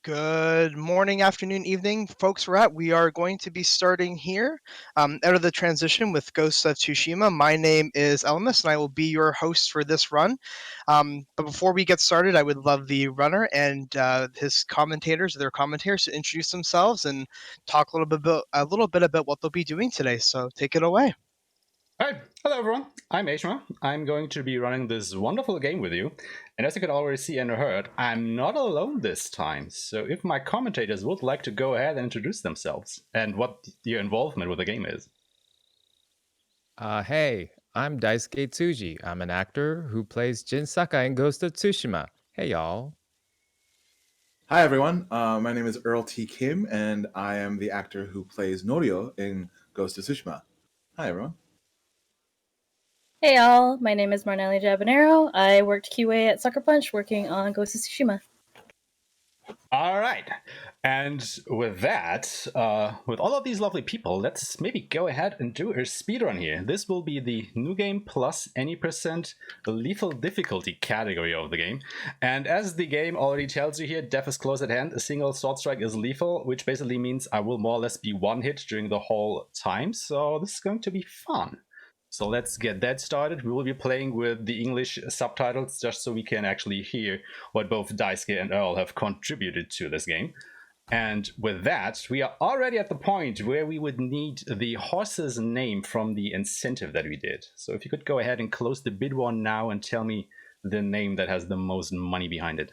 Good morning, afternoon, evening, folks. We are going to be starting here out of the transition with Ghosts of Tsushima. My name is Elmas, and I will be your host for this run. But before we get started, I would love the runner and his commentators, their commentators, to introduce themselves and talk a little bit about what they'll be doing today. So take it away. Hi, hello everyone, I'm Aeshmah. I'm going to be running this wonderful game with you, and as you can already see and heard, I'm not alone this time, so if my commentators would like to go ahead and introduce themselves, and what your involvement with the game is. Hey, I'm Daisuke Tsuji. I'm an actor who plays Jin Sakai in Ghost of Tsushima. Hey, y'all. Hi everyone, my name is Earl T. Kim, and I am the actor who plays Norio in Ghost of Tsushima. Hi everyone. Hey y'all, my name is Marnelli Jabonero. I worked QA at Sucker Punch working on Ghost of Tsushima. Alright, and with that, with all of these lovely people, let's maybe go ahead and do a speedrun here. This will be the new game plus any % lethal difficulty category of the game. And as the game already tells you here, death is close at hand. A single sword strike is lethal, which basically means I will more or less be one hit during the whole time. So this is going to be fun. So let's get that started. We will be playing with the English subtitles just so we can actually hear what both Daisuke and Earl have contributed to this game. And with that, we are already at the point where we would need the horse's name from the incentive that we did. So if you could go ahead and close the bid one now and tell me the name that has the most money behind it.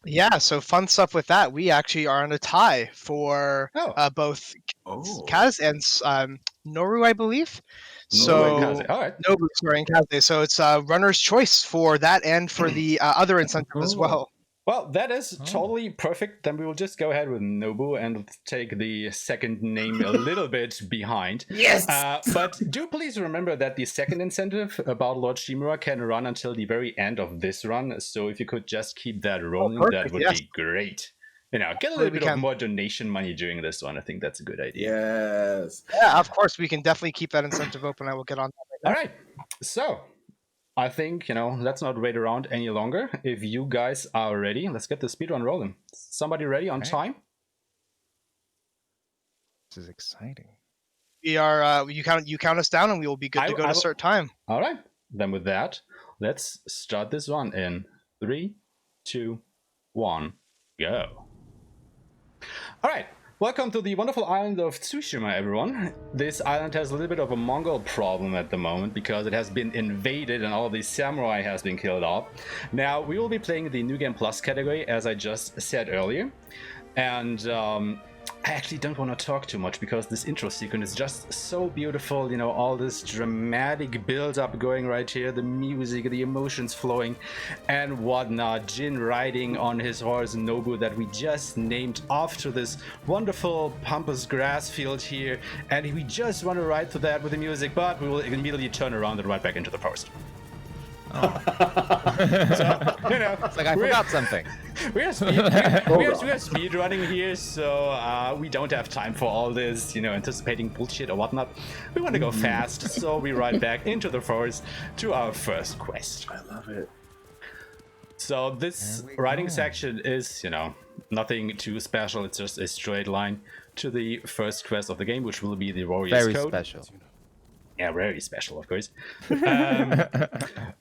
Yeah, so fun stuff with that. We actually are on a tie for both Kaz and Noru, I believe. So all right. Nobu, sorry, and Kaze. So it's runner's choice for that and for the other incentive as well. Well, that is totally perfect. Then we will just go ahead with Nobu and take the second name a little bit behind. Yes! But do please remember that the second incentive about Lord Shimura can run until the very end of this run. So if you could just keep that rolling, that would be great. You know, get a little bit of more donation money during this one. I think that's a good idea. Yes. Yeah, of course. We can definitely keep that incentive open. I will get on that right now. All right. So I think, let's not wait around any longer. If you guys are ready, let's get the speedrun rolling. Somebody ready on time? This is exciting. We are. You count us down, and we will be good to go to start time. All right. Then with that, let's start this one in 3, 2, 1, go. All right. Welcome to the wonderful island of Tsushima, everyone. This island has a little bit of a Mongol problem at the moment because it has been invaded and all of these samurai has been killed off. Now, we will be playing the New Game Plus category, as I just said earlier. And I actually don't want to talk too much because this intro sequence is just so beautiful. All this dramatic build-up going right here, the music, the emotions flowing and whatnot. Jin riding on his horse Nobu that we just named after this wonderful pompous grass field here, and we just want to ride through that with the music, but we will immediately turn around and ride back into the forest. Oh. So, it's like I forgot something. We're speed running here, so we don't have time for all this, anticipating bullshit or whatnot. We want to go fast, so we ride back into the forest to our first quest. I love it. So this riding section is, nothing too special. It's just a straight line to the first quest of the game, which will be the Warrior's Code. Very special. Yeah, very special, of course.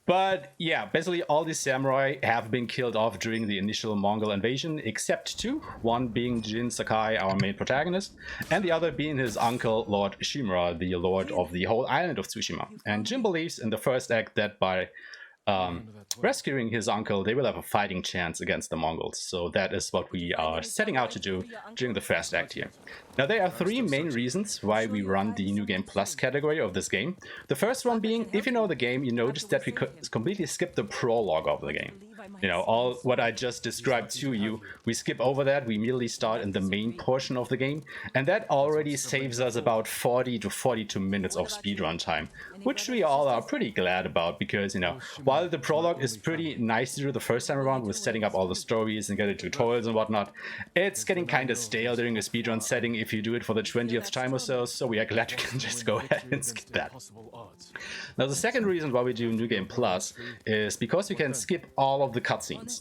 But yeah, basically all these samurai have been killed off during the initial Mongol invasion, except two. One being Jin Sakai, our main protagonist, and the other being his uncle, Lord Shimura, the lord of the whole island of Tsushima. And Jin believes in the first act that by rescuing his uncle, they will have a fighting chance against the Mongols. So that is what we are setting out to do during the first act here. Now, there are three main reasons why we run the New Game Plus category of this game. The first one being, if you know the game, you notice that we could completely skip the prologue of the game. All what I just described to you, we skip over that, we immediately start in the main portion of the game, and that already saves us about 40 to 42 minutes of speedrun time, which we all are pretty glad about because, while the prologue is pretty nice to do the first time around with setting up all the stories and getting tutorials and whatnot, it's getting kind of stale during a speedrun setting if you do it for the 20th time or so we are glad you can just go ahead and skip that. Now, the second reason why we do New Game Plus is because we can skip all of the cutscenes.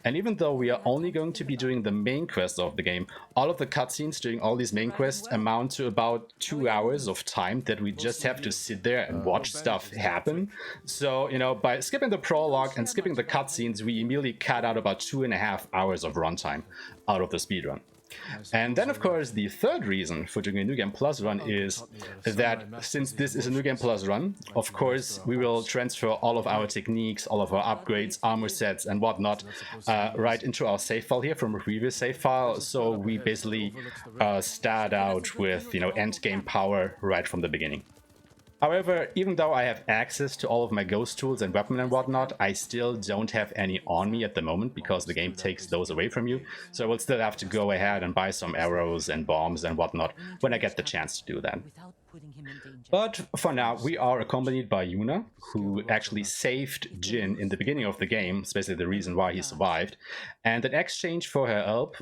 And even though we are only going to be doing the main quest of the game, all of the cutscenes during all these main quests amount to about 2 hours of time that we just have to sit there and watch stuff happen. So, you know, by skipping the prologue and skipping the cutscenes, we immediately cut out about 2.5 hours of runtime out of the speedrun. And then, of course, the third reason for doing a New Game Plus run is that since this is a New Game Plus run, of course, we will transfer all of our techniques, all of our upgrades, armor sets, and whatnot right into our save file here from a previous save file. So we basically start out with, you know, end game power right from the beginning. However, even though I have access to all of my ghost tools and weapon and whatnot, I still don't have any on me at the moment because the game takes those away from you. So I will still have to go ahead and buy some arrows and bombs and whatnot when I get the chance to do that. But for now, we are accompanied by Yuna, who actually saved Jin in the beginning of the game. It's basically the reason why he survived. And in exchange for her help,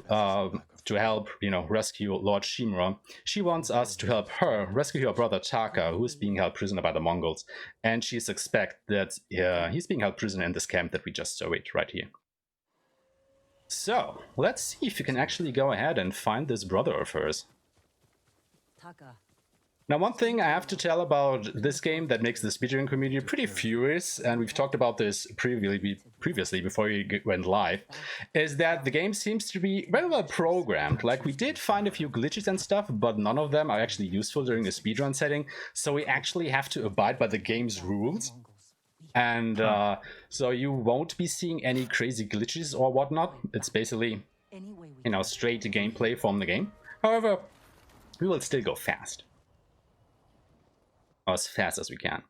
to help, you know, rescue Lord Shimura, she wants us to help her rescue her brother Taka, who is being held prisoner by the Mongols. And she suspects that he's being held prisoner in this camp that we just saw it right here. So, let's see if you can actually go ahead and find this brother of hers. Now, one thing I have to tell about this game that makes the speedrun community pretty furious, and we've talked about this previously before we went live, is that the game seems to be very well programmed. Like, we did find a few glitches and stuff, but none of them are actually useful during a speedrun setting, so we actually have to abide by the game's rules. And so you won't be seeing any crazy glitches or whatnot. It's basically, you know, straight gameplay from the game. However, we will still go fast. As fast as we can.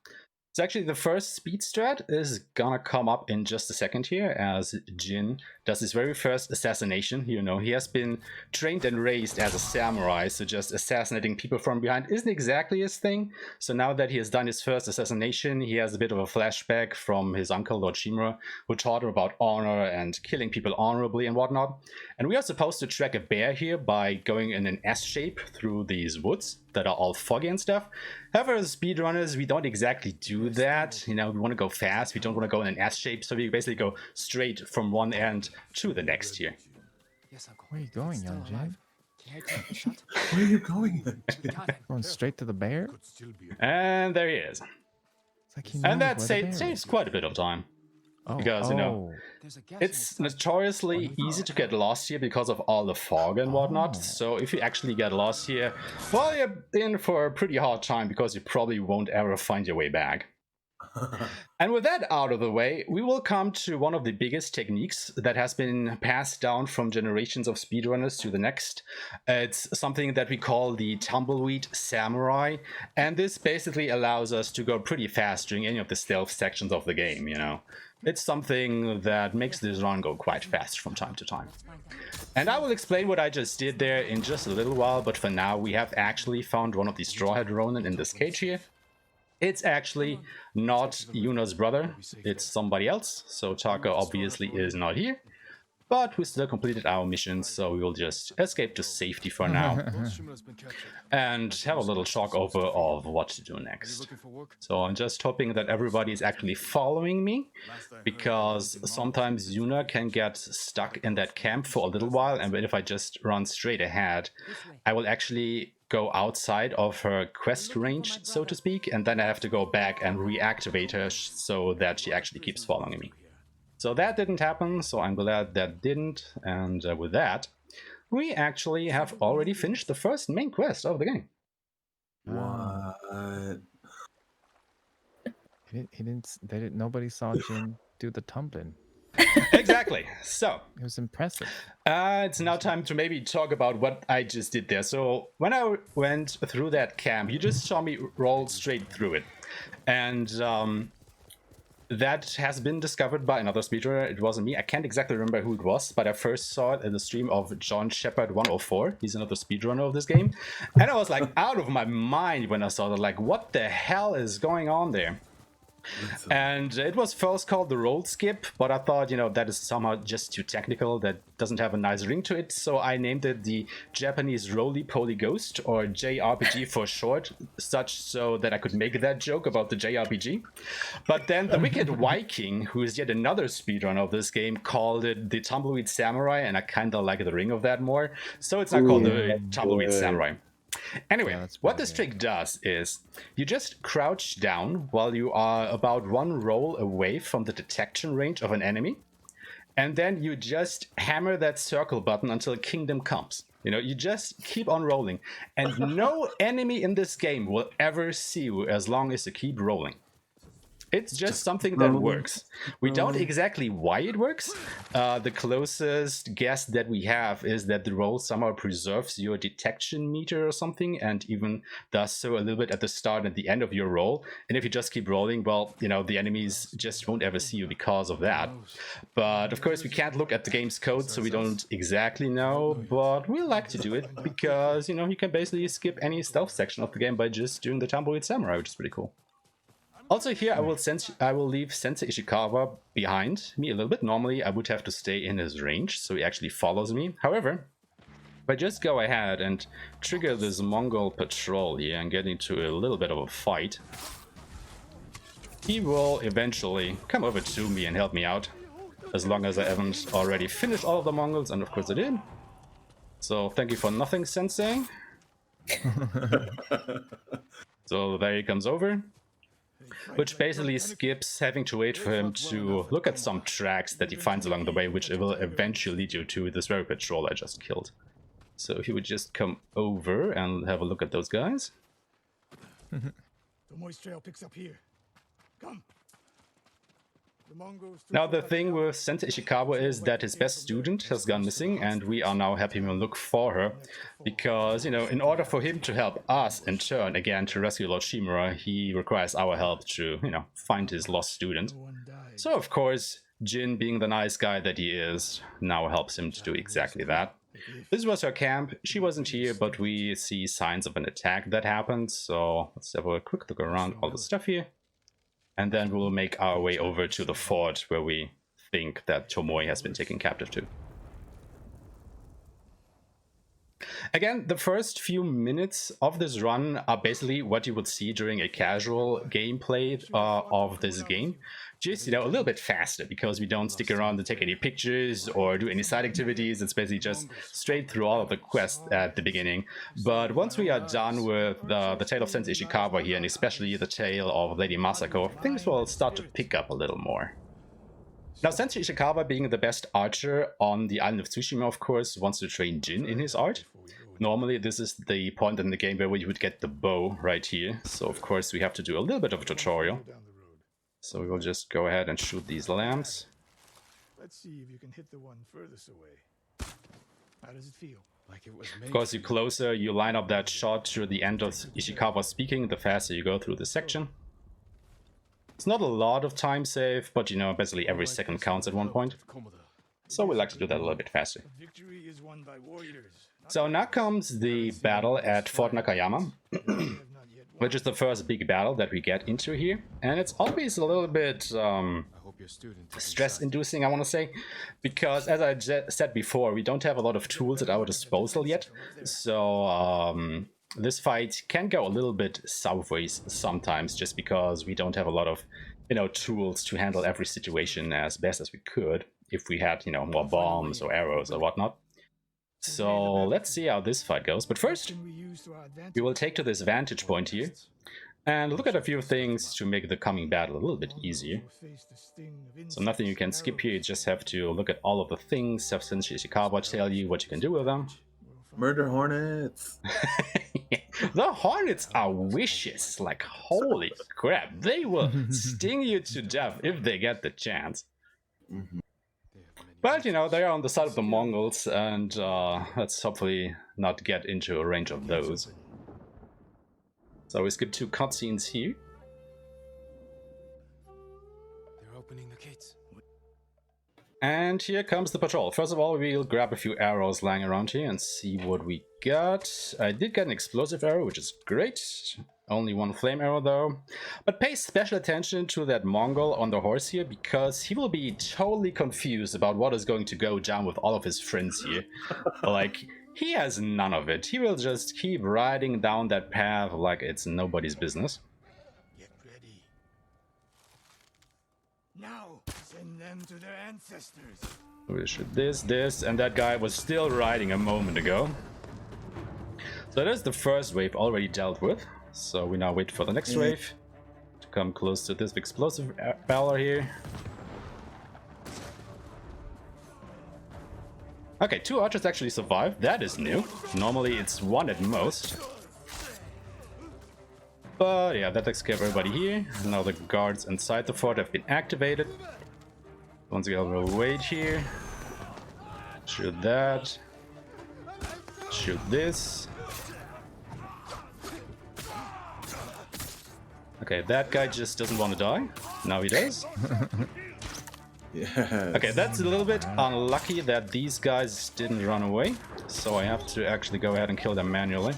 So actually the first speed strat is gonna come up in just a second here as Jin does his very first assassination. You know, he has been trained and raised as a samurai, so just assassinating people from behind isn't exactly his thing. So now that he has done his first assassination, he has a bit of a flashback from his uncle Lord Shimura, who taught him about honor and killing people honorably and whatnot. And we are supposed to track a bear here by going in an S shape through these woods that are all foggy and stuff. However, as speedrunners, we don't exactly do that. You know, we want to go fast. We don't want to go in an S shape, so we basically go straight from one end to the next here. Where are you going, young Jin? Where are you going? Going straight to the bear? And there he is. It's like he And knows that where the bear saves is. quite a bit of time. Because, you know, it's notoriously easy to get lost here because of all the fog and whatnot. So if you actually get lost here, well, you're in for a pretty hard time because you probably won't ever find your way back. And with that out of the way, we will come to one of the biggest techniques that has been passed down from generations of speedrunners to the next. It's something that we call the tumbleweed samurai, and this basically allows us to go pretty fast during any of the stealth sections of the game, you know. It's something that makes this run go quite fast from time to time. And I will explain what I just did there in just a little while, but for now we have actually found one of the Strawhead Ronin in this cage here. It's actually not Yuna's brother, it's somebody else, so Taka obviously is not here. But we still completed our mission, so we will just escape to safety for now. And have a little talk over of what to do next. So I'm just hoping that everybody is actually following me, because sometimes Yuna can get stuck in that camp for a little while, and if I just run straight ahead, I will actually go outside of her quest range, so to speak, and then I have to go back and reactivate her so that she actually keeps following me. So that didn't happen, so I'm glad that didn't, and with that, we actually have already finished the first main quest of the game. What? Nobody saw Jin do the tumbling. Exactly. So It was impressive. it's now time to maybe talk about what I just did there. So when I went through that camp, you just saw me roll straight through it, and that has been discovered by another speedrunner. It wasn't me. I can't exactly remember who it was, but I first saw it in the stream of John Shepard 104. He's another speedrunner of this game. And I was like out of my mind when I saw that, like, what the hell is going on there? And it was first called the roll skip, but I thought, that is somehow just too technical, that doesn't have a nice ring to it, so I named it the Japanese Roly-Poly Ghost, or JRPG for short, such so that I could make that joke about the JRPG. But then the Wicked Viking, who is yet another speedrunner of this game, called it the Tumbleweed Samurai, and I kinda like the ring of that more, so it's not called the Tumbleweed Samurai. Anyway, what this trick does is you just crouch down while you are about one roll away from the detection range of an enemy, and then you just hammer that circle button until Kingdom comes. You just keep on rolling, and no enemy in this game will ever see you as long as you keep rolling. It's just something that works. We don't exactly why it works. The closest guess that we have is that the roll somehow preserves your detection meter or something, and even does so a little bit at the start and the end of your roll. And if you just keep rolling, well, the enemies just won't ever see you because of that. But of course, we can't look at the game's code, so we don't exactly know. But we like to do it because, you can basically skip any stealth section of the game by just doing the Tumbleweed Samurai, which is pretty cool. Also here, I will leave Sensei Ishikawa behind me a little bit. Normally, I would have to stay in his range, so he actually follows me. However, if I just go ahead and trigger this Mongol patrol here and get into a little bit of a fight, he will eventually come over to me and help me out, as long as I haven't already finished all of the Mongols, and of course I did. So thank you for nothing, Sensei. So there he comes over. Which basically skips having to wait for him to look at some tracks that he finds along the way, which will eventually lead you to this very patrol I just killed. So he would just come over and have a look at those guys. The moist trail picks up here. Come. Now the thing with Sensei Ishikawa is that his best student has gone missing, and we are now helping him look for her, because, in order for him to help us in turn again to rescue Lord Shimura, he requires our help to, find his lost student. So of course, Jin, being the nice guy that he is, now helps him to do exactly that. This was her camp. She wasn't here, but we see signs of an attack that happened, so let's have a quick look around all the stuff here. And then we'll make our way over to the fort where we think that Tomoe has been taken captive to. Again, the first few minutes of this run are basically what you would see during a casual gameplay of this game. Just, a little bit faster, because we don't stick around to take any pictures or do any side activities. It's basically just straight through all of the quests at the beginning. But once we are done with the tale of Sensei Ishikawa here, and especially the tale of Lady Masako, things will start to pick up a little more. Now, Sensei Ishikawa, being the best archer on the island of Tsushima, of course, wants to train Jin in his art. Normally, this is the point in the game where you would get the bow right here. So, of course, we have to do a little bit of a tutorial. So we will just go ahead and shoot these lamps. Let's see if you can hit the one furthest away. How does it feel? Like it was made. Of course, the closer you line up that shot to the end of Ishikawa speaking, the faster you go through the section. It's not a lot of time save, but basically every second counts at one point. So we like to do that a little bit faster. Victory is won by warriors. So now comes the battle at Fort Nakayama, which is the first big battle that we get into here. And it's always a little bit stress-inducing, I want to say, because as I said before, we don't have a lot of tools at our disposal yet. So this fight can go a little bit sideways sometimes, just because we don't have a lot of, tools to handle every situation as best as we could if we had, more bombs or arrows or whatnot. So let's see how this fight goes. But first, we will take to this vantage point here and look at a few things to make the coming battle a little bit easier. So nothing you can skip here, you just have to look at all of the things, have Sensei Ishikawa tell you what you can do with them. Murder hornets! The hornets are vicious, like holy crap. They will sting you to death if they get the chance. Mm-hmm. But, they are on the side of the Mongols, and let's hopefully not get into a range of those. So we skip 2 cutscenes here. They're opening the gates. And here comes the patrol. First of all, we'll grab a few arrows lying around here and see what we got. I did get an explosive arrow, which is great. Only one flame arrow though. But pay special attention to that Mongol on the horse here, because he will be totally confused about what is going to go down with all of his friends here. Like, he has none of it. He will just keep riding down that path like it's nobody's business. Get ready. Now, send them to their ancestors. We should this, and that guy was still riding a moment ago. So that is the first wave already dealt with. So we now wait for the next wave to come close to this explosive barrel here. Okay, 2 archers actually survived. That is new. Normally it's 1 at most. But yeah, that takes care of everybody here. Now the guards inside the fort have been activated. Once again, we'll wait here. Shoot that. Shoot this. Okay, that guy just doesn't want to die. Now he does. Yes. Okay, that's a little bit unlucky that these guys didn't run away. So I have to actually go ahead and kill them manually.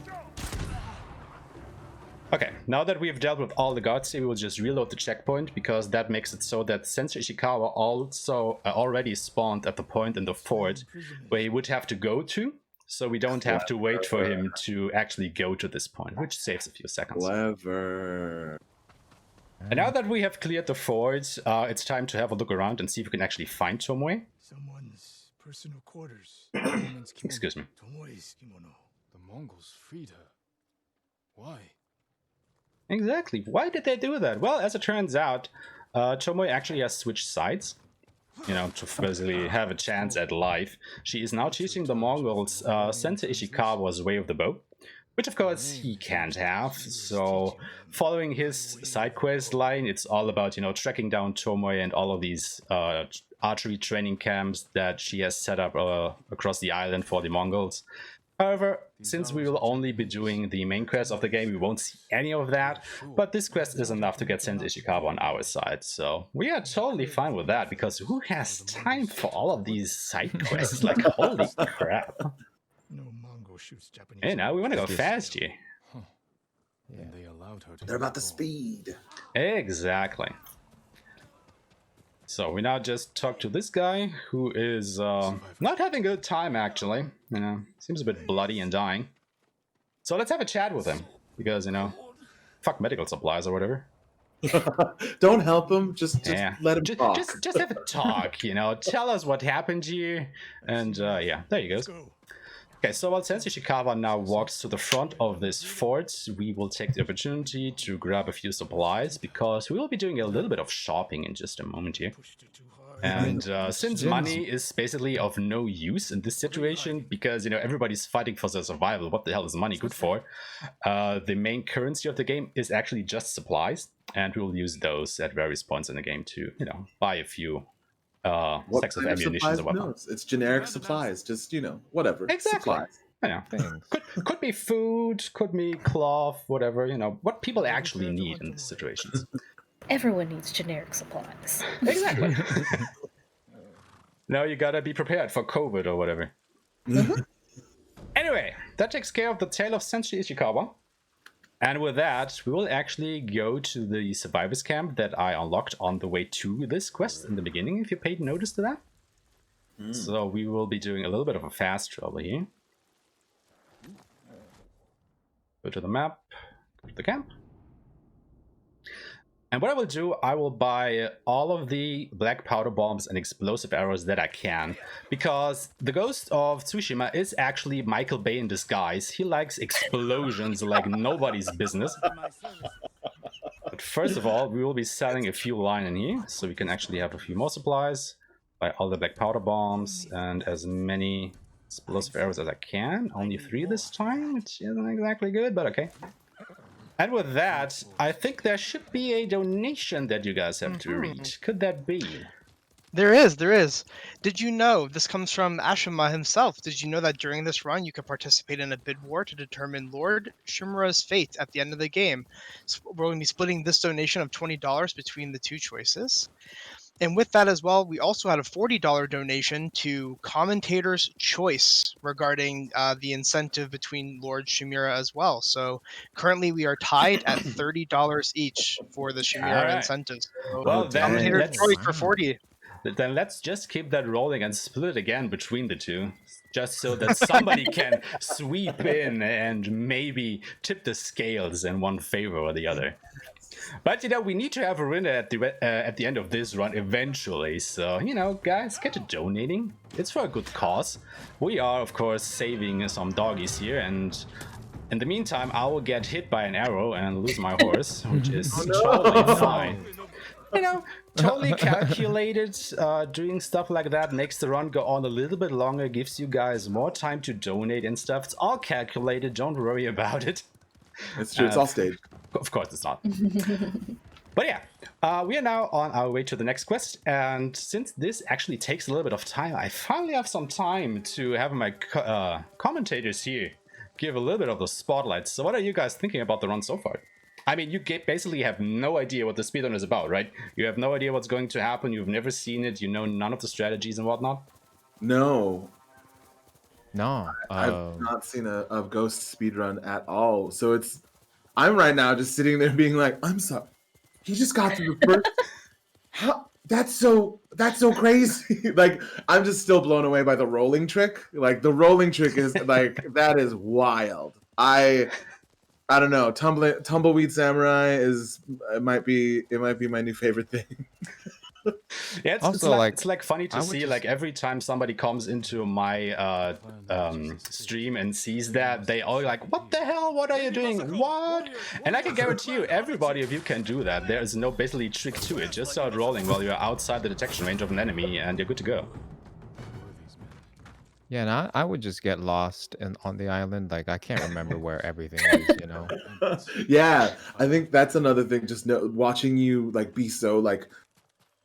Okay, now that we've dealt with all the guards here, we will just reload the checkpoint, because that makes it so that Sensei Ishikawa also already spawned at the point in the fort where he would have to go to. So we don't have to wait for him to actually go to this point, which saves a few seconds. Clever. And now that we have cleared the fort, it's time to have a look around and see if we can actually find Tomoe. Someone's personal quarters. Excuse me. Tomoe's kimono. The Mongols freed her. Why? Exactly. Why did they do that? Well, as it turns out, Tomoe actually has switched sides. You know, to basically have a chance at life. She is now teaching the Mongols Sensei Ishikawa's way of the bow, which of course he can't have. So following his side quest line, it's all about, you know, tracking down Tomoe and all of these archery training camps that she has set up across the island for the Mongols. However, since we will only be doing the main quest of the game, we won't see any of that, but this quest is enough to get Sensei Ishikawa on our side, so we are totally fine with that, because who has time for all of these side quests? Like, holy crap. No Mongol shoots Japanese. Hey, now we want to go fast here. And they allowed her to. They're about the speed. Exactly. So we now just talk to this guy, who is not having a good time, actually. You know, seems a bit bloody and dying. So let's have a chat with him, because, you know, fuck medical supplies or whatever. Don't help him. Just Yeah, let him talk. just have a talk. You know, tell us what happened here, and yeah, there he goes. Go. Okay, so while Sensei Ishikawa now walks to the front of this fort, we will take the opportunity to grab a few supplies, because we will be doing a little bit of shopping in just a moment here. Pushed it too hard. And since money is basically of no use in this situation, because, you know, everybody's fighting for their survival, what the hell is money good for? The main currency of the game is actually just supplies, and we will use those at various points in the game to, you know, buy a few What stacks of kind of ammunition or supplies? whatnot. No, it's generic supplies. Just, you know, whatever. Exactly. Supplies. You know, Things. could be food, could be cloth, whatever, you know, what people actually need in these situations. Everyone needs generic supplies. Exactly. Now you gotta be prepared for COVID or whatever. Anyway, that takes care of the tale of Sensei Ishikawa. And with that, we will actually go to the survivors camp that I unlocked on the way to this quest in the beginning, if you paid notice to that. So we will be doing a little bit of a fast travel here. Go to the map, go to the camp. And what I will do, I will buy all of the black powder bombs and explosive arrows that I can, because the Ghost of Tsushima is actually Michael Bay in disguise. He likes explosions like nobody's business. But first of all, we will be selling a few line in here, so we can actually have a few more supplies. Buy all the black powder bombs and as many explosive arrows as I can. Only 3 this time, which isn't exactly good, but okay. And with that, I think there should be a donation that you guys have to read. Could that be? There is. Did you know, this comes from Aeshmah himself, did you know that during this run you can participate in a bid war to determine Lord Shimura's fate at the end of the game? So we're going to be splitting this donation of $20 between the two choices. And with that as well, we also had a $40 donation to Commentator's Choice regarding the incentive between Lord Shimura as well. So currently we are tied at $30 each for the Shimura Alright. incentive. So Well, then Commentator's let's Choice for 40. Then let's just keep that rolling and split again between the two, just so that somebody can sweep in and maybe tip the scales in one favor or the other. But we need to have a winner at the end of this run eventually. So guys, get to donating. It's for a good cause. We are, of course, saving some doggies here, and in the meantime, I will get hit by an arrow and lose my horse, which is totally fine. Totally calculated. Doing stuff like that makes the run go on a little bit longer, gives you guys more time to donate and stuff. It's all calculated. Don't worry about it. It's true. It's all staged. Of course it's not. But yeah, we are now on our way to the next quest. And since this actually takes a little bit of time, I finally have some time to have my commentators here give a little bit of the spotlight. So what are you guys thinking about the run so far? I mean, you basically have no idea what the speedrun is about, right? You have no idea what's going to happen. You've never seen it. You know none of the strategies and whatnot. No, No. I've not seen a Ghost speedrun at all. So I'm right now just sitting there being like, I'm sorry. He just got through the first. How? That's so crazy. Like, I'm just still blown away by the rolling trick. Like, the rolling trick is like, that is wild. I don't know. Tumbleweed Samurai it might be my new favorite thing. Yeah, it's like funny to see. Like every time somebody comes into my stream and sees that, they all like, "What the hell? What are you doing? What?" And I can guarantee you, everybody of you can do that. There is no basically trick to it. Just start rolling while you're outside the detection range of an enemy, and you're good to go. Yeah, and I would just get lost on the island. Like, I can't remember where everything is, Yeah, I think that's another thing. Just watching you like be so like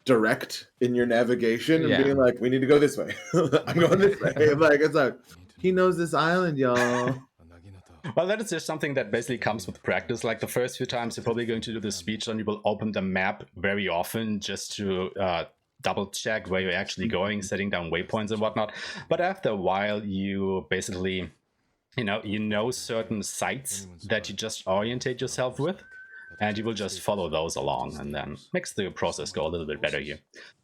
direct in your navigation and being like, we need to go this way. I'm going this way. Like, it's like, he knows this island, y'all. Well, that is just something that basically comes with practice. Like the first few times you're probably going to do the speech, and you will open the map very often just to double check where you're actually going, setting down waypoints and whatnot. But after a while, you basically, you know certain sites that you just orientate yourself with, and you will just follow those along, and then makes the process go a little bit better here.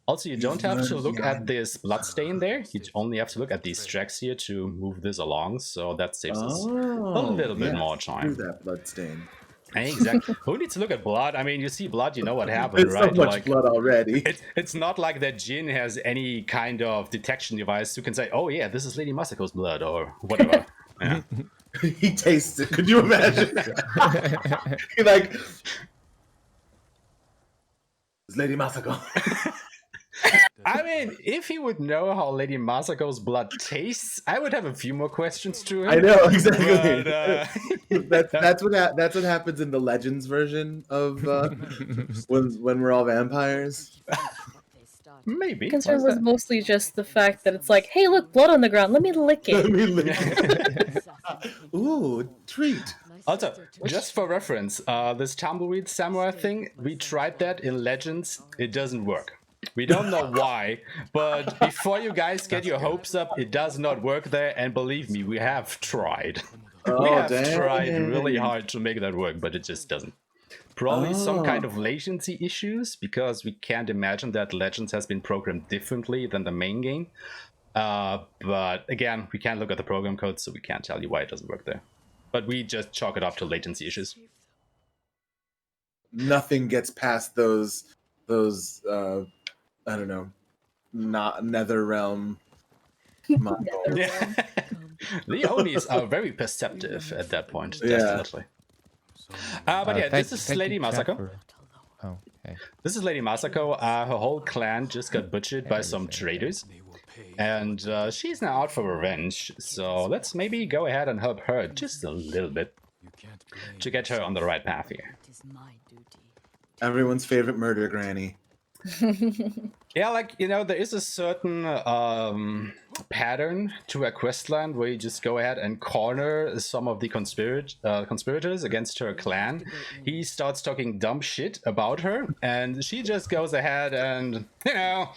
Also, you don't have to look at this bloodstain there. You only have to look at these tracks here to move this along, so that saves us a little bit more time. Through that bloodstain. Exactly. Who needs to look at blood? I mean, you see blood, you know what happened, There's right? so much blood already. It's not like that Jin has any kind of detection device who can say, "Oh yeah, this is Lady Masako's blood," or whatever. Yeah. He tastes it. Could you imagine? He like, it's Lady Masako. I mean, if he would know how Lady Masako's blood tastes, I would have a few more questions to him. I know, exactly. But, that's what happens in the Legends version of when we're all vampires. Maybe. Concern was mostly just the fact that it's like, hey, look, blood on the ground. Let me lick it. Ooh, treat. Also, just for reference, this tumbleweed samurai thing, we tried that in Legends. It doesn't work. We don't know why, but before you guys get your hopes up, it does not work there, and believe me, we have tried. We have tried really hard to make that work, but it just doesn't. Probably some kind of latency issues, because we can't imagine that Legends has been programmed differently than the main game. But again, we can't look at the program code, so we can't tell you why it doesn't work there. But we just chalk it up to latency issues. Nothing gets past those I don't know, not Nether Realm. Mongol. Yeah. The Onis are very perceptive at that point, definitely. But yeah, this is Lady Masako. Oh, okay. This is Lady Masako. Her whole clan just got butchered by some traitors, and she's now out for revenge. So let's maybe go ahead and help her just a little bit to get her on the right path here. Everyone's favorite murder granny. Yeah, like, there is a certain pattern to a questline where you just go ahead and corner some of the conspirators against her clan. He starts talking dumb shit about her, and she just goes ahead and, you know...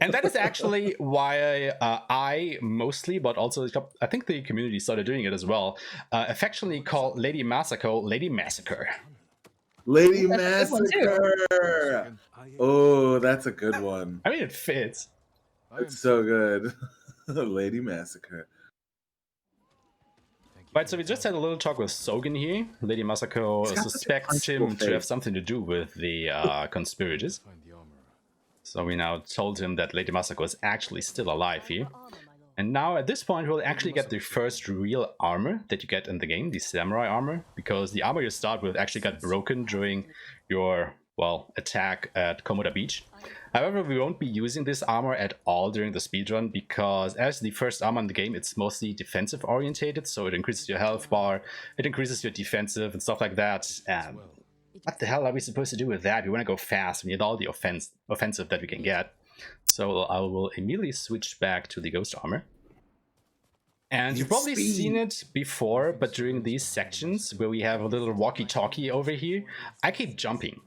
And that is actually why I mostly, but also I think the community started doing it as well, affectionately call Lady Masako Lady Massacre. Lady That's a good one, too. Massacre. Oh, that's a good one. I mean, it fits. It's so good. Lady Massacre. Right, so we just had a little talk with Sogen here. Lady Masako He's got such a suspects him punchable to have face. something to do with the conspirators. Find the armorer. So we now told him that Lady Masako is actually still alive here. And now at this point we'll actually get the first real armor that you get in the game, the samurai armor, because the armor you start with actually got broken during your, well, attack at Komoda Beach. However, we won't be using this armor at all during the speedrun, because as the first armor in the game, it's mostly defensive orientated, so it increases your health bar, it increases your defensive and stuff like that. And what the hell are we supposed to do with that? We want to go fast, we need all the offensive that we can get. So I will immediately switch back to the ghost armor. And you've probably seen it before, but during these sections where we have a little walkie-talkie over here, I keep jumping.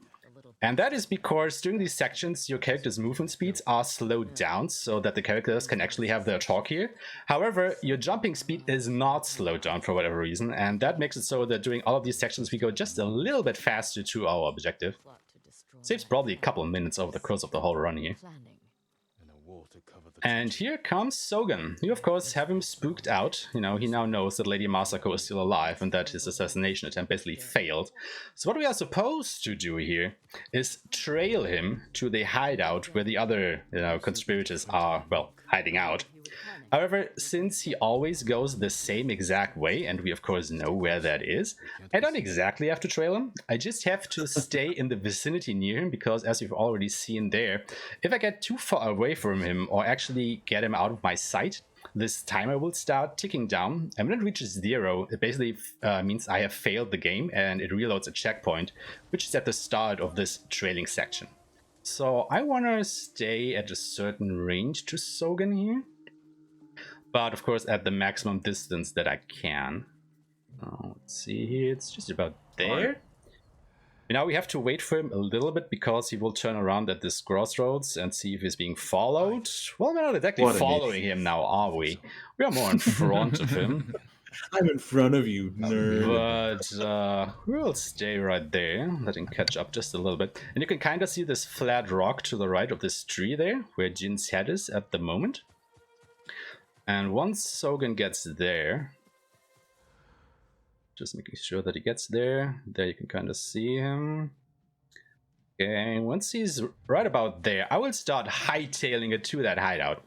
And that is because during these sections, your character's movement speeds are slowed down so that the characters can actually have their talk here. However, your jumping speed is not slowed down for whatever reason, and that makes it so that during all of these sections we go just a little bit faster to our objective. Saves probably a couple of minutes over the course of the whole run here. And here comes Sogen. You of course have him spooked out. You know, he now knows that Lady Masako is still alive and that his assassination attempt basically failed. So what we are supposed to do here is trail him to the hideout where the other, conspirators are, well, hiding out. However, since he always goes the same exact way, and we of course know where that is, I don't exactly have to trail him. I just have to stay in the vicinity near him, because as you've already seen there, if I get too far away from him or actually get him out of my sight, this timer will start ticking down, and when it reaches 0, it basically means I have failed the game, and it reloads a checkpoint, which is at the start of this trailing section. So I want to stay at a certain range to Sogen here, but of course at the maximum distance that I can. Let's see here, it's just about there. Now we have to wait for him a little bit, because he will turn around at this crossroads and see if he's being followed. Well, we're not exactly following him now, are we? We are more in front of him. I'm in front of you, nerd. But we'll stay right there, let him catch up just a little bit. And you can kind of see this flat rock to the right of this tree there, where Jin's head is at the moment. And once Sogen gets there, just making sure that he gets there, you can kind of see him. Okay, once he's right about there, I will start hightailing it to that hideout.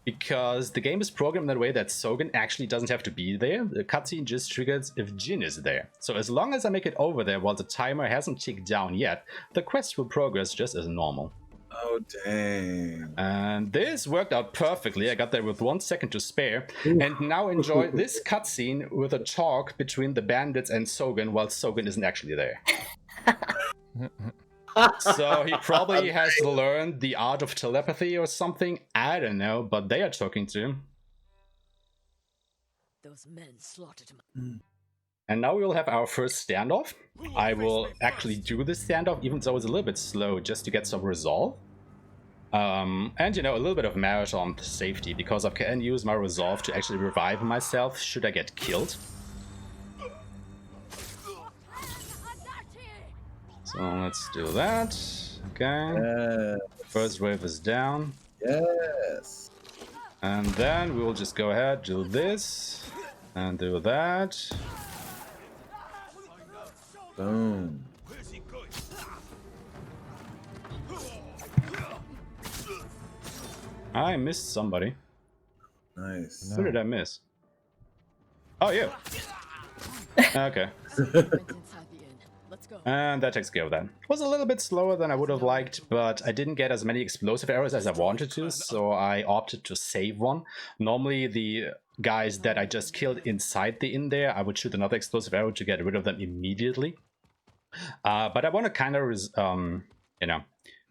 Because the game is programmed that way that Sogen actually doesn't have to be there. The cutscene just triggers if Jin is there. So as long as I make it over there while the timer hasn't ticked down yet, the quest will progress just as normal. Oh, dang. And this worked out perfectly. I got there with 1 second to spare. And now enjoy this cutscene with a talk between the bandits and Sogen while Sogen isn't actually there. So he probably has learned the art of telepathy or something. I don't know, but they are talking to him. Those men slaughtered him. And now we will have our first standoff. I will actually do this standoff, even though it's a little bit slow, just to get some resolve. And, a little bit of marathon safety, because I can use my resolve to actually revive myself should I get killed. So let's do that. Okay. First wave is down. Yes. And then we will just go ahead, do this, and do that. Boom. I missed somebody. Nice. Who did I miss? Oh, you. Okay. And that takes care of that. Was a little bit slower than I would have liked, but I didn't get as many explosive arrows as I wanted to, so I opted to save one. Normally the guys that I just killed inside the inn there, I would shoot another explosive arrow to get rid of them immediately. But I want to kind of,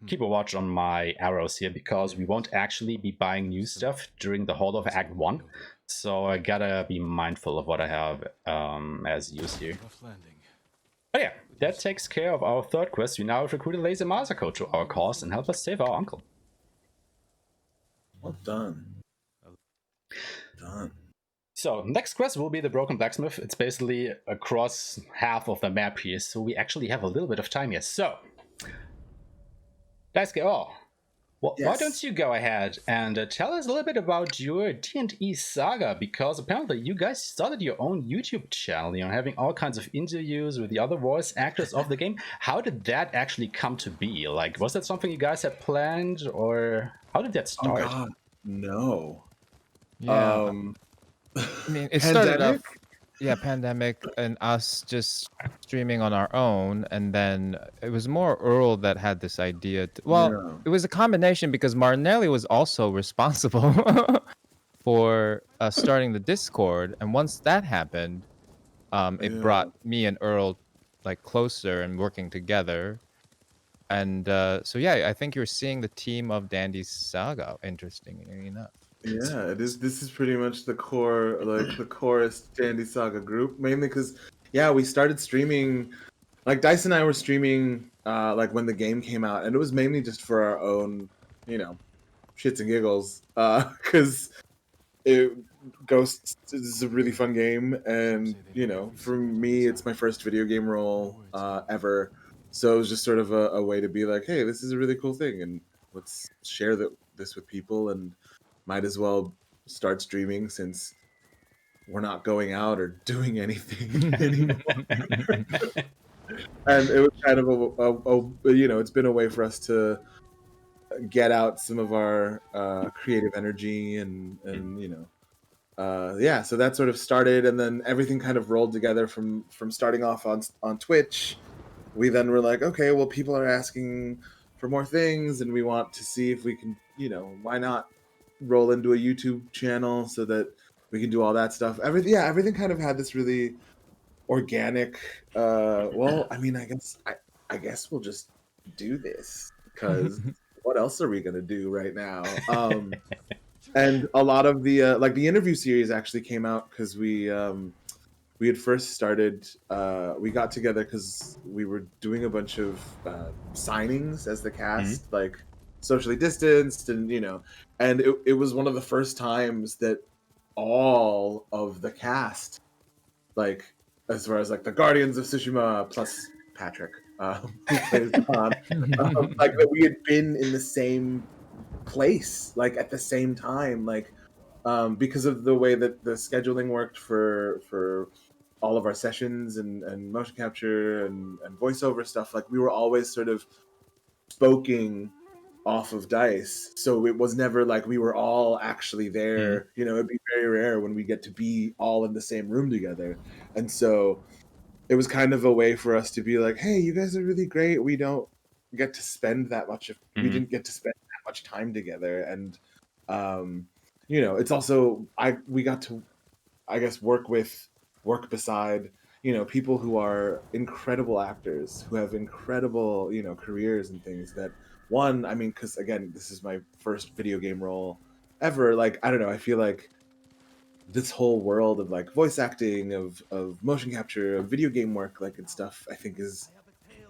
keep a watch on my arrows here, because we won't actually be buying new stuff during the whole of Act 1. So I gotta be mindful of what I have as use here. Rough landing. But yeah, that takes care of our third quest. We now have recruited Laser Masako to our cause and help us save our uncle. Well done. Done. So next quest will be the Broken Blacksmith. It's basically across half of the map here, so we actually have a little bit of time here. So, Daisuke, why Yes. don't you go ahead and tell us a little bit about your D&E saga, because apparently you guys started your own YouTube channel, having all kinds of interviews with the other voice actors of the game. How did that actually come to be? Like, was that something you guys had planned, or how did that start? Oh God, no. Yeah. I mean, it started off, Pandemic? pandemic, and us just streaming on our own, and then it was more Earl that had this idea. Well, Yeah. it was a combination because Marnelli was also responsible for starting the Discord, and once that happened, it Yeah. brought me and Earl like closer and working together. And so yeah, I think you're seeing the team of Dandy's saga, interestingly enough. Yeah, it is. This is pretty much the core, like the chorus Dandy Saga group. Mainly because, yeah, we started streaming. Like Dice and I were streaming, like when the game came out, and it was mainly just for our own, shits and giggles. Because Ghost is a really fun game, and for me, it's my first video game role ever. So it was just sort of a way to be like, hey, this is a really cool thing, and let's share this with people, and might as well start streaming since we're not going out or doing anything anymore. And it was kind of it's been a way for us to get out some of our creative energy and so that sort of started, and then everything kind of rolled together from starting off on Twitch. We then were like, okay, well, people are asking for more things, and we want to see if we can, why not roll into a YouTube channel so that we can do all that stuff. Everything kind of had this really organic. Well, I mean, I guess we'll just do this because what else are we gonna do right now? And a lot of the the interview series actually came out because we had first started. We got together because we were doing a bunch of signings as the cast, like socially distanced, and and it was one of the first times that all of the cast, like as far as like the Guardians of Tsushima plus Patrick, who plays Khan, like that we had been in the same place, like at the same time, like because of the way that the scheduling worked for all of our sessions and motion capture and voiceover stuff. Like we were always sort of spoken off of Dice, so it was never like we were all actually there. It'd be very rare when we get to be all in the same room together, and so it was kind of a way for us to be like, hey, you guys are really great. We don't get to spend that much we didn't get to spend that much time together, and it's also we got to, I guess, work beside people who are incredible actors, who have incredible careers and things. That one, I mean, because again, this is my first video game role ever. Like, I don't know, I feel like this whole world of like voice acting, of motion capture, of video game work, like and stuff, I think is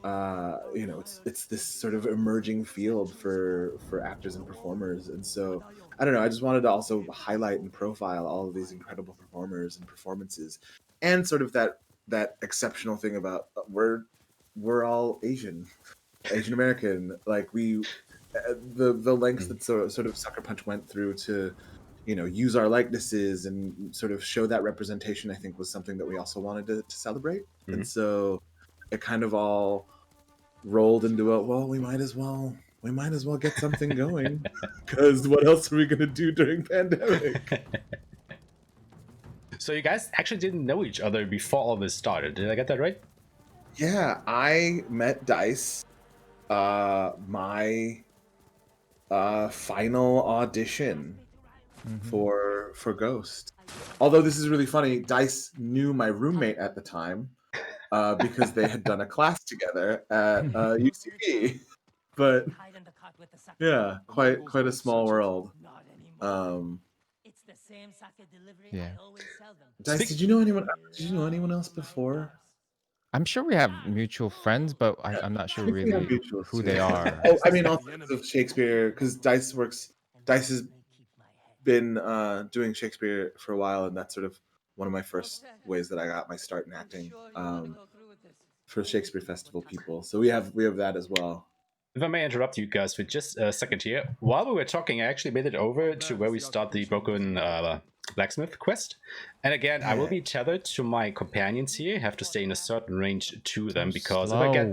it's this sort of emerging field for actors and performers. And so I don't know, I just wanted to also highlight and profile all of these incredible performers and performances, and sort of that exceptional thing about we're all Asian American. Like we the lengths that sort of Sucker Punch went through to use our likenesses and sort of show that representation, I think was something that we also wanted to celebrate. And so it kind of all rolled into we might as well get something going, because what else are we going to do during pandemic? So you guys actually didn't know each other before all this started. Did I get that right? Yeah, I met Dice my final audition for Ghost. Although this is really funny, Dice knew my roommate at the time because they had done a class together at UCB. but yeah, quite a small world. Yeah. Dice, did you know anyone? Did you know anyone else before? I'm sure we have mutual friends, but I'm not I sure think we have really mutuals who too. they are. Oh, I mean, also because of Shakespeare, because Dice has been doing Shakespeare for a while, and that's sort of one of my first ways that I got my start in acting for Shakespeare Festival people. So we have that as well. If I may interrupt you guys for just a second here. While we were talking, I actually made it over to where we start the broken blacksmith quest. And again, I will be tethered to my companions here. I have to stay in a certain range to them, because if I get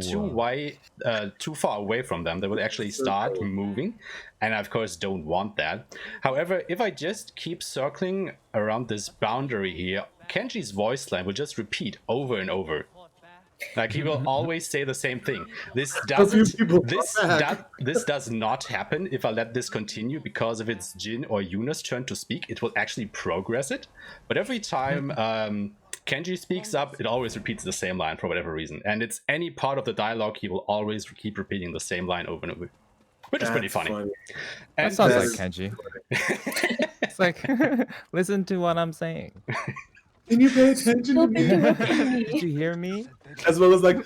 too far away from them, they will actually start moving. And I, of course, don't want that. However, if I just keep circling around this boundary here, Kenji's voice line will just repeat over and over. Like, he will always say the same thing. This does not happen if I let this continue, because if it's Jin or Yuna's turn to speak, it will actually progress it. But every time Kenji speaks up, it always repeats the same line for whatever reason. And it's any part of the dialogue, he will always keep repeating the same line over and over, which is pretty funny. That sounds like Kenji. It's like, listen to what I'm saying. Can you pay attention to me? Did you hear me? As well as like,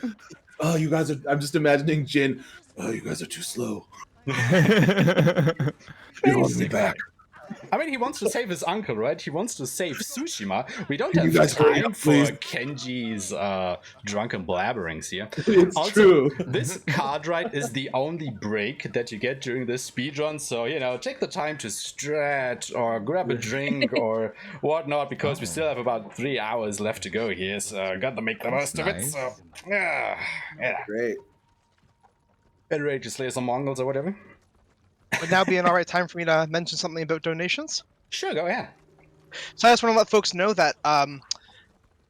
oh, you guys are. I'm just imagining Jin. Oh, you guys are too slow. You're holding me back. I mean, he wants to save his uncle, right? He wants to save Tsushima. We don't You have guys hurry time up, for please. Kenji's drunken blabberings here. It's also, true. This card ride is the only break that you get during this speedrun, so, you know, take the time to stretch or grab a drink or whatnot, because we still have about 3 hours left to go here, so gotta make the most of it, so, yeah. Great. Better ready to slay some Mongols or whatever. Would now be an alright time for me to mention something about donations? Sure, go ahead. So I just want to let folks know that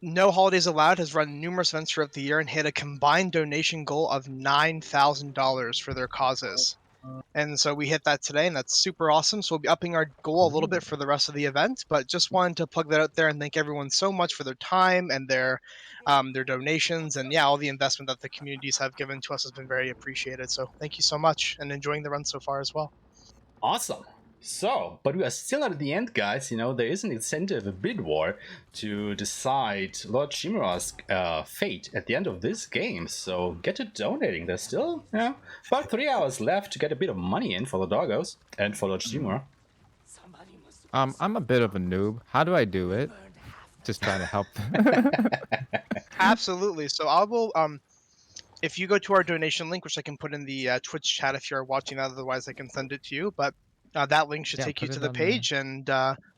No Holidays Allowed has run numerous events throughout the year and hit a combined donation goal of $9,000 for their causes. And so we hit that today, and that's super awesome. So we'll be upping our goal a little bit for the rest of the event, but just wanted to plug that out there and thank everyone so much for their time and their donations, and yeah, all the investment that the communities have given to us has been very appreciated. So thank you so much, and enjoying the run so far as well. Awesome. So, but we are still not at the end, guys. You know, there is an incentive, a bid war, to decide Lord Shimura's fate at the end of this game. So get to donating. There's still, you know, about 3 hours left to get a bit of money in for the doggos and for Lord Shimura. I'm a bit of a noob. How do I do it? Just trying to help. Absolutely. So I will if you go to our donation link, which I can put in the Twitch chat if you're watching that, otherwise I can send it to you. But that link should take you to the page, and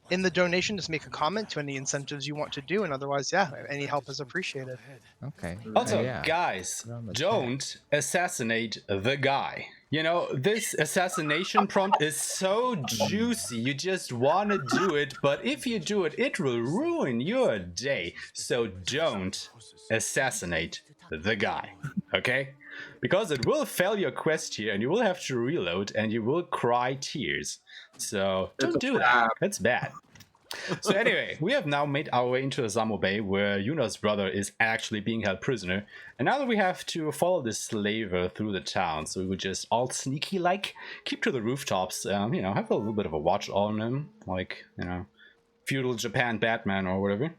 in the donation, just make a comment to any incentives you want to do, and otherwise, yeah, any help is appreciated. Okay. Also, yeah. guys, don't assassinate the guy. You know, this assassination prompt is so juicy, you just want to do it, but if you do it, it will ruin your day. So don't assassinate the guy, okay? Because it will fail your quest here, and you will have to reload, and you will cry tears. So don't do that. That's bad. So anyway, we have now made our way into Asamo Bay, where Yuna's brother is actually being held prisoner. And now that we have to follow this slaver through the town, so we would just all sneaky-like keep to the rooftops, you know, have a little bit of a watch on him, like, you know, feudal Japan Batman or whatever.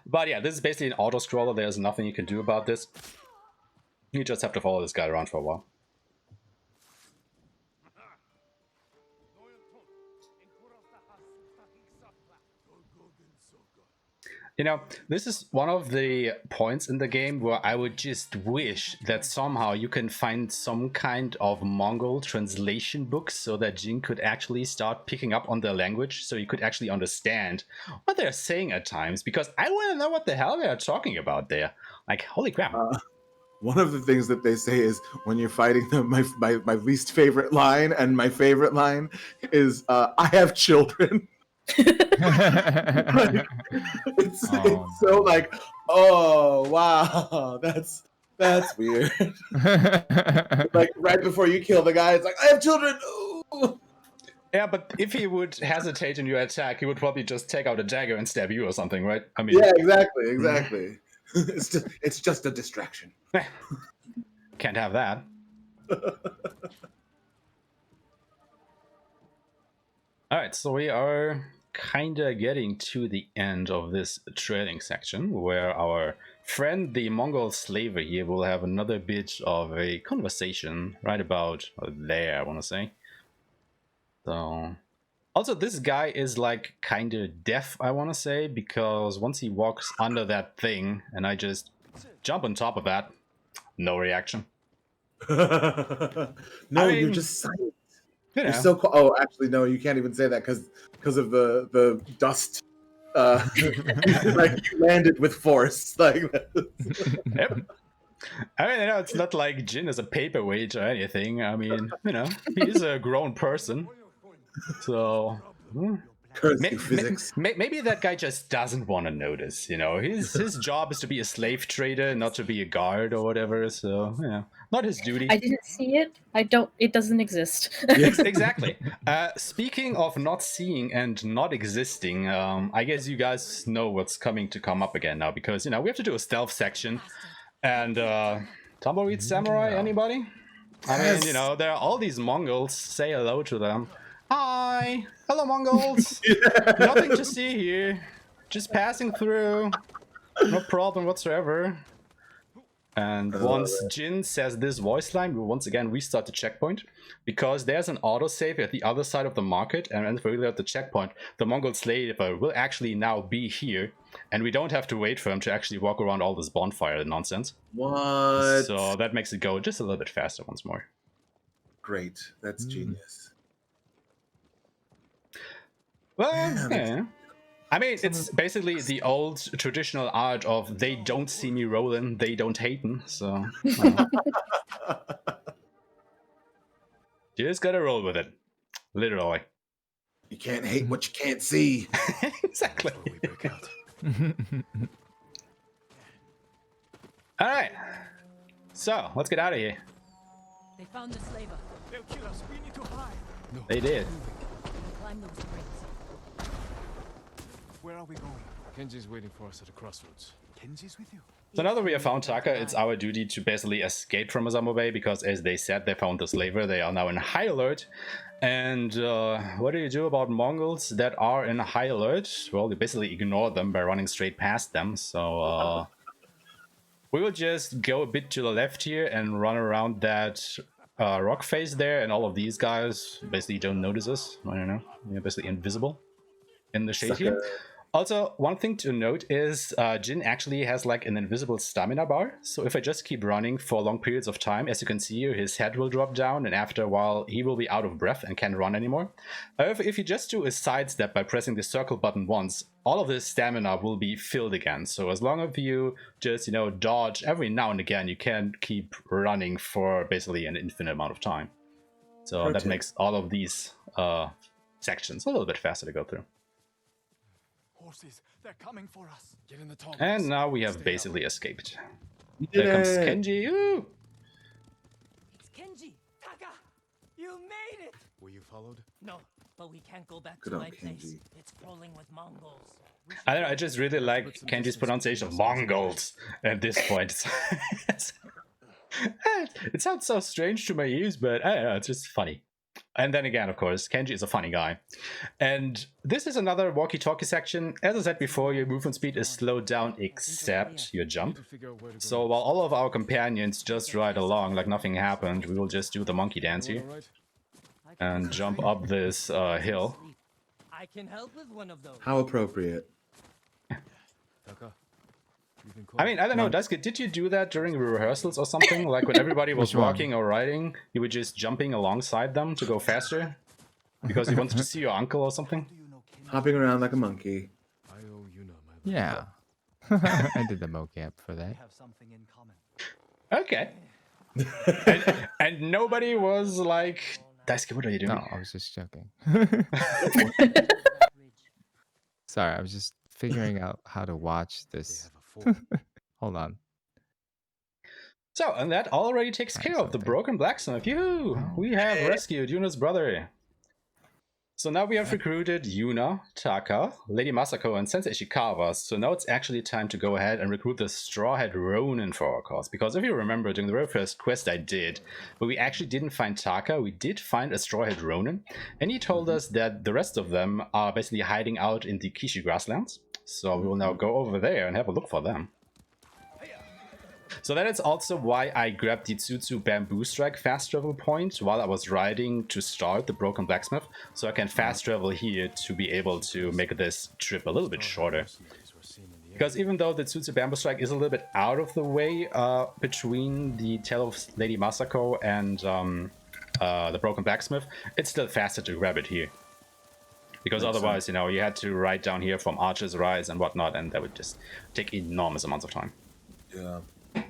But yeah, this is basically an auto-scroller. There's nothing you can do about this. You just have to follow this guy around for a while. You know, this is one of the points in the game where I would just wish that somehow you can find some kind of Mongol translation book so that Jin could actually start picking up on their language, so he could actually understand what they're saying at times, because I want to know what the hell they're talking about there. Like, holy crap. One of the things that they say is when you're fighting them, my least favorite line and my favorite line is, I have children. Like, it's so like, oh wow, that's weird. Like right before you kill the guy, it's like, I have children. Ooh. Yeah, but if he would hesitate in your attack, he would probably just take out a dagger and stab you or something, right? I mean, yeah, exactly. it's just a distraction. Can't have that. Alright, so we are kinda getting to the end of this trailing section, where our friend, the Mongol slaver here, will have another bit of a conversation right about there, I want to say. So... Also, this guy is like kinda deaf, I want to say, because once he walks under that thing, and I just jump on top of that, no reaction. No, I you're mean, just silent. You know. You're so cool. Oh, actually, no, you can't even say that because of the dust. Like you landed with force. Like Yep. I mean, it's not like Jin is a paperweight or anything. I mean, he's a grown person. So currency physics. Maybe that guy just doesn't want to notice. His job is to be a slave trader, not to be a guard or whatever. So not his duty. I didn't see it. It doesn't exist. Exactly. Speaking of not seeing and not existing, I guess you guys know what's to come up again now, because we have to do a stealth section. And Tumbleweed Samurai, anybody? Yes. I mean, there are all these Mongols. Say hello to them. Hi! Hello, Mongols! Nothing to see here. Just passing through. No problem whatsoever. And once Jin says this voice line, we'll once again restart the checkpoint, because there's an autosave at the other side of the market, and if we're at the checkpoint, the Mongol slaver will actually now be here, and we don't have to wait for him to actually walk around all this bonfire nonsense. What? So that makes it go just a little bit faster once more. Great. That's genius. Well, yeah. I mean, it's basically the old traditional art of they don't see me rolling, they don't hatin', so... You just gotta roll with it. Literally. You can't hate what you can't see. Exactly. Alright. So, let's get out of here. They found the slaver. They'll kill us. We need to hide. No. They did. Climb those springs. Where are we going? Kenji's waiting for us at the crossroads. Kenji's with you. So now that we have found Taka, it's our duty to basically escape from Azamo Bay, because as they said, they found the slaver. They are now in high alert. And what do you do about Mongols that are in high alert? Well, you basically ignore them by running straight past them. So we will just go a bit to the left here and run around that rock face there, and all of these guys basically don't notice us. I don't know. You're basically invisible in the shade here. Also, one thing to note is Jin actually has like an invisible stamina bar. So if I just keep running for long periods of time, as you can see here, his head will drop down, and after a while he will be out of breath and can't run anymore. However, if you just do a sidestep by pressing the circle button once, all of his stamina will be filled again. So as long as you just, dodge every now and again, you can keep running for basically an infinite amount of time. So that makes all of these sections a little bit faster to go through. Horses, they're coming for us. Get in the tall And grass. now we have Stay basically escaped. There There comes Kenji. Ooh! It's Kenji. Taka, you made it. Were you followed? No, but we can't go back Good to old my place. Kenji. It's crawling with Mongols. I don't know, I just really like Kenji's pronunciation of Mongols at this point. It sounds so strange to my ears, but I don't know, it's just funny. And then again, of course, Kenji is a funny guy. And this is another walkie-talkie section. As I said before, your movement speed is slowed down except your jump. To figure out where to go. So while all of our companions just ride along like nothing happened, we will just do the monkey dance You here all right? and jump up this hill. I can help with one of those. How appropriate. Taka, you've been I mean, I don't know, Daisuke, did you do that during rehearsals or something? Like when everybody was Which one? walking or riding, you were just jumping alongside them to go faster? Because you wanted to see your uncle or something? Hopping around like a monkey. I owe Yuna my life. Yeah. I did the mocap for that. have something in common. Okay. and nobody was like, Daisuke, what are you doing? No, I was just joking. Sorry, I was just figuring out how to watch They this. have a fort. Hold on. So, and that already takes Nice, care of the okay. broken blacksmith. Yoo! Oh, We have rescued Yuna's brother. So now we have recruited Yuna, Taka, Lady Masako, and Sensei Ishikawa. So now it's actually time to go ahead and recruit the Straw Hat Ronin for our cause. Because if you remember, during the very first quest I did, but we actually didn't find Taka, we did find a Straw Hat Ronin. And he told us that the rest of them are basically hiding out in the Kishi grasslands. So we will now go over there and have a look for them. So that is also why I grabbed the Tsutsu Bamboo Strike fast travel point while I was riding to start the Broken Blacksmith, so I can fast travel here to be able to make this trip a little bit shorter. Because even though the Tsutsu Bamboo Strike is a little bit out of the way between the Tale of Lady Masako and the Broken Blacksmith, it's still faster to grab it here. Because otherwise, you know, you had to ride down here from Archer's Rise and whatnot, and that would just take enormous amounts of time. Yeah. Too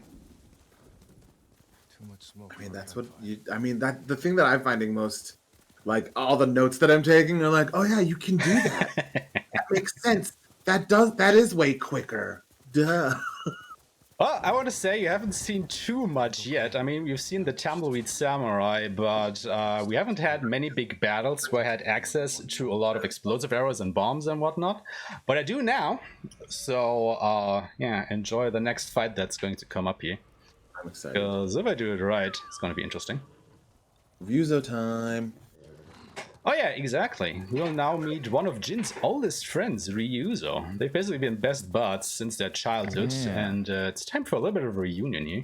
much smoke. I mean, that's what you. I mean, that the thing that I'm finding most, like all the notes that I'm taking are like, oh yeah, you can do that. That makes sense. That is way quicker. Duh. Well, I want to say you haven't seen too much yet. I mean, you've seen the Tumbleweed Samurai, but we haven't had many big battles where I had access to a lot of explosive arrows and bombs and whatnot. But I do now. So, yeah, enjoy the next fight that's going to come up here. I'm excited. Because if I do it right, it's going to be interesting. Ryuzo time. Oh yeah, exactly. We will now meet one of Jin's oldest friends, Ryuzo. They've basically been best buds since their childhood, and it's time for a little bit of a reunion here.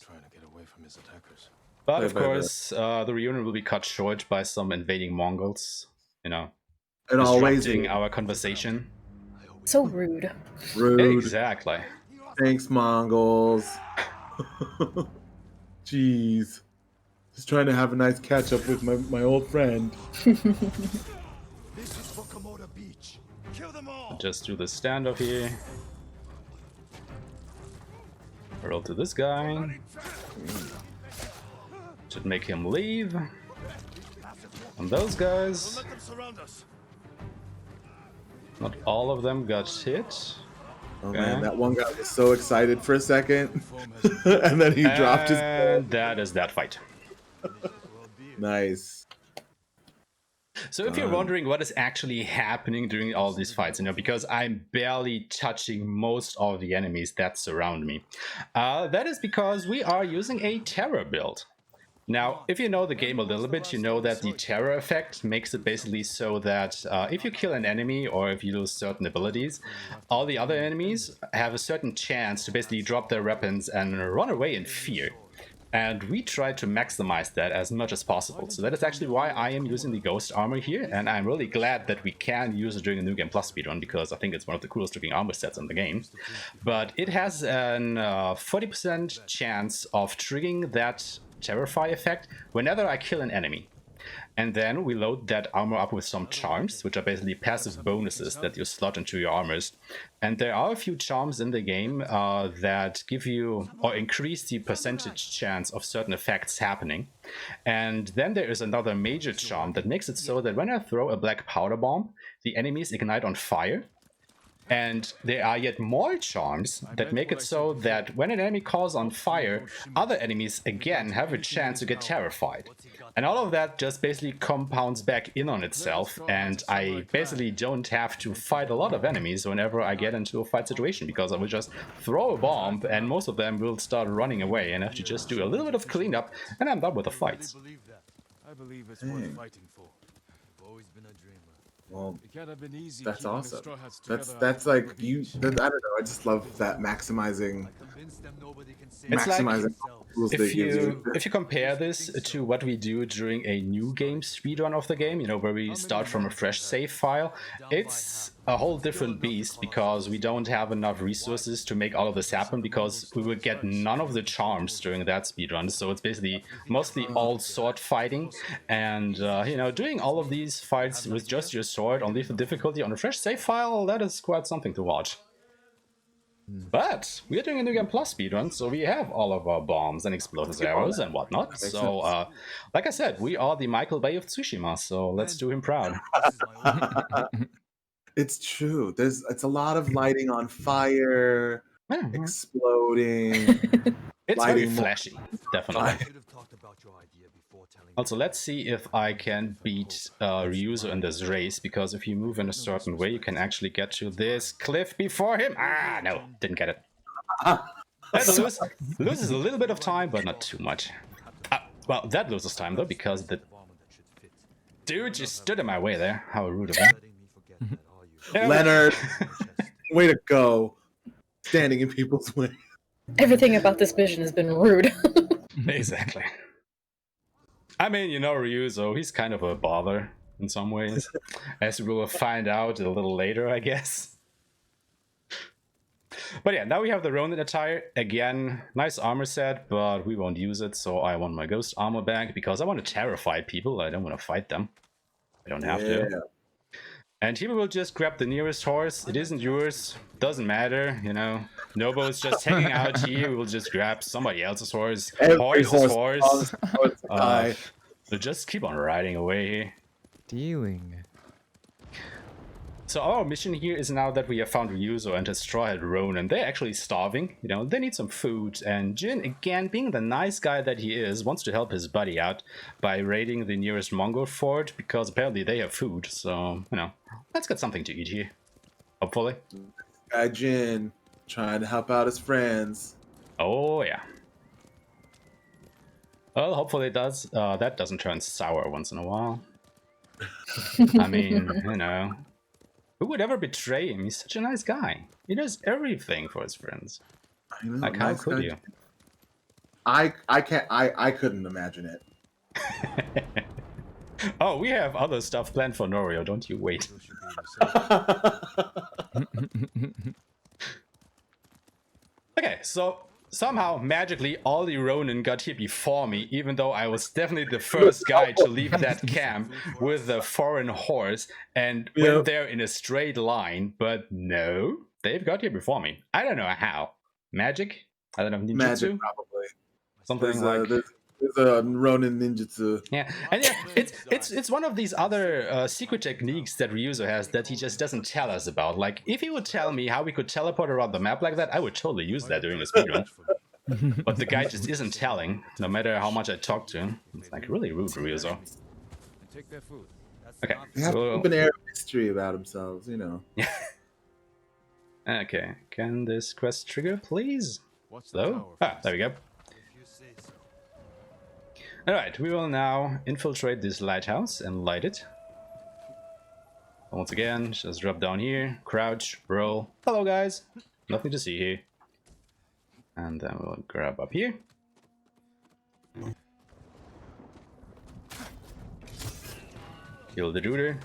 Trying to get away from his attackers. But of course, the reunion will be cut short by some invading Mongols, you know, It always disrupting is. our conversation. So rude. Rude. Exactly. Thanks, Mongols. Jeez. Just trying to have a nice catch up with my old friend. This is for Komoda Beach. Kill them all. Just do the standoff here. Roll to this guy. Should make him leave. And those guys, Let them surround us. not all of them got hit. Oh man, that one guy was so excited for a second. Foam has And then he dropped his And that is that fight. Nice. So if you're wondering what is actually happening during all these fights, you know, because I'm barely touching most of the enemies that surround me, that is because we are using a terror build. Now, if you know the game a little bit, you know that the terror effect makes it basically so that if you kill an enemy or if you lose certain abilities, all the other enemies have a certain chance to basically drop their weapons and run away in fear. And we try to maximize that as much as possible. So that is actually why I am using the ghost armor here, and I'm really glad that we can use it during a New Game Plus speedrun, because I think it's one of the coolest looking armor sets in the game. But it has an 40% chance of triggering that Terrify effect whenever I kill an enemy. And then we load that armor up with some charms, which are basically passive bonuses that you slot into your armors. And there are a few charms in the game that give you or increase the percentage chance of certain effects happening. And then there is another major charm that makes it so that when I throw a black powder bomb, the enemies ignite on fire. And there are yet more charms that make it so that when an enemy calls on fire, other enemies again have a chance to get terrified. And all of that just basically compounds back in on itself, and I basically don't have to fight a lot of enemies whenever I get into a fight situation, because I will just throw a bomb and most of them will start running away, and I have to just do a little bit of cleanup and I'm done with the fights. I believe it's worth fighting for. I've always been a dreamer. Well, It can't have been easy. that's keeping the awesome. Straw Hats together That's on like Komoda you. Beach. I don't know. I just love that maximizing. It's like tools they give you. if you compare this to what we do during a new game speedrun of the game, you know, where we start from a fresh save file, it's a whole different beast, because we don't have enough resources to make all of this happen, because we will get none of the charms during that speedrun. So it's basically mostly all sword fighting, and you know, doing all of these fights with just your sword on lethal difficulty on a fresh save file, that is quite something to watch. But we are doing a New Game Plus speedrun, so we have all of our bombs and explosive arrows and whatnot. So, like I said, we are the Michael Bay of Tsushima, so let's do him proud. It's true. It's a lot of lighting on fire, Yeah, exploding. it's very lighting more- flashy, definitely. Also, let's see if I can beat Ryuzo in this race, because if you move in a certain way, you can actually get to this cliff before him. Ah, no, didn't get it. That loses a little bit of time, but not too much. Well, that loses time, though, because the dude just stood in my way there. How rude of him. Yeah, Leonard, way to go. Standing in people's way. Everything about this mission has been rude. Exactly. I mean, you know Ryuzo, he's kind of a bother in some ways, as we will find out a little later, I guess. But yeah, now we have the Ronin attire. Again, nice armor set, but we won't use it, so I want my ghost armor back, because I want to terrify people. I don't want to fight them. I don't have to. And here we will just grab the nearest horse. It isn't yours. Doesn't matter, you know. Nobo's just hanging out here. We will just grab somebody else's horse. Horse's horse. So just keep on riding away here. Dealing. So our mission here is now that we have found Ryuzo and his straw-hat Ronin. They're actually starving, you know, they need some food. And Jin, again, being the nice guy that he is, wants to help his buddy out by raiding the nearest Mongol fort, because apparently they have food. So, you know, let's get something to eat here. Hopefully. Guy Jin, trying to help out his friends. Oh, yeah. Well, hopefully it does. That doesn't turn sour once in a while. I mean, you know. Who would ever betray him? He's such a nice guy. He does everything for his friends. I know, Like, how nice could guy. you? I couldn't imagine it. Oh, we have other stuff planned for Norio, don't you wait. Okay, so somehow, magically, all the Ronin got here before me, even though I was definitely the first guy to leave that camp with a foreign horse and went there in a straight line. But no, they've got here before me. I don't know how. Magic? I don't know, ninjutsu? Magic, probably. Something like... There's a Ronin ninjutsu. Yeah, and yeah, it's one of these other secret techniques that Ryuzo has that he just doesn't tell us about. Like, if he would tell me how we could teleport around the map like that, I would totally use that during the speedrun. But the guy just isn't telling, no matter how much I talk to him. It's like really rude, Ryuzo. Okay, They have so... open air mystery about themselves, you know. Okay, can this quest trigger, please? Hello? Ah, there we go. Alright, we will now infiltrate this lighthouse and light it. Once again, just drop down here, crouch, roll. Hello guys! Nothing to see here. And then we'll grab up here. Kill the duder.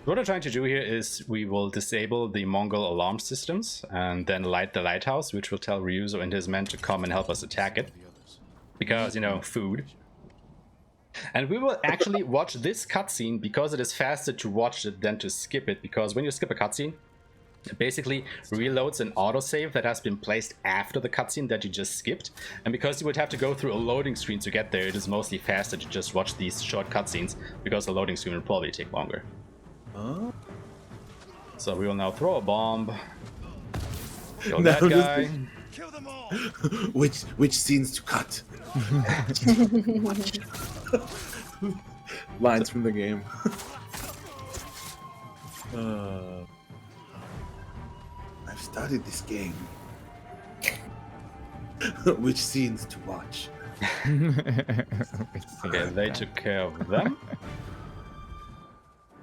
What we're trying to do here is we will disable the Mongol alarm systems and then light the lighthouse, which will tell Ryuzo and his men to come and help us attack it. Because, you know, food. And we will actually watch this cutscene because it is faster to watch it than to skip it. Because when you skip a cutscene, it basically reloads an autosave that has been placed after the cutscene that you just skipped. And because you would have to go through a loading screen to get there, it is mostly faster to just watch these short cutscenes because the loading screen will probably take longer. Huh? So we will now throw a bomb. Kill that guy. Kill them all. Which scenes to cut? Lines from the game. I've studied this game. Which scenes to watch? Okay, they took care of them.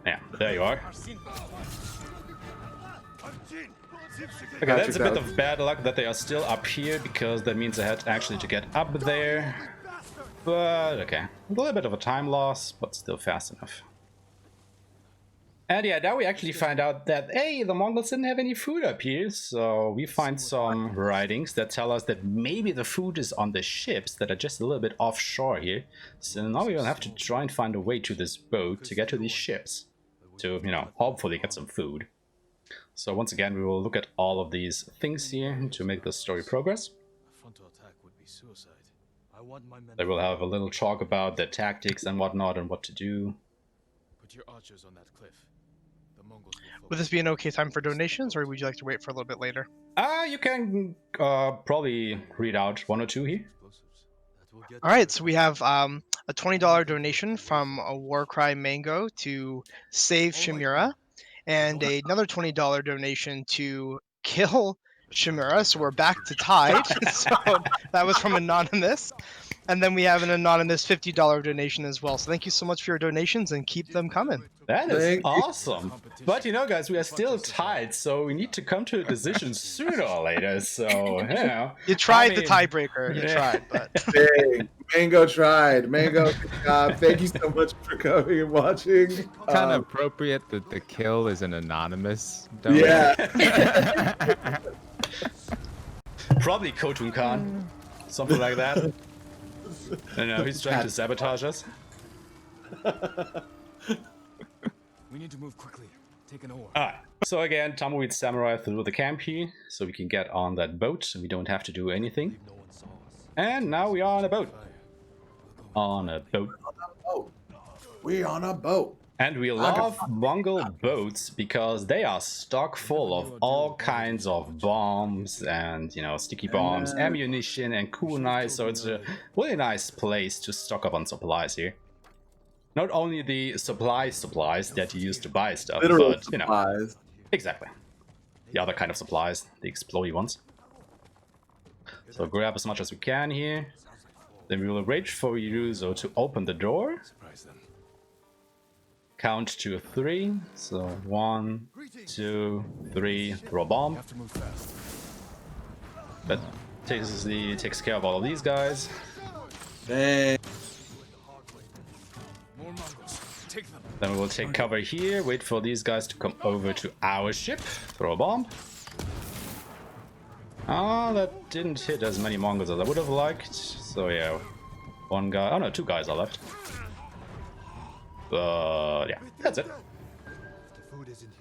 Yeah, there you are. Okay, that's a bit of bad luck that they are still up here, because that means I had actually to get up there. But, okay. A little bit of a time loss, but still fast enough. And yeah, now we actually find out that, hey, the Mongols didn't have any food up here. So we find some writings that tell us that maybe the food is on the ships that are just a little bit offshore here. So now we will have to try and find a way to this boat to get to these ships. To, you know, hopefully get some food. So once again, we will look at all of these things here to make the story progress. A frontal attack would be suicide. I want my men. They will have a little talk about their tactics and whatnot and what to do. Put your archers on that cliff. The Mongols will Would this be an okay time for donations, or would you like to wait for a little bit later? You can probably read out one or two here. explosives. That All right, so we have a $20 donation from a Warcry Mango to save Shimura, and another $20 donation to kill Shimura. So we're back to tied. So that was from Anonymous. And then we have an anonymous $50 donation as well. So thank you so much for your donations and keep them coming. That is Thank you. awesome. But you know, guys, we are still tied, so we need to come to a decision sooner or later. So, you know. You tried I the mean, tiebreaker. You yeah. tried, but Dang, Mango tried. Mango, good job. Thank you so much for coming and watching. Kind of appropriate that the kill is an anonymous donor. Yeah. Probably Khotun Khan. Something like that. I know, he's trying to sabotage us. We need to move quickly. Take an oar. Alright, so again, Tumbleweed Samurai through the camp here, so we can get on that boat and we don't have to do anything. No one saw us. And now we are on a boat. On a boat. Oh, we on a boat. And we love Mongol boats because they are stock full of all kinds of bombs and, you know, sticky bombs, ammunition and kunai, so it's a really nice place to stock up on supplies here. Not only the supplies that you use to buy stuff, Literal but, you know, supplies. exactly. The other kind of supplies, the explodey ones. So grab as much as we can here. Then we will wait for Yuzo to open the door. Surprise them. Count to 3. So 1, 2, 3. Throw a bomb. Have to move fast. That takes care of all of these guys. Dang. More Mongols. Take them. Then we will take cover here. Wait for these guys to come over to our ship. Throw a bomb. Ah, that didn't hit as many Mongols as I would have liked. So yeah, one guy. Oh no, 2 guys are left. Yeah, that's it.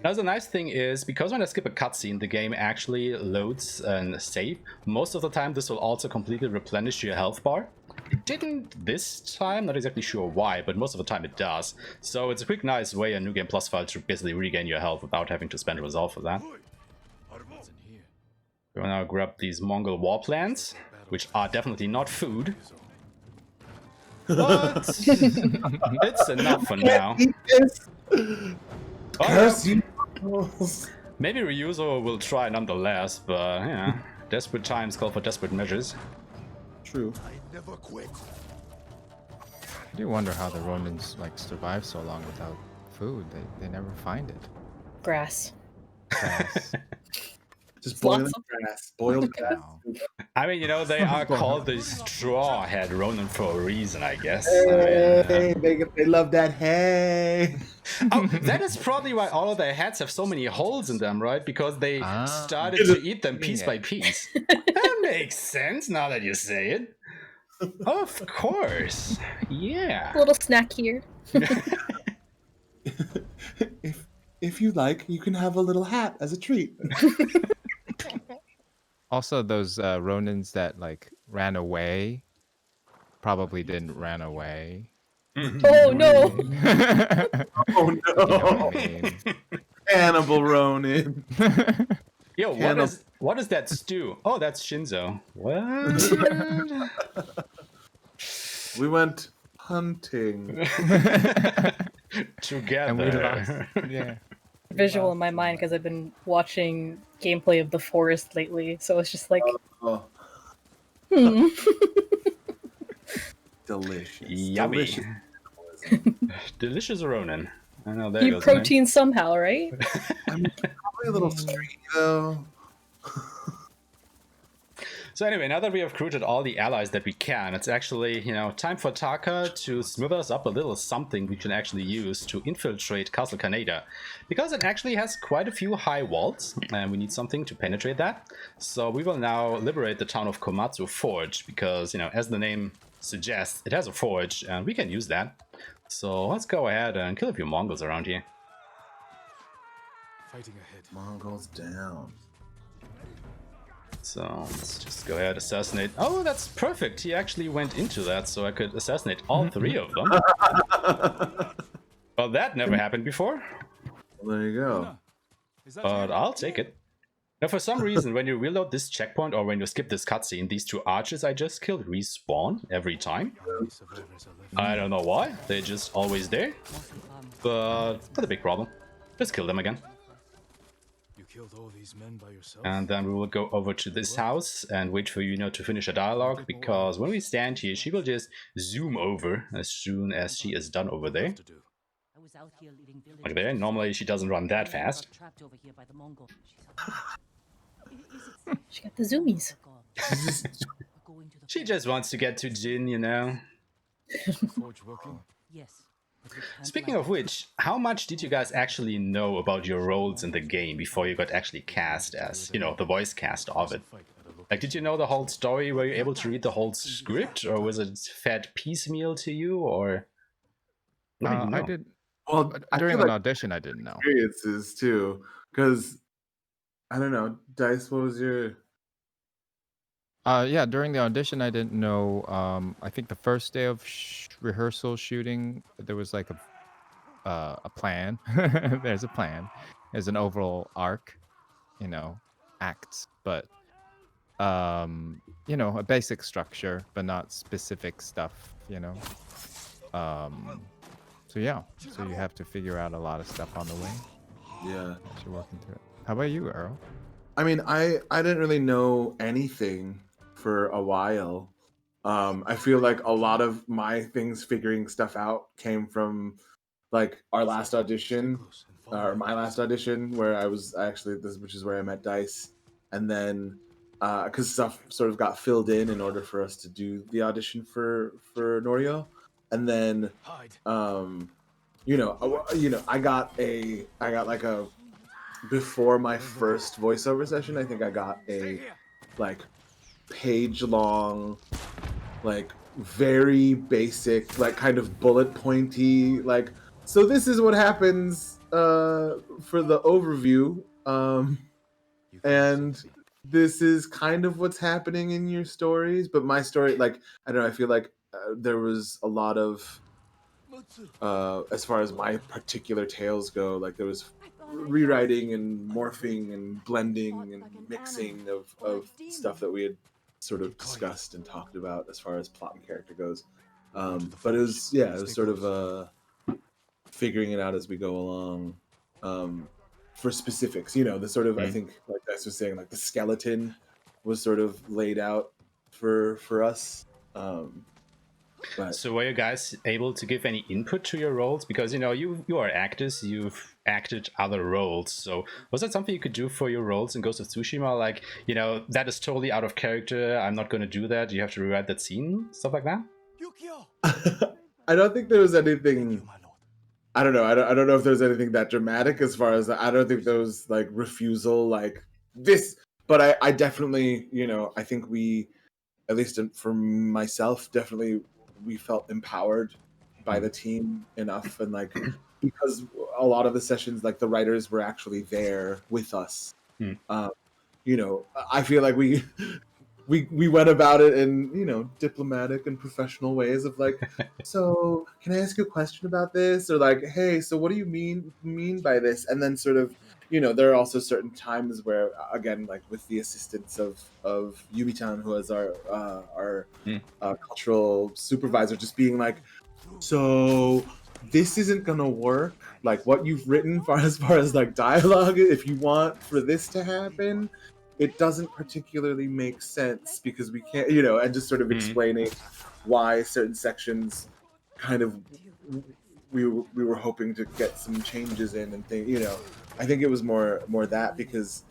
Now the nice thing is, because when I skip a cutscene, the game actually loads and save. Most of the time this will also completely replenish your health bar. It didn't this time, not exactly sure why, but most of the time it does. So it's a quick nice way on New Game Plus file to basically regain your health without having to spend a resolve for that. What's in here? We'll now grab these Mongol war plants, which are definitely not food. But it's enough for now. Eat this. Oh, Curse yeah. you. Mongols. Maybe Ryuzo will try nonetheless, but yeah, desperate times call for desperate measures. True. I never quit. I do wonder how the Ronins like survive so long without food. They never find it. Grass. Grass. Just boiling Lots of- grass. Boiled grass. Wow. I mean, you know, they are called the Straw Head Ronin for a reason, I guess. I mean, Hey, they love that hay. oh, that is probably why all of their heads have so many holes in them, right? Because they Ah. started to eat them piece Yeah. by piece. That makes sense now that you say it. Of course. Yeah. A little snack here. If you like, you can have a little hat as a treat. Also, those Ronins that like ran away probably didn't run away. Oh no! Oh You know what no! I mean? Cannibal Ronin. Yo, what is that stew? Oh, that's Shinzo. What? We went hunting. Together. And we lost. Yeah. Visual in my mind because I've been watching gameplay of The Forest lately, so it's just like, Oh, hmm. delicious. Yummy. Delicious. Delicious Ronin. I know there You goes the name. protein somehow, right? I mean, probably a little street though. So anyway, now that we have recruited all the allies that we can, it's actually, you know, time for Taka to smooth us up a little something we can actually use to infiltrate Castle Kaneda. Because it actually has quite a few high walls, and we need something to penetrate that. So we will now liberate the town of Komatsu Forge, because, you know, as the name suggests, it has a forge, and we can use that. So let's go ahead and kill a few Mongols around here. Fighting ahead. Mongols down. So let's just go ahead, assassinate. Oh, that's perfect. He actually went into that, so I could assassinate all 3 of them. Well, that never happened before, Well, there you go. Is that but you? I'll take it. Now, for some reason, when you reload this checkpoint or when you skip this cutscene, these 2 archers I just killed respawn every time. How many survivors are left? I don't know why. They're just always there. But not a big problem. Just kill them again. You killed all these men by yourself? And then we will go over to this house and wait for Yuno to finish a dialogue, because when we stand here, she will just zoom over as soon as she is done over there. To do. I was out here leading villagers. Like there, normally she doesn't run that fast. Trapped over here by the Mongol. She got the zoomies. She just wants to get to Jin, you know. Forge working? Yes. Speaking of which, how much did you guys actually know about your roles in the game before you got actually cast as, you know, the voice cast of it? Like, did you know the whole story? Were you able to read the whole script, or was it fed piecemeal to you, or? I did. Well, I During feel an like audition, I didn't know. experiences too, because I don't know, Dice. What was your? Yeah, during the audition, I didn't know. I think the first day of rehearsal shooting, there was like a plan. There's a plan. There's an overall arc, you know, acts, but you know, a basic structure, but not specific stuff, you know. So yeah, so you have to figure out a lot of stuff on the way Yeah. as you're working through it. How about you, Earl? I mean, I didn't really know anything for a while. I feel like a lot of my things figuring stuff out came from like our last audition, or my last audition, where I was actually this, which is where I met Dice, and then because stuff sort of got filled in order for us to do the audition for Norio, and then Hide. I got like a before my first voiceover session, I think I got a like page long, like very basic, like kind of bullet pointy, like, so this is what happens for the overview, You can and succeed. this is kind of what's happening in your stories. But my story, like, I don't know, I feel like there was a lot of as far as my particular tales go, like there was rewriting and morphing and blending and mixing of stuff that we had sort of discussed and talked about as far as plot and character goes. But it was sort of figuring it out as we go along. For specifics, you know, the sort of, I think, like Dice was saying, like the skeleton was sort of laid out for us. But So were you guys able to give any input to your roles? Because, you know, you are actors, you've acted other roles. So was that something you could do for your roles in Ghost of Tsushima? Like, you know, that is totally out of character, I'm not going to do that, you have to rewrite that scene, stuff like that? I don't think there was anything. I don't know. I don't know if there's anything that dramatic as far as I don't think there was like refusal like this. But I definitely, you know, I think we, at least for myself, definitely we felt empowered by the team enough, and like because a lot of the sessions, like the writers were actually there with us. You know, I feel like we went about it in, you know, diplomatic and professional ways of like, so can I ask you a question about this, or like, hey, so what do you mean by this? And then sort of, you know, there are also certain times where, again, like with the assistance of Yumitan, who is our cultural supervisor, just being like, so this isn't gonna work, like what you've written as far as like dialogue, if you want for this to happen, it doesn't particularly make sense because we can't, you know, and just sort of explaining why certain sections kind of we were hoping to get some changes in and things, you know. I think it was more that, because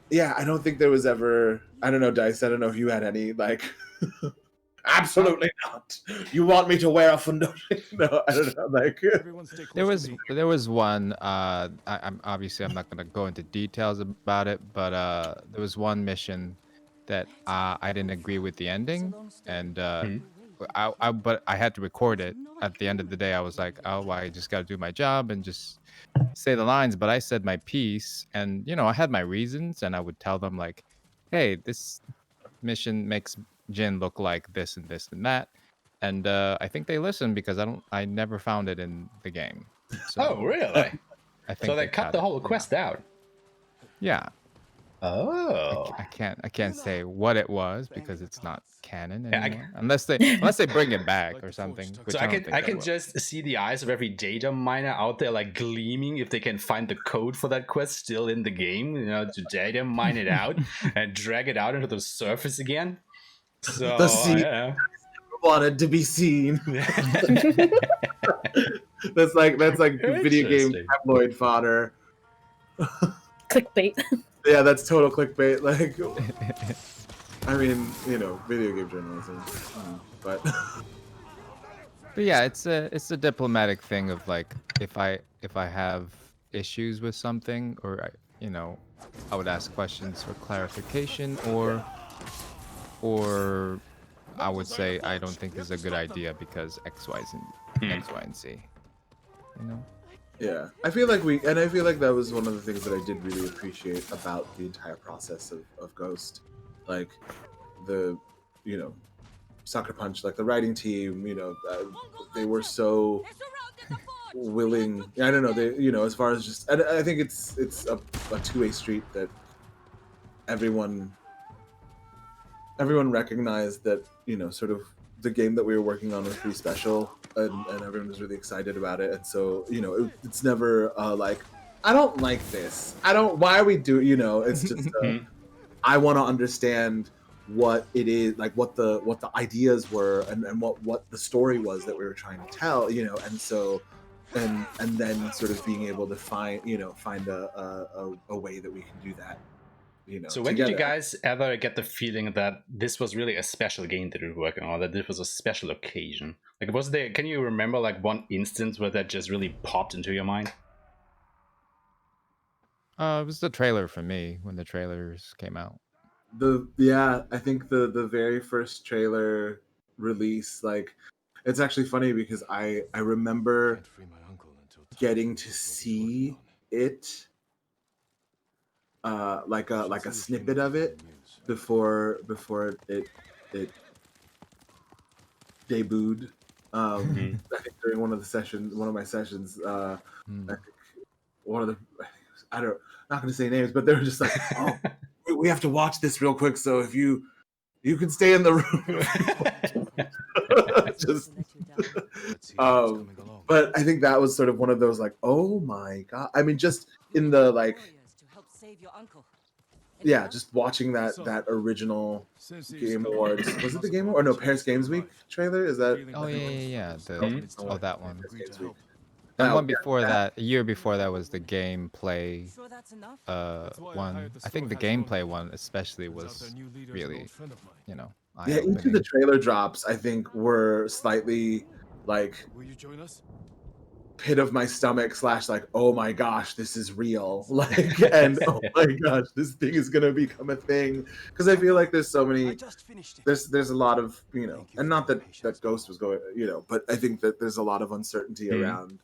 yeah, I don't think there was ever, I don't know, Dice, I don't know if you had any like absolutely not, you want me to wear a fundori? No, I don't know, like Everyone stay close to me. There was one. I'm obviously I'm not gonna go into details about it, but there was one mission that I didn't agree with the ending, and but I had to record it. At the end of the day, I was like, oh, well, I just got to do my job and just say the lines. But I said my piece, and you know, I had my reasons, and I would tell them like, hey, this mission makes Jin look like this and this and that. And I think they listened because I never found it in the game. So Oh, really? I think So they cut the it, whole yeah. quest out. Yeah. Oh. I can't say what it was because it's not canon Yeah, anymore. Unless they bring it back or something, which so I don't think I they can will. just see the eyes of every data miner out there like gleaming if they can find the code for that quest still in the game, you know, to data mine it out and drag it out into the surface again. So The sea yeah. wanted to be seen. That's like video game Interesting. tabloid fodder. Clickbait. Yeah, that's total clickbait. Like, I mean, you know, video game journalism, but But yeah, it's a diplomatic thing of like if I have issues with something or I would ask questions for clarification or I would say I don't think this is a good idea because X, Y, and Z. You know? yeah, I feel like that was one of the things that I did really appreciate about the entire process of Ghost, like the, you know, Sucker Punch, like the writing team, you know, they were so willing. I don't know, they, you know, as far as just, I think it's a two-way street that everyone recognized that, you know, sort of the game that we were working on was pretty special, and everyone was really excited about it. And so, you know, it's never like, I don't like this. I don't. Why are we doing? You know, it's just I want to understand what it is, like what the ideas were, and what the story was that we were trying to tell. You know, and so. And then sort of being able to find a way that we can do that. You know, so when together. did you guys ever get the feeling that this was really a special game that you were working on, that this was a special occasion? Like, was there, can you remember like one instance where that just really popped into your mind? It was the trailer for me when the trailers came out. I think the very first trailer release, like, it's actually funny because I remember getting to see it, like a snippet of it before it debuted. I think during one of my sessions, I think one of the, I don't, not going to say names, but they were just like, oh, we have to watch this real quick. So if you can stay in the room. Just, but I think that was sort of one of those like, oh my god. I mean, just in the like, yeah, just watching that original Game Awards. Was it the Game Awards? Or no, Paris Games Week trailer? Is that? Oh yeah. That one. That And one one before that, a year before that was the gameplay one. I think the gameplay one especially was really, you know, yeah, each of the eye-opening. trailer drops I think were slightly like pit of my stomach / like, oh my gosh, this is real, like, and oh my gosh, this thing is gonna become a thing, because I feel like there's so many, there's a lot of, you know, and not that Ghost was going, you know, but I think that there's a lot of uncertainty around,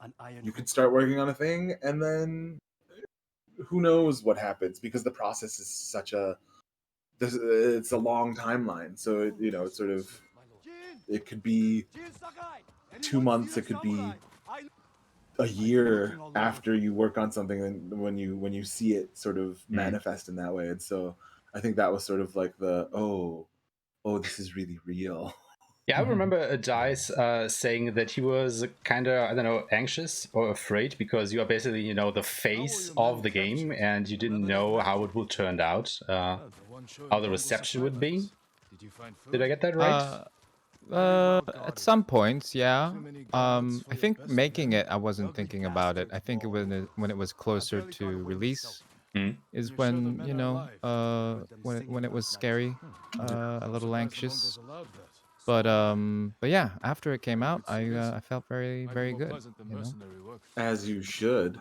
like, you could start working on a thing and then who knows what happens, because the process is such a, it's a long timeline, so it, you know, it's sort of, it could be 2 months, it could be a year after you work on something, and when you see it sort of manifest in that way. And so I think that was sort of like the, oh, this is really real. Yeah, I remember Dice saying that he was kind of, I don't know, anxious or afraid because you are basically, you know, the face of the game and you didn't know how it would turn out, how the reception would be. Did I get that right? At some points, yeah. I think making it, I wasn't thinking about it. I think when it was closer to release is when, you know, when it was scary, a little anxious. But yeah, after it came out, I felt very, very good. You know? As you should.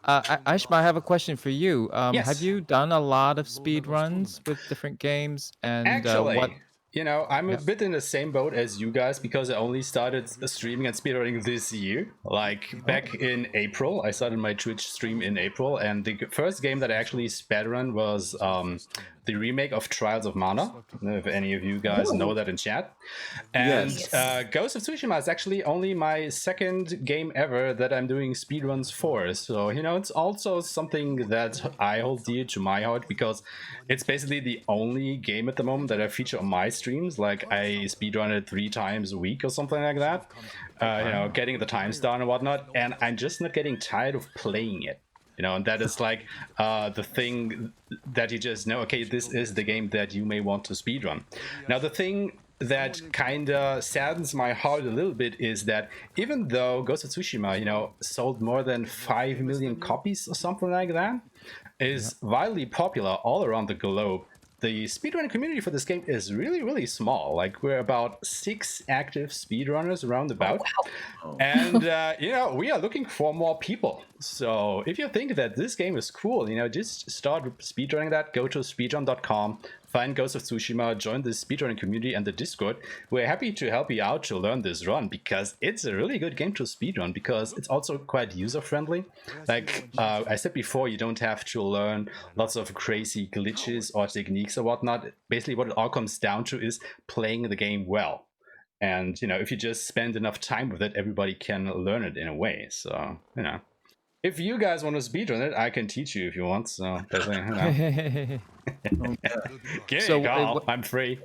Aeshmah, I have a question for you. Yes. Have you done a lot of speed runs with different games? And Actually, what? you know, I'm a bit in the same boat as you guys because I only started streaming and speedrunning this year. Like back in April, I started my Twitch stream in April, and the first game that I actually speedrun was the remake of Trials of Mana. I don't know if any of you guys know that in chat. And Yes. Ghost of Tsushima is actually only my second game ever that I'm doing speedruns for. So, you know, it's also something that I hold dear to my heart because it's basically the only game at the moment that I feature on my streams. Like, I speedrun it 3 times a week or something like that. You know, getting the times down and whatnot. And I'm just not getting tired of playing it. You know, and that is like the thing that you just know, okay, this is the game that you may want to speedrun. Now, the thing that kind of saddens my heart a little bit is that even though Ghost of Tsushima, you know, sold more than 5 million copies or something like that, is widely popular all around the globe, the speedrunning community for this game is really small. Like, we're about 6 active speedrunners around about. And, you know, we are looking for more people. So if you think that this game is cool, you know, just start speedrunning that. Go to speedrun.com, find Ghost of Tsushima, join the speedrunning community and the Discord. We're happy to help you out to learn this run because it's a really good game to speedrun because it's also quite user-friendly. Like I said before, you don't have to learn lots of crazy glitches or techniques or whatnot. Basically, what it all comes down to is playing the game well. And, you know, if you just spend enough time with it, everybody can learn it in a way. So, you know, if you guys want to speedrun it, I can teach you if you want. So, basically, you know. So, Carl, I'm free.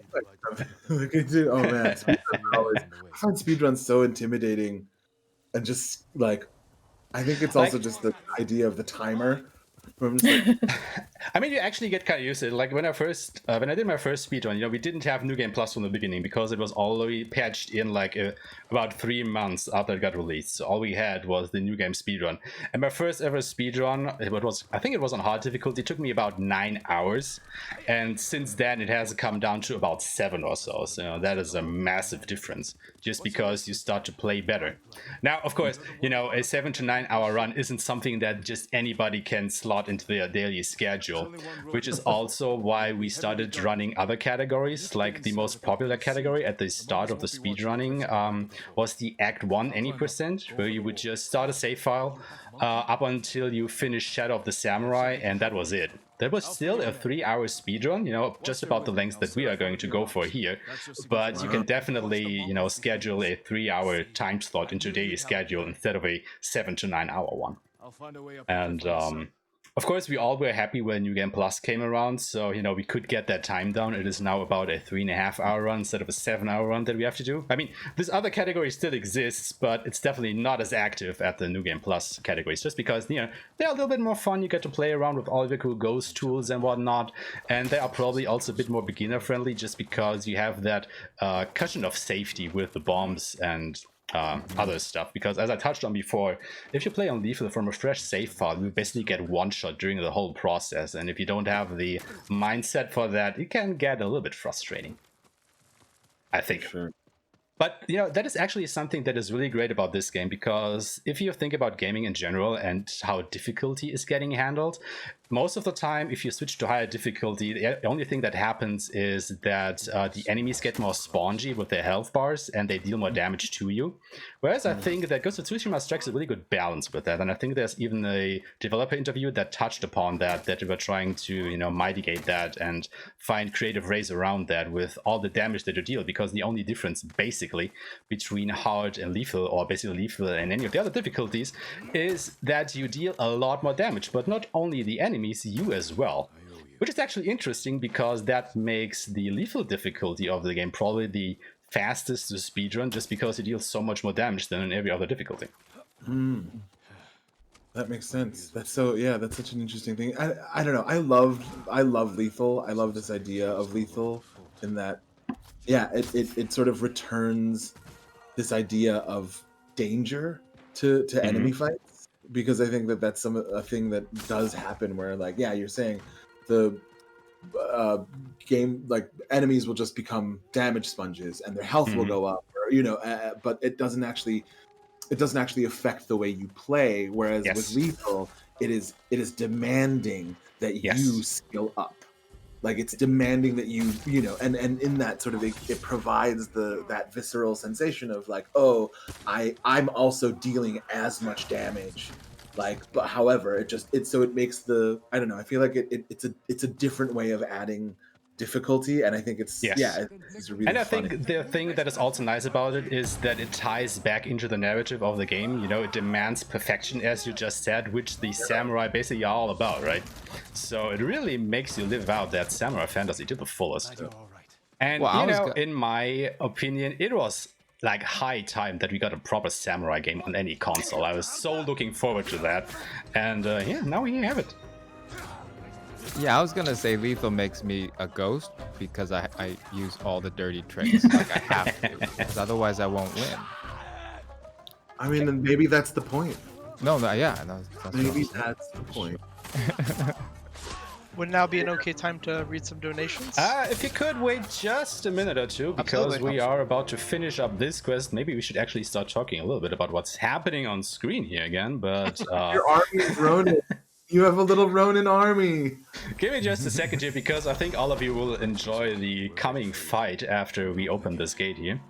Look at you. Oh man, I find speedruns so intimidating, and just like, I think it's also just the idea of the timer. Where I'm just like, I mean, you actually get kind of used to it. Like when I did my first speedrun, you know, we didn't have New Game Plus from the beginning because it was already patched in like about 3 months after it got released. So all we had was the New Game speedrun. And my first ever speedrun, I think it was on hard difficulty, took me about 9 hours. And since then, it has come down to about 7 or so. So, you know, that is a massive difference just because you start to play better. Now, of course, you know, a 7 to 9 hour run isn't something that just anybody can slot into their daily schedule, which is also why we started running other categories. Like the most popular category at the start of the speedrunning was the Act 1 any percent, where you would just start a save file up until you finish Shadow of the Samurai, and that was it. That was still a 3-hour speedrun, you know, just about the length that we are going to go for here. But you can definitely, you know, schedule a 3-hour time slot into your daily schedule instead of a 7 to 9 hour one. And of course, we all were happy when New Game Plus came around, so, you know, we could get that time down. It is now about a 3.5 hour run instead of a 7-hour run that we have to do. I mean, this other category still exists, but it's definitely not as active at the New Game Plus categories, just because, you know, they're a little bit more fun. You get to play around with all the cool ghost tools and whatnot, and they are probably also a bit more beginner-friendly, just because you have that cushion of safety with the bombs and other stuff, because as I touched on before, if you play on lethal from a fresh save file, you basically get one shot during the whole process, and if you don't have the mindset for that, it can get a little bit frustrating, I think. sure. But, you know, that is actually something that is really great about this game, because if you think about gaming in general and how difficulty is getting handled, most of the time, if you switch to higher difficulty, the only thing that happens is that the enemies get more spongy with their health bars and they deal more damage to you. Whereas I think that Ghost of Tsushima strikes a really good balance with that. And I think there's even a developer interview that touched upon that they were trying to, you know, mitigate that and find creative ways around that with all the damage that you deal. Because the only difference, basically, between hard and lethal, or basically lethal and any of the other difficulties, is that you deal a lot more damage, but not only the enemies, you as well, which is actually interesting because that makes the lethal difficulty of the game probably the fastest to speedrun, just because it deals so much more damage than in every other difficulty. That makes sense. That's so, yeah, that's such an interesting thing. I don't know. I love lethal. I love this idea of lethal in that, yeah, it sort of returns this idea of danger to enemy fights, because I think that that's a thing that does happen where, like, yeah, you're saying the game, like, enemies will just become damage sponges and their health will go up, or, you know, but it doesn't actually affect the way you play. Whereas with lethal, it is demanding that you skill up. Like, it's demanding that you know, and in that sort of, it provides that visceral sensation of like, oh, I'm also dealing as much damage Like, but however, it makes the, I don't know. I feel like it's a different way of adding difficulty, and I think it's it's really And I funny. think the thing that is also nice about it is that it ties back into the narrative of the game. You know, it demands perfection, as you just said, which the samurai basically are all about, right? So it really makes you live out that samurai fantasy to the fullest. And Well, you know, in my opinion, it was like high time that we got a proper samurai game on any console. I was so looking forward to that, and yeah, now we have it. Yeah, I was gonna say lethal makes me a ghost because I use all the dirty tricks. Like I have to, because otherwise I won't win. I mean, then maybe that's the point. No, yeah, that's Maybe that's the point. Would now be an okay time to read some donations? If you could wait just a minute or two, because we are about to finish up this quest. Maybe we should actually start talking a little bit about what's happening on screen here again, but... Your army is Ronin. You have a little Ronin army. Give me just a second here, because I think all of you will enjoy the coming fight after we open this gate here.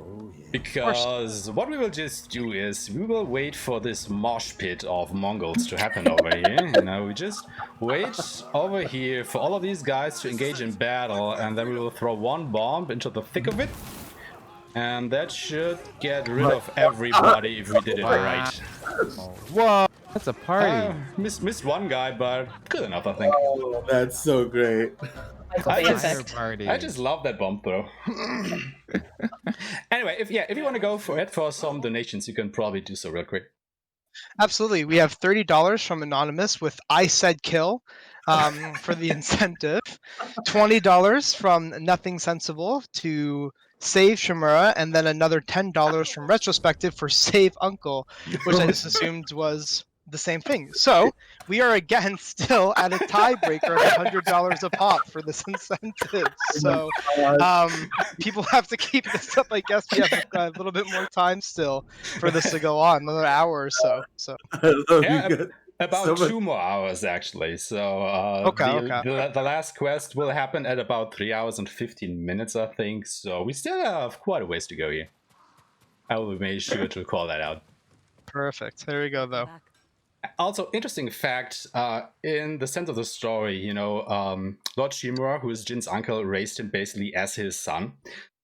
Oh, yeah. Because what we will just do is we will wait for this mosh pit of Mongols to happen over here. You know, we just wait over here for all of these guys to engage in battle, and then we will throw one bomb into the thick of it. And that should get rid of everybody if we did it right. Whoa, that's a party. Missed one guy, but good enough, I think. Oh, that's so great. I just love that bomb throw. Anyway, if you want to go for it for some donations, you can probably do so real quick. Absolutely. We have $30 from Anonymous with I Said Kill for the incentive. $20 from Nothing Sensible to Save Shimura, and then another $10 from Retrospective for Save Uncle, which I just assumed was the same thing. So we are again still at a tiebreaker of $100 a pop for this incentive. So people have to keep this up. I guess we have a little bit more time still for this to go on, another hour or so. Yeah, about 2 more hours actually. So the last quest will happen at about 3 hours and 15 minutes, I think. So we still have quite a ways to go here. I will make sure to call that out. Perfect. There we go, though. Also, interesting fact, in the sense of the story, you know, Lord Shimura, who is Jin's uncle, raised him basically as his son.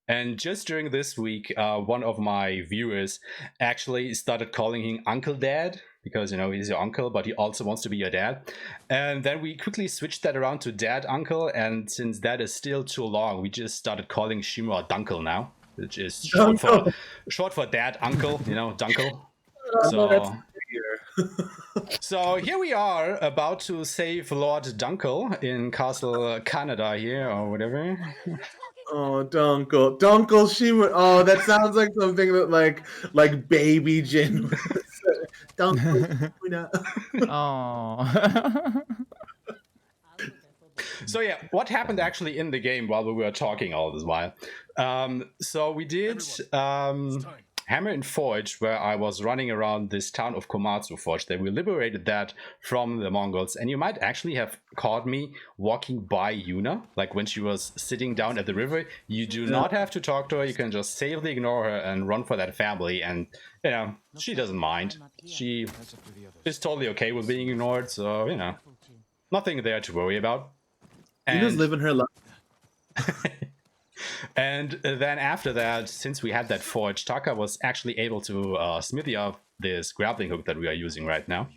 And just during this week, one of my viewers actually started calling him Uncle Dad, because, you know, he's your uncle, but he also wants to be your dad. And then we quickly switched that around to Dad Uncle, and since that is still too long, we just started calling Shimura Dunkle now, which is short for Dad Uncle, you know, Dunkle. So here we are about to save Lord Dunkle in Castle Canada here, or whatever. Oh, Dunkle Shimura. Oh, that sounds like something that like baby Jin. Dunkle Shimura. Oh. So yeah, what happened actually in the game while we were talking all this while? So we did Hammer and Forge, where I was running around this town of Komatsu Forge. Then we liberated that from the Mongols, and you might actually have caught me walking by Yuna, like when she was sitting down at the river. You do not have to talk to her, you can just safely ignore her and run for that family, and you know, she doesn't mind. She is totally okay with being ignored, so you know, nothing there to worry about. Yuna's living her life. And then after that, since we had that forge, Taka was actually able to smithy up this grappling hook that we are using right now,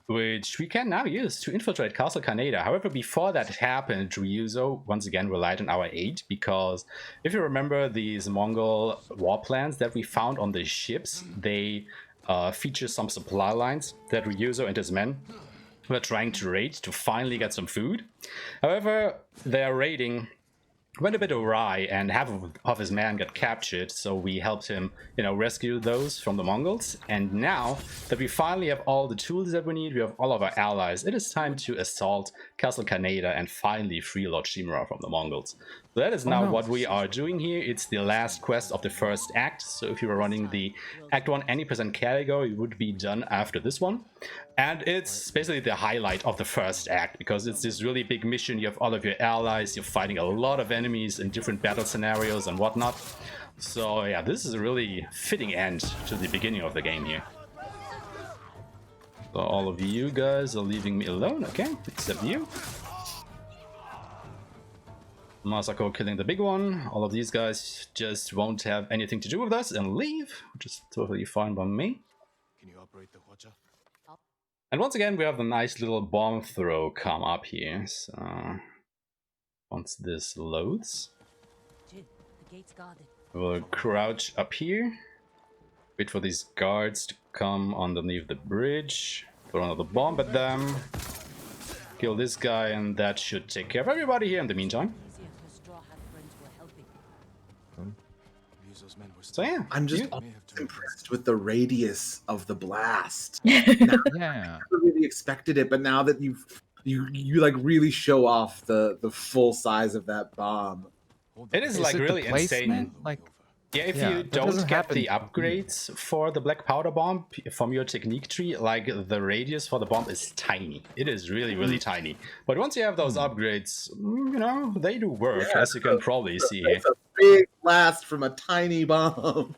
which we can now use to infiltrate Castle Canada. However, before that happened, Ryuzo once again relied on our aid, because if you remember these Mongol war plans that we found on the ships, they feature some supply lines that Ryuzo and his men were trying to raid to finally get some food. However, their raiding went a bit awry, and half of his men got captured, so we helped him, you know, rescue those from the Mongols. And now that we finally have all the tools that we need, we have all of our allies, it is time to assault Castle Canada and finally free Lord Shimura from the Mongols. So that is now what we are doing here. It's the last quest of the first act, so if you were running the Act 1 any percent category, it would be done after this one. And it's basically the highlight of the first act, because it's this really big mission. You have all of your allies, you're fighting a lot of enemies in different battle scenarios and whatnot. So yeah, this is a really fitting end to the beginning of the game here. So all of you guys are leaving me alone, okay? Except you. Masako killing the big one. All of these guys just won't have anything to do with us and leave, which is totally fine by me. Can you operate the Hwacha? And once again, we have a nice little bomb throw come up here. So once this loads, Jin, the gate's guarded. we'll crouch up here. Wait for these guards to come underneath the bridge. Throw another bomb at them. Kill this guy, and that should take care of everybody here in the meantime. Easier for straw hat friends were helping. Ryuzo's men were So yeah, I'm just may have to impressed with the radius of the blast. Yeah. I never really expected it, but now that you like really show off the full size of that bomb. it is Is like it the really placement? insane. Like, Yeah, if Yeah, you that don't doesn't get the happen. upgrades for the black powder bomb from your technique tree, like the radius for the bomb is tiny. It is really, really tiny. But once you have those upgrades, you know, they do work, Yeah, as you can probably see here. It's a big blast from a tiny bomb.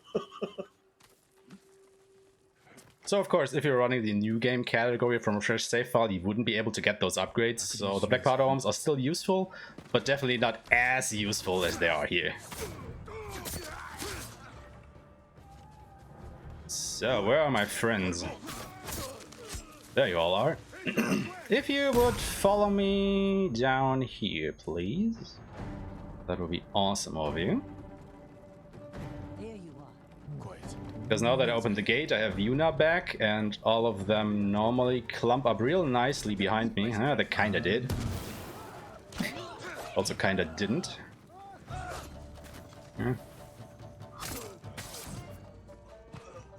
So of course, if you're running the new game category from a fresh save file, you wouldn't be able to get those upgrades. So the black powder bombs are still useful, but definitely not as useful as they are here. So, where are my friends? There you all are. If you would follow me down here, please. That would be awesome of you. There you are. quiet. Because now that I opened the gate, I have Yuna back, and all of them normally clump up real nicely behind me. They kinda did. Also kinda didn't.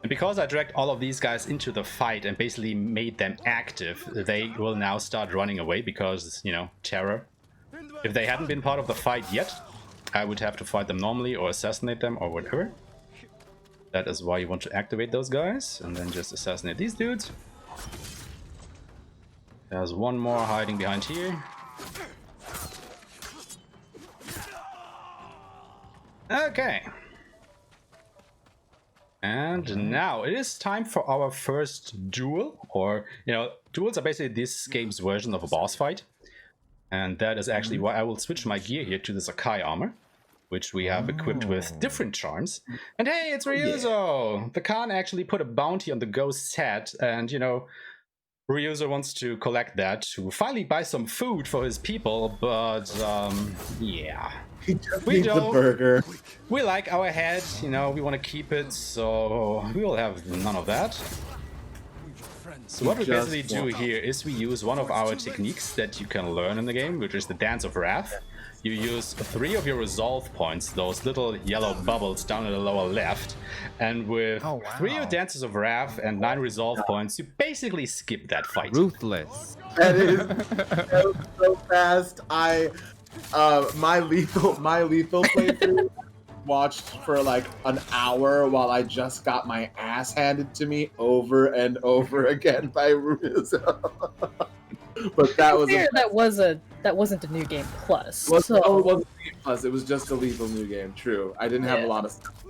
And because I dragged all of these guys into the fight and basically made them active, they will now start running away because, you know, terror. If they hadn't been part of the fight yet, I would have to fight them normally or assassinate them or whatever. That is why you want to activate those guys and then just assassinate these dudes. There's one more hiding behind here. Okay. And now it is time for our first duel, or, you know, duels are basically this game's version of a boss fight. And that is actually why I will switch my gear here to the Sakai armor, which we have equipped with different charms. And hey, it's Ryuzo! The Khan actually put a bounty on the ghost's head, and, you know, Ryuzo wants to collect that to finally buy some food for his people, but, yeah. He just We needs a don't. burger. We like our head, you know, we want to keep it, so we will have none of that. So what we Just basically do here is we use one of our techniques that you can learn in the game, which is the Dance of Wrath. You use 3 of your resolve points, those little yellow bubbles down in the lower left, and with 3 of Dances of Wrath and 9 resolve points, you basically skip that fight. ruthless. That was so fast. My lethal playthrough watched for like an hour while I just got my ass handed to me over and over again by Ryuzo. But that was that wasn't a new game plus. it wasn't So a New Game Plus. It was just a lethal new game. True, I didn't have a lot of stuff,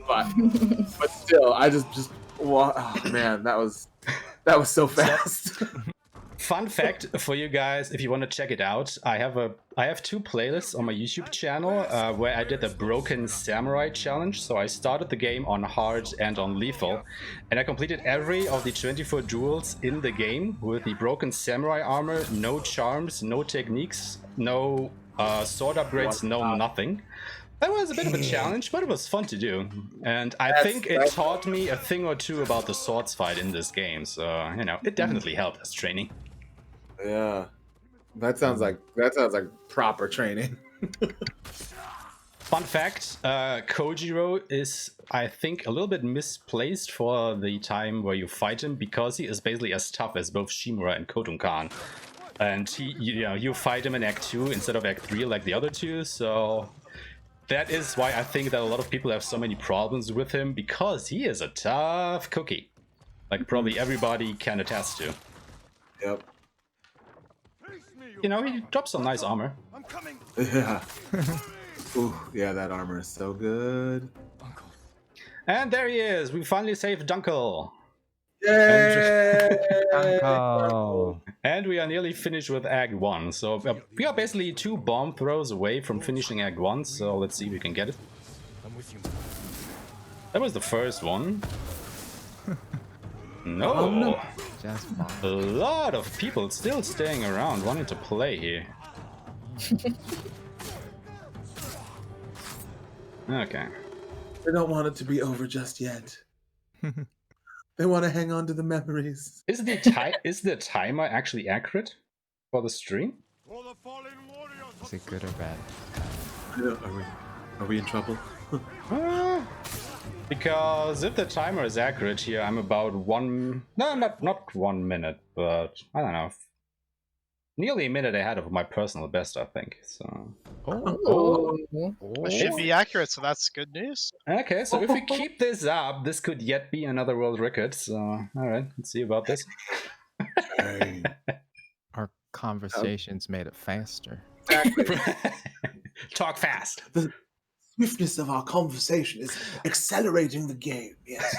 but still, I just oh man, that was so fast. Fun fact for you guys, if you want to check it out, I have 2 playlists on my YouTube channel where I did the Broken Samurai challenge. So I started the game on hard and on lethal, and I completed every of the 24 duels in the game with the Broken Samurai armor, no charms, no techniques, no sword upgrades, no nothing. That was a bit of a challenge, but it was fun to do. And I think it taught me a thing or two about the swords fight in this game. So, you know, it definitely helped as training. Yeah, that sounds like proper training. Fun fact, Kojiro is, I think, a little bit misplaced for the time where you fight him, because he is basically as tough as both Shimura and Khotun Khan. And you fight him in Act 2 instead of Act 3 like the other two, so that is why I think that a lot of people have so many problems with him, because he is a tough cookie. Like probably everybody can attest to. Yep. You know, he drops some nice armor. I'm coming. Yeah. Ooh, yeah, that armor is so good. And there he is! We finally saved Dunkel! Yay! Oh. And we are nearly finished with Act 1. So we are basically 2 bomb throws away from finishing Act 1. So let's see if we can get it. I'm with you. That was the first one. No! Just A lot of people still staying around, wanting to play here. Okay. They don't want it to be over just yet. They want to hang on to the memories. Is the timer actually accurate for the stream? For the fallen warriors. Is it good or bad? Are we in trouble? Because if the timer is accurate here, I'm about not 1 minute, but I don't know, nearly a minute ahead of my personal best, I think. So It should be accurate, so that's good news. okay, so if we keep this up, this could yet be another world record. So all right, let's see about this. Our conversations made it faster. Talk fast. The swiftness of our conversation is accelerating the game. Yes.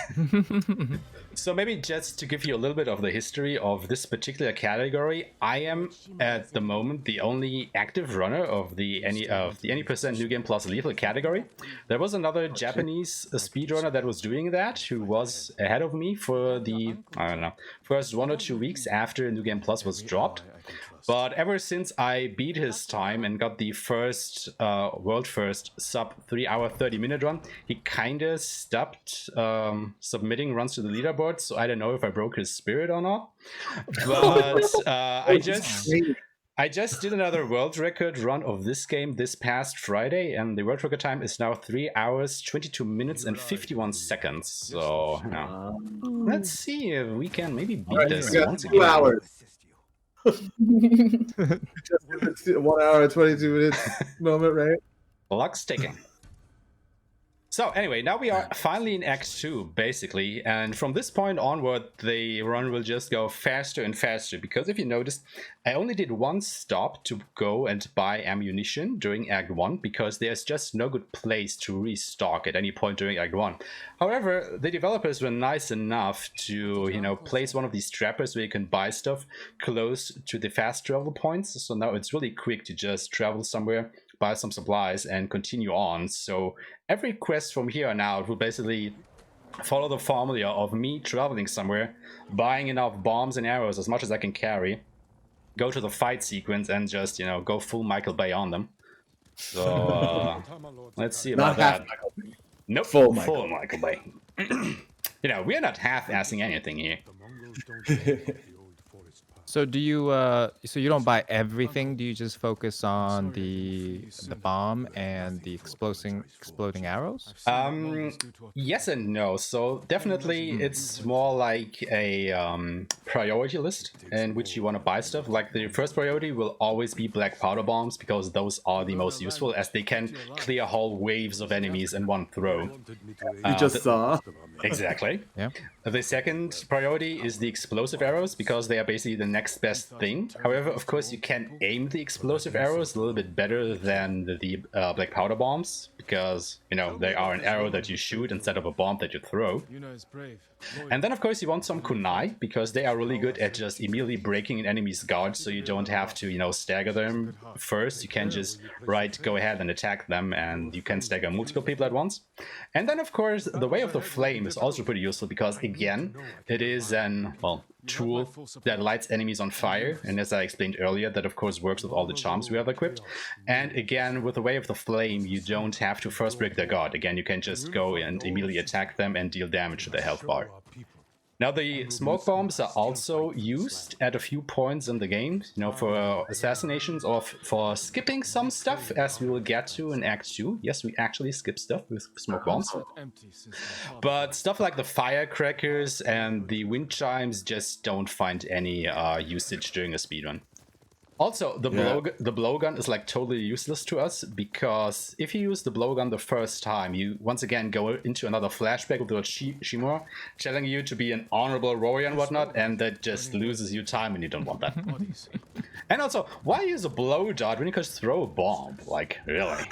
So maybe just to give you a little bit of the history of this particular category, I am at the moment the only active runner of the any percent new game plus lethal category. There was another Japanese speedrunner that was doing that, who was ahead of me for the, I don't know, first 1 or 2 weeks after New Game Plus was dropped. But ever since I beat his time and got the first world first sub 3 hour 30-minute run, he kinda stopped submitting runs to the leaderboard, so I don't know if I broke his spirit or not. But I just did another world record run of this game this past Friday, and the world record time is now 3 hours 22 minutes and 51 seconds. So you know, let's see if we can maybe beat this once again. 2 hours. Just 1 hour 22 minutes moment, right? Clock's ticking. So anyway, now we are finally in Act 2, basically, and from this point onward, the run will just go faster and faster, because if you noticed, I only did 1 stop to go and buy ammunition during Act 1, because there's just no good place to restock at any point during Act 1. However, the developers were nice enough to, you know, place one of these trappers where you can buy stuff close to the fast travel points, so now it's really quick to just travel somewhere, buy some supplies, and continue on. So every quest from here on out will basically follow the formula of me traveling somewhere, buying enough bombs and arrows as much as I can carry, go to the fight sequence, and just, you know, go full Michael Bay on them. So let's see about that. Nope, full Michael Bay. You know, we're not half-assing anything here. So do you so you don't buy everything? Do you just focus on the bomb and the exploding arrows? Yes and no. So definitely it's more like a priority list in which you want to buy stuff. Like the first priority will always be black powder bombs, because those are the most useful, as they can clear whole waves of enemies in one throw. You just saw. Exactly. Yeah. The second priority is the explosive arrows, because they are basically the next best thing. However, of course, you can aim the explosive arrows a little bit better than the black powder bombs, because, you know, they are an arrow that you shoot instead of a bomb that you throw. And then, of course, you want some kunai, because they are really good at just immediately breaking an enemy's guard, so you don't have to, you know, stagger them first. You can just, go ahead and attack them, and you can stagger multiple people at once. And then, of course, the Way of the Flame is also pretty useful, because, again, it is an, well, tool that lights enemies on fire, and as I explained earlier, that of course works with all the charms we have equipped. And again, with the Way of the Flame, you don't have to first break their guard. Again, you can just go and immediately attack them and deal damage to their health bar. Now, the smoke bombs are also used at a few points in the game, you know, for assassinations or for skipping some stuff, as we will get to in Act 2. Yes, we actually skip stuff with smoke bombs. But stuff like the firecrackers and the wind chimes just don't find any usage during a speedrun. Also, the blowgun is like totally useless to us, because if you use the blowgun the first time, you once again go into another flashback with Lord Shimura telling you to be an honorable warrior and whatnot, and that just loses you time, and you don't want that. And also, why use a blow dart when you could throw a bomb? Like, really?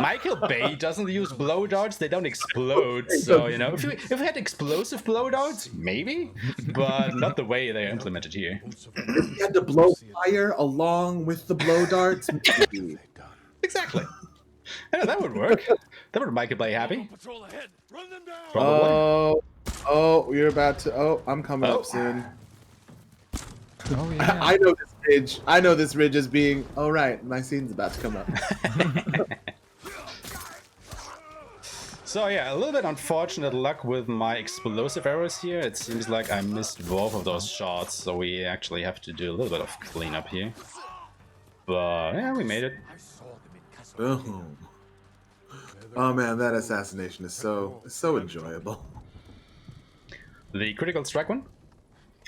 Michael Bay doesn't use blow darts, they don't explode, so, you know, if we had explosive blow darts, maybe, but not the way they're implemented here. If you had to blow fire along with the blow darts, maybe. Exactly. Yeah, that would work. That would make Michael Bay happy. Patrol ahead. Run them down. Probably. Oh, you're about to. Oh, I'm coming up soon. Oh yeah. I know this ridge. I know this ridge is being. Oh right, my scene's about to come up. So yeah, a little bit unfortunate luck with my explosive arrows here. It seems like I missed both of those shots, so we actually have to do a little bit of cleanup here. But yeah, we made it. Boom. Oh man, that assassination is so enjoyable. The critical strike one?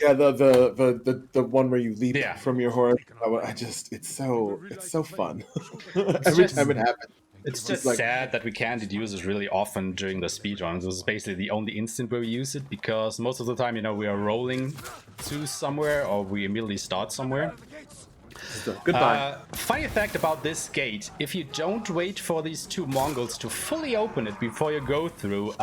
Yeah, the one where you leap Yeah. from your horse. It's so fun. Every time it happens. It's just sad that we can't use it really often during the speedruns. This is basically the only instant where we use it, because most of the time, you know, we are rolling to somewhere or we immediately start somewhere. So, goodbye. Funny fact about this gate, if you don't wait for these two Mongols to fully open it before you go through,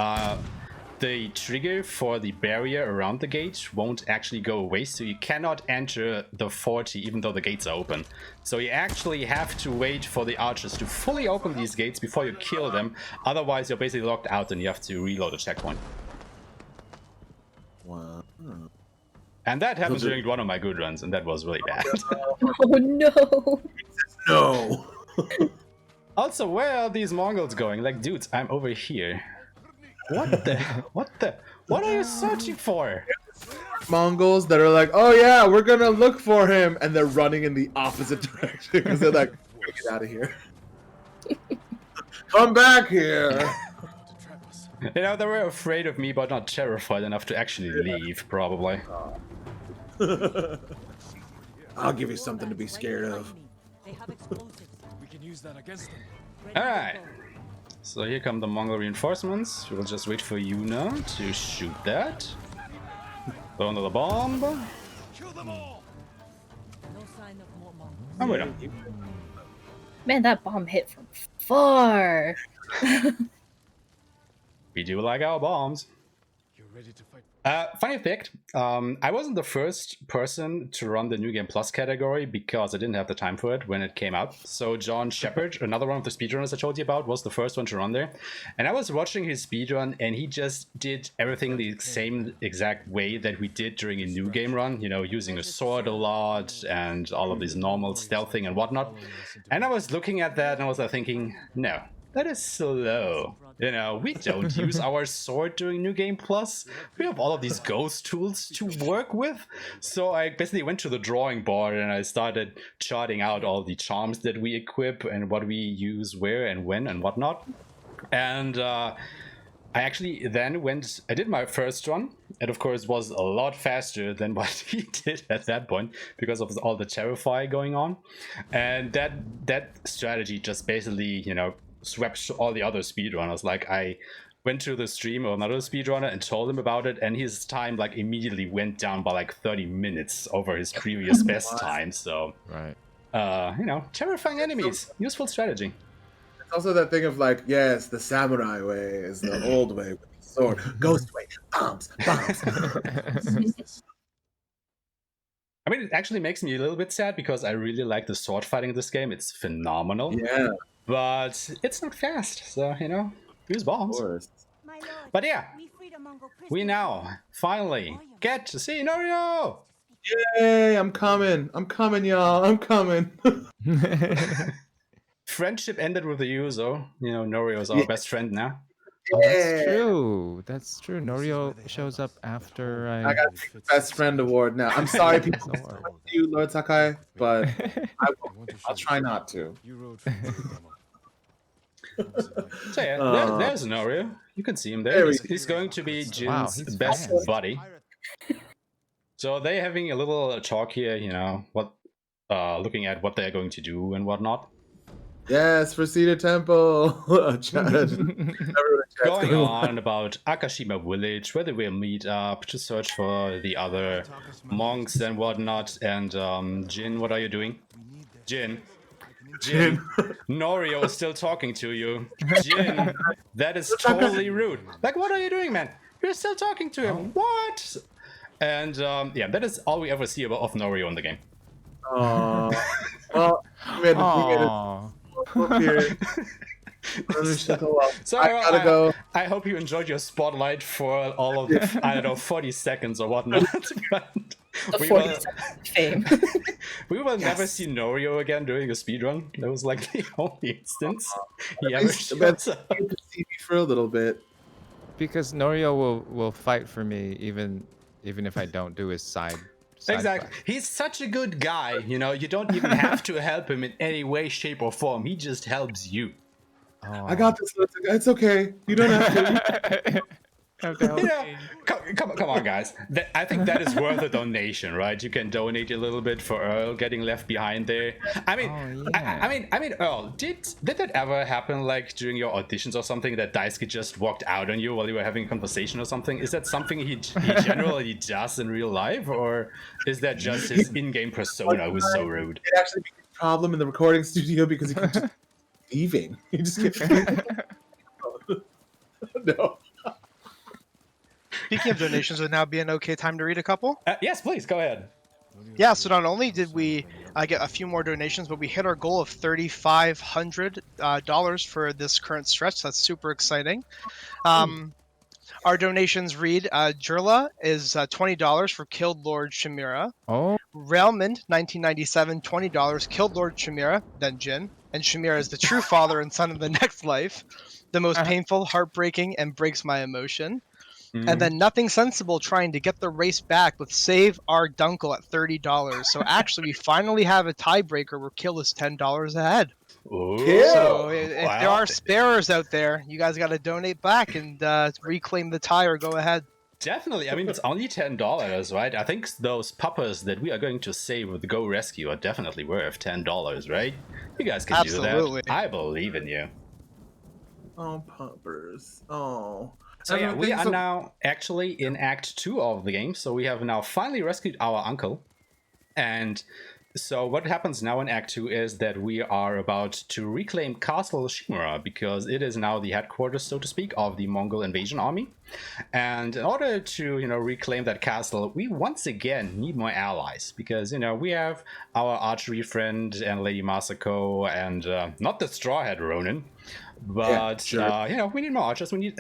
the trigger for the barrier around the gate won't actually go away, so you cannot enter the 40 even though the gates are open. So you actually have to wait for the archers to fully open these gates before you kill them, otherwise you're basically locked out and you have to reload a checkpoint. Wow. And that happened during one of my good runs, and that was really bad. Oh no! No. Also, where are these Mongols going? Like, dudes, I'm over here. What are you searching for? Mongols that are like, oh yeah, we're gonna look for him, and they're running in the opposite direction because they're like, get out of here. Come back here. You know, they were afraid of me, but not terrified enough to actually leave, probably. I'll give you something to be scared of. They have explosives. We can use that against them. Alright. So here come the Mongol reinforcements. We'll just wait for Yuna to shoot that. Throw another bomb. Kill them all. No sign of more Mongols. Oh, wait up. Man, that bomb hit from far. We do like our bombs. You're ready to fight. Funny fact, I wasn't the first person to run the New Game Plus category because I didn't have the time for it when it came out. So John Shepard, another one of the speedrunners I told you about, was the first one to run there. And I was watching his speedrun, and he just did everything the same exact way that we did during a New Game run, you know, using a sword a lot and all of these normal stealthing and whatnot. And I was looking at that and I was like thinking, no, that is slow. You know, we don't use our sword during New Game Plus. We have all of these ghost tools to work with. So I basically went to the drawing board and I started charting out all the charms that we equip and what we use where and when and whatnot. And I actually then I did my first run. It of course was a lot faster than what he did at that point because of all the Terrify going on. And that strategy just basically, you know, swept all the other speedrunners. Like, I went to the stream of another speedrunner and told him about it, and his time like immediately went down by like 30 minutes over his previous best time. So Right. you know, terrifying enemies, useful strategy. It's also that thing of like, yes, the samurai way is the old way with the sword. Ghost way, bombs. I mean, it actually makes me a little bit sad because I really like the sword fighting in this game. It's phenomenal. Yeah. But it's not fast, so, you know, use bombs. Of course. My lord, But yeah, we freed a Mongol prisoner. we now finally get to see Norio! Yay, I'm coming, y'all. I'm coming. Friendship ended with the Yuzo. You know, Norio is our best friend now. That's true. That's true. Norio shows up after I got the best friend award now. I'm sorry, people. To you, Lord Sakai, but I'll try not to. You rode for So yeah, there's Norio. You can see him there. He's going to be Jin's he's best fast. buddy. So they're having a little talk here, you know, looking at what they're going to do and whatnot. Yes, for Cedar Temple. Going on about Akashima Village, where they will meet up to search for the other monks and whatnot. And Jin, what are you doing? Jin. Norio is still talking to you. Jin, that is totally rude. Like, what are you doing, man? You're still talking to him. What? And yeah, that is all we ever see of Norio in the game. Oh, well, we made So I gotta go. I hope you enjoyed your spotlight for all of the, I don't know, 40 seconds or whatnot. But The 40 seconds of fame. we will never see Norio again doing a speedrun. That was like the only instance he ever showed up. See me for a little bit. Because Norio will fight for me even if I don't do his side Exactly. quest. He's such a good guy, you know, you don't even have to help him in any way, shape, or form. He just helps you. Oh. I got this. It's okay. You don't have to. You know, come on, guys. I think that is worth a donation, right? You can donate a little bit for Earl getting left behind there. I mean, I mean, Earl, did that ever happen, like during your auditions or something, that Daisuke just walked out on you while you were having a conversation or something? Is that something he generally does in real life, or is that just his in-game persona who's so rude? It actually became a problem in the recording studio because he kept just leaving. He just kept no. Speaking of donations, would now be an okay time to read a couple? Yes, please, go ahead. Yeah, so not only did we get a few more donations, but we hit our goal of $3,500 for this current stretch. That's super exciting. Our donations read, Jurla is $20 for Killed Lord Chimera. Oh. Railmond, 1997, $20, Killed Lord Chimera, then Jin. And Chimera is the true father and son of the next life. The most painful, heartbreaking, and breaks my emotion. And then Nothing Sensible trying to get the race back with Save Our Dunkel at $30. So actually, we finally have a tiebreaker where Kill is $10 ahead. Ooh. So if there are sparers out there, you guys got to donate back and reclaim the tie or go ahead. Definitely. I mean, it's only $10, right? I think those puppers that we are going to save with Go Rescue are definitely worth $10, right? You guys can Absolutely. do that. I believe in you. Oh, puppers. Oh. So yeah, we are now actually in Act 2 of the game. So we have now finally rescued our uncle. And so what happens now in Act 2 is that we are about to reclaim Castle Shimura, because it is now the headquarters, so to speak, of the Mongol invasion army. And in order to, you know, reclaim that castle, we once again need more allies, because, you know, we have our archery friend and Lady Masako and not the Straw Hat Ronin, but, you know, we need more archers. We need,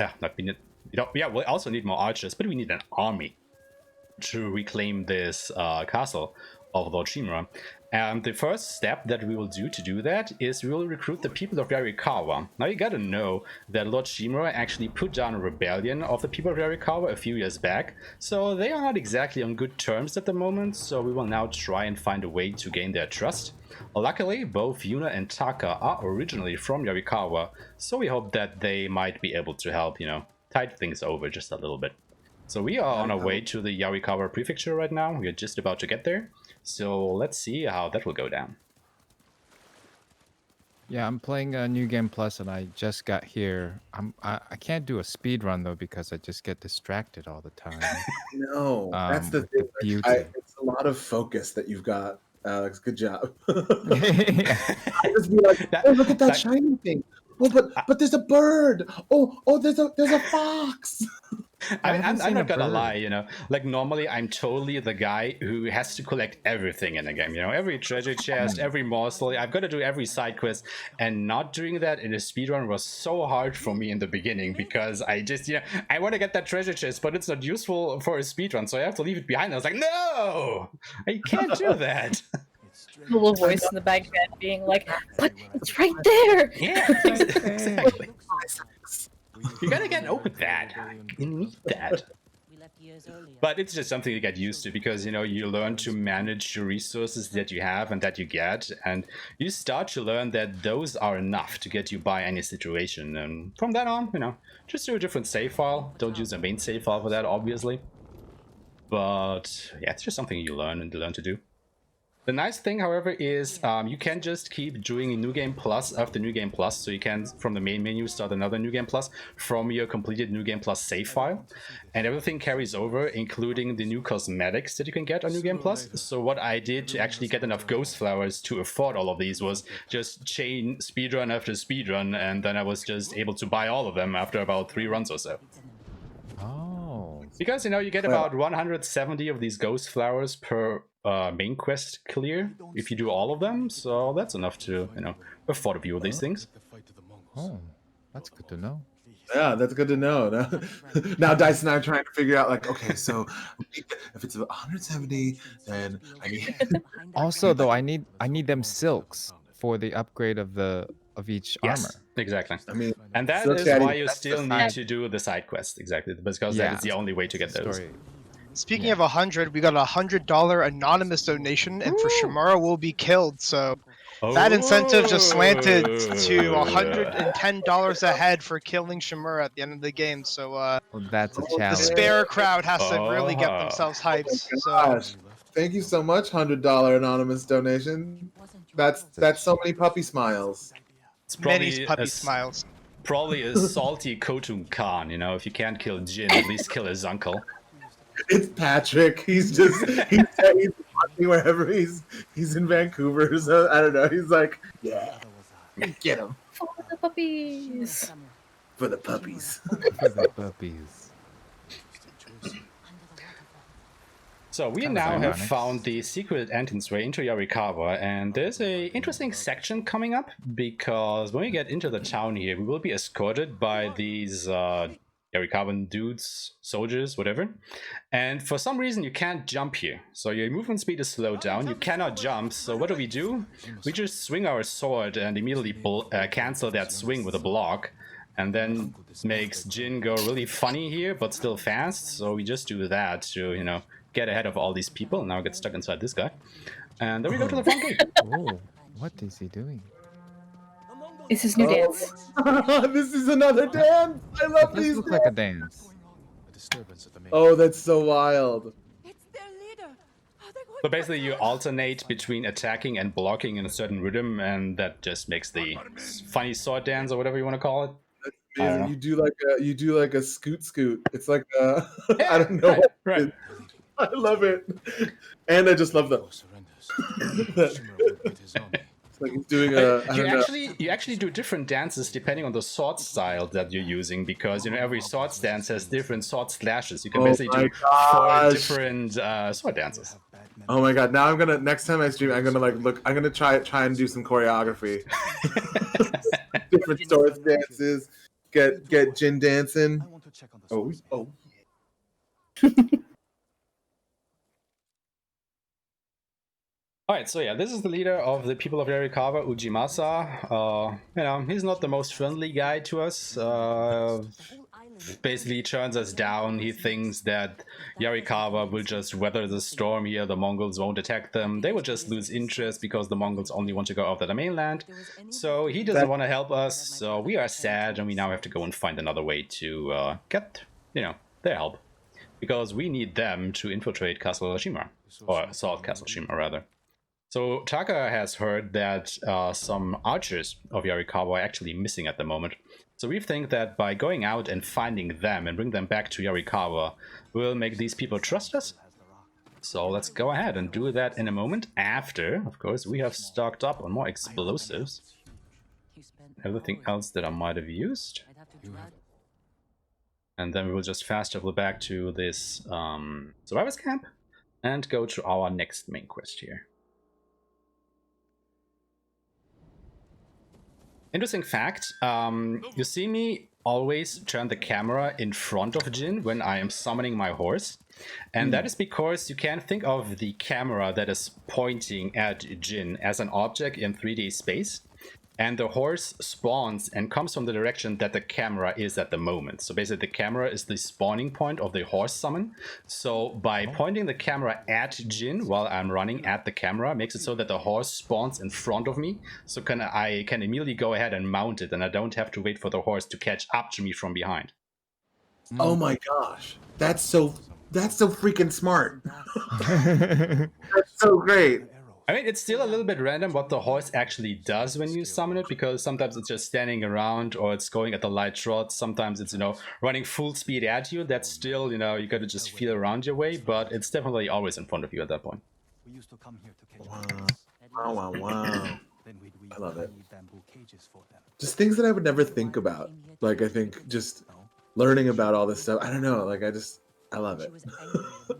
we also need more archers, but we need an army to reclaim this castle of Lord Shimura. And the first step that we will do to do that is we will recruit the people of Yarikawa. Now you gotta know that Lord Shimura actually put down a rebellion of the people of Yarikawa a few years back, so they are not exactly on good terms at the moment, so we will now try and find a way to gain their trust. Luckily, both Yuna and Taka are originally from Yarikawa, so we hope that they might be able to help, you know, tide things over just a little bit. So we are on our way to the Yarikawa prefecture right now. We are just about to get there. So let's see how that will go down. Yeah, I'm playing a New Game Plus, and I just got here. I can't do a speed run though because I just get distracted all the time. No, that's the thing. It's a lot of focus that you've got, Alex. Good job. I just be like, oh, look at that shiny thing. Oh, but there's a bird. Oh, there's a fox. I'm not gonna lie, you know, like normally I'm totally the guy who has to collect everything in the game, you know, every treasure chest, every morsel. I've got to do every side quest, and not doing that in a speedrun was so hard for me in the beginning, because I just, you know, I want to get that treasure chest, but it's not useful for a speedrun, so I have to leave it behind. I was like, no, I can't do that. The little voice in the back of your head being like, but it's right there. Yeah, exactly. You gotta get open that. You need that. But it's just something to get used to, because, you know, you learn to manage the resources that you have and that you get, and you start to learn that those are enough to get you by any situation. And from then on, you know, just do a different save file. Don't use the main save file for that, obviously. But yeah, it's just something you learn to do. The nice thing, however, is you can just keep doing New Game Plus after New Game Plus. So you can, from the main menu, start another New Game Plus from your completed New Game Plus save file. And everything carries over, including the new cosmetics that you can get on New Game Plus. So what I did to actually get enough Ghost Flowers to afford all of these was just chain speedrun after speedrun, and then I was just able to buy all of them after about 3 runs or so. Oh. Because, you know, you get about 170 of these Ghost Flowers per main quest clear if you do all of them, so that's enough to, you know, afford a few of these things. Oh, that's good to know. Yeah, that's good to know. Now Dice and I are trying to figure out, like, okay, so if it's 170, then I need. Also, though, I need them silks for the upgrade of each armor. Exactly. I mean, and that Silk is Daddy, why you that's still the need side- to do the side quest, exactly, because that is the only way to get those. Story. Speaking of 100, we got a $100 anonymous donation, and for Shimura will be killed. So that incentive just slanted to $110 a head for killing Shimura at the end of the game. So Well, that's a the challenge. spare crowd has to really get Oh. themselves hyped. So Gosh, thank you so much, $100 anonymous donation. That's so many puppy smiles. It's many puppy a, smiles. probably a salty Khotun Khan, you know, if you can't kill Jin, at least kill his uncle. It's Patrick. He's he's watching wherever he's in Vancouver. So I don't know. He's like, yeah, get him For the puppies. for the puppies. For the puppies. So we That was now have ironic. found the secret entranceway into Yarikawa, and there's a interesting section coming up, because when we get into the town here, we will be escorted by these Yarikawan dudes, soldiers, whatever. And for some reason you can't jump here, so your movement speed is slowed down, you cannot jump. So what do? We just swing our sword and immediately cancel that swing with a block, and then makes Jin go really funny here, but still fast. So we just do that to, you know, get ahead of all these people. Now get stuck inside this guy. And then we go to the front gate. Oh, what is he doing? It's his new dance. This is another dance. I love This these. looks like a dance. Oh, that's so wild. It's their leader. Are they going So basically you alternate between attacking and blocking in a certain rhythm, and that just makes the funny sword dance, or whatever you want to call it. I don't Amazing. know. You do like a scoot. It's like I don't know. Right, right. I love it, and I just love the. It's like he's doing a. I You don't know. actually do different dances depending on the sword style that you're using, because, you know, every sword stance has different sword slashes. You can Oh basically my do 4 gosh. different sword dances. Oh my god! Now I'm gonna, next time I stream, I'm gonna like look. I'm gonna try and do some choreography. Different sword dances. Get Jin dancing. Oh. Alright, so yeah, this is the leader of the people of Yarikawa, Ujimasa. You know, he's not the most friendly guy to us. Basically, he turns us down. He thinks that Yarikawa will just weather the storm here. The Mongols won't attack them. They will just lose interest because the Mongols only want to go after the mainland. So he doesn't want to help us. So we are sad, and we now have to go and find another way to get, you know, their help. Because we need them to infiltrate Castle Shima. Or assault Castle Shima, rather. So Taka has heard that some archers of Yarikawa are actually missing at the moment. So we think that by going out and finding them and bring them back to Yarikawa, we'll make these people trust us. So let's go ahead and do that in a moment after, of course, we have stocked up on more explosives. Everything else that I might have used. And then we will just fast travel back to this survivors camp and go to our next main quest here. Interesting fact, you see me always turn the camera in front of Jin when I am summoning my horse. And that is because you can think of the camera that is pointing at Jin as an object in 3D space. And the horse spawns and comes from the direction that the camera is at the moment. So basically the camera is the spawning point of the horse summon. So by pointing the camera at Jin while I'm running at the camera, makes it so that the horse spawns in front of me. So I can immediately go ahead and mount it, and I don't have to wait for the horse to catch up to me from behind. Oh my gosh, that's so freaking smart. That's so great. I mean, it's still a little bit random what the horse actually does when you summon it, because sometimes it's just standing around or it's going at the light trot. Sometimes it's, running full speed at you. That's still, you gotta just feel around your way, but it's definitely always in front of you at that point. We used to come here to catch Wow. birds. Wow. Then we'd weave I love it. tiny bamboo cages for them. Just things that I would never think about. Like, I think just learning about all this stuff. I don't know. Like, I love it.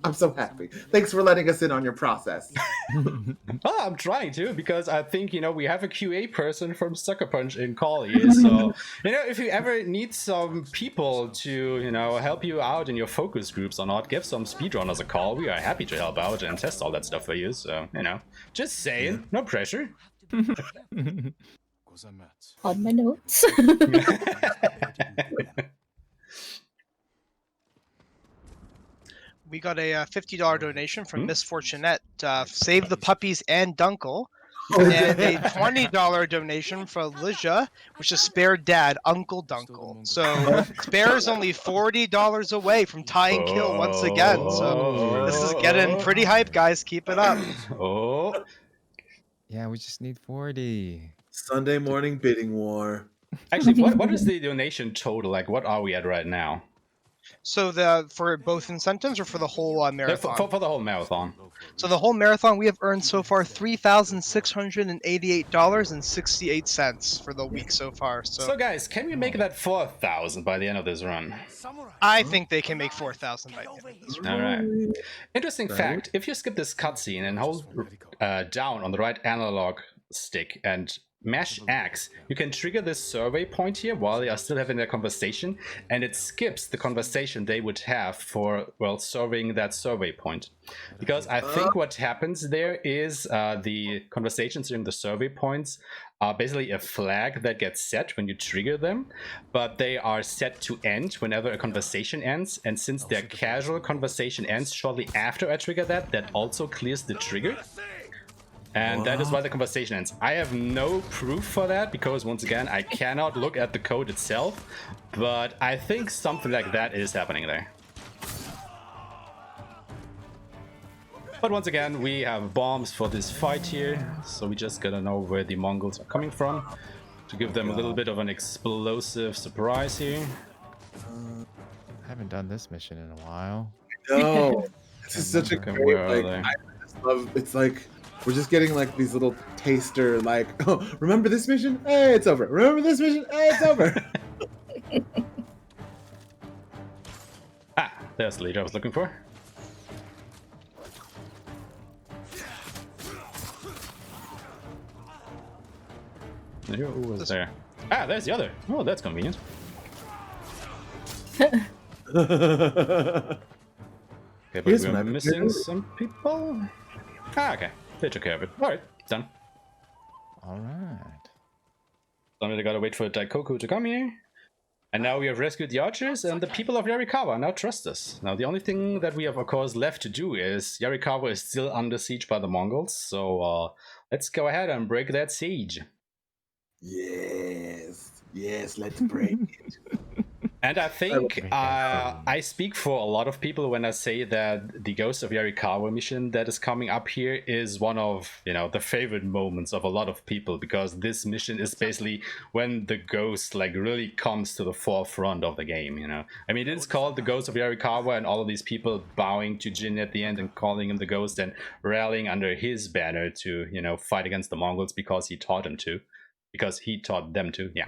I'm so happy. Thanks for letting us in on your process. Well, I'm trying to, because I think, we have a QA person from Sucker Punch in call here. So, if you ever need some people to, help you out in your focus groups or not, give some speedrunners a call. We are happy to help out and test all that stuff for you. So, just saying, no pressure. On my notes. We got a $50 donation from Miss Fortunette. Save the puppies and Dunkel. And a $20 donation from Lija, which is spare dad, Uncle Dunkel. So spare is only $40 away from tie and kill once again. So this is getting pretty hype, guys. Keep it up. Oh. Yeah, we just need 40. Sunday morning bidding war. Actually, what is the donation total? Like, what are we at right now? So for both incentives or for the whole marathon? For the whole marathon. So the whole marathon, we have earned so far $3,688.68 for the week so far. So guys, can we make that 4,000 by the end of this run? I think they can make 4,000 by the end of this run. All right. Interesting fact: if you skip this cutscene and hold down on the right analog stick and mash X, you can trigger this survey point here while they are still having their conversation, and it skips the conversation they would have for, well, surveying that survey point. Because I think what happens there is the conversations during the survey points are basically a flag that gets set when you trigger them, but they are set to end whenever a conversation ends, and since their casual conversation ends shortly after I trigger that, that also clears the trigger. And that is why the conversation ends. I have no proof for that because, once again, I cannot look at the code itself, but I think something like that is happening there. But once again, we have bombs for this fight here, so we just gotta know where the Mongols are coming from to give them a little bit of an explosive surprise here. I haven't done this mission in a while. No, this is such a great, where are like, they? I just love, it's like, we're just getting like these little taster, like, oh, remember this mission? Hey, it's over. Remember this mission? Hey, it's over. Ah, there's the leader I was looking for. Who was there? Ah, there's the other. Oh, that's convenient. Okay, but Here's we're my missing some people. Ah, okay. They took care of it. Alright, done. Alright. Only they gotta wait for Daikoku to come here. And now we have rescued the archers, and the people of Yarikawa now trust us. Now the only thing that we have, of course, left to do is Yarikawa is still under siege by the Mongols, so let's go ahead and break that siege. Yes, let's break it. And I think I speak for a lot of people when I say that the Ghost of Yarikawa mission that is coming up here is one of, the favorite moments of a lot of people, because this mission is basically when the ghost like really comes to the forefront of the game, I mean, it's called the Ghost of Yarikawa, and all of these people bowing to Jin at the end and calling him the ghost and rallying under his banner to, fight against the Mongols because he taught him to. Because he taught them to, yeah.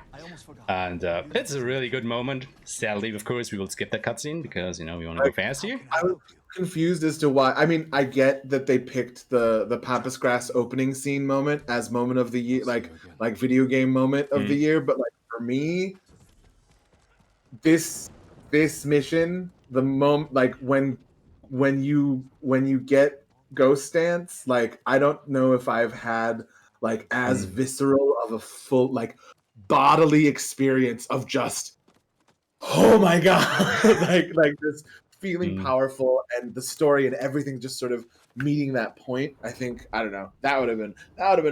And it's a really good moment. Sadly, of course, we will skip that cutscene because, we want to go fast here. I was confused as to why. I mean, I get that they picked the Pampas Grass opening scene moment as moment of the year, like video game moment of the year. But like for me, this mission, the moment, like when you get Ghost Stance, like I don't know if I've had like as visceral of a full like bodily experience of just, oh my god, like this feeling powerful, and the story and everything just sort of meeting that point. I think, I don't know, that would have been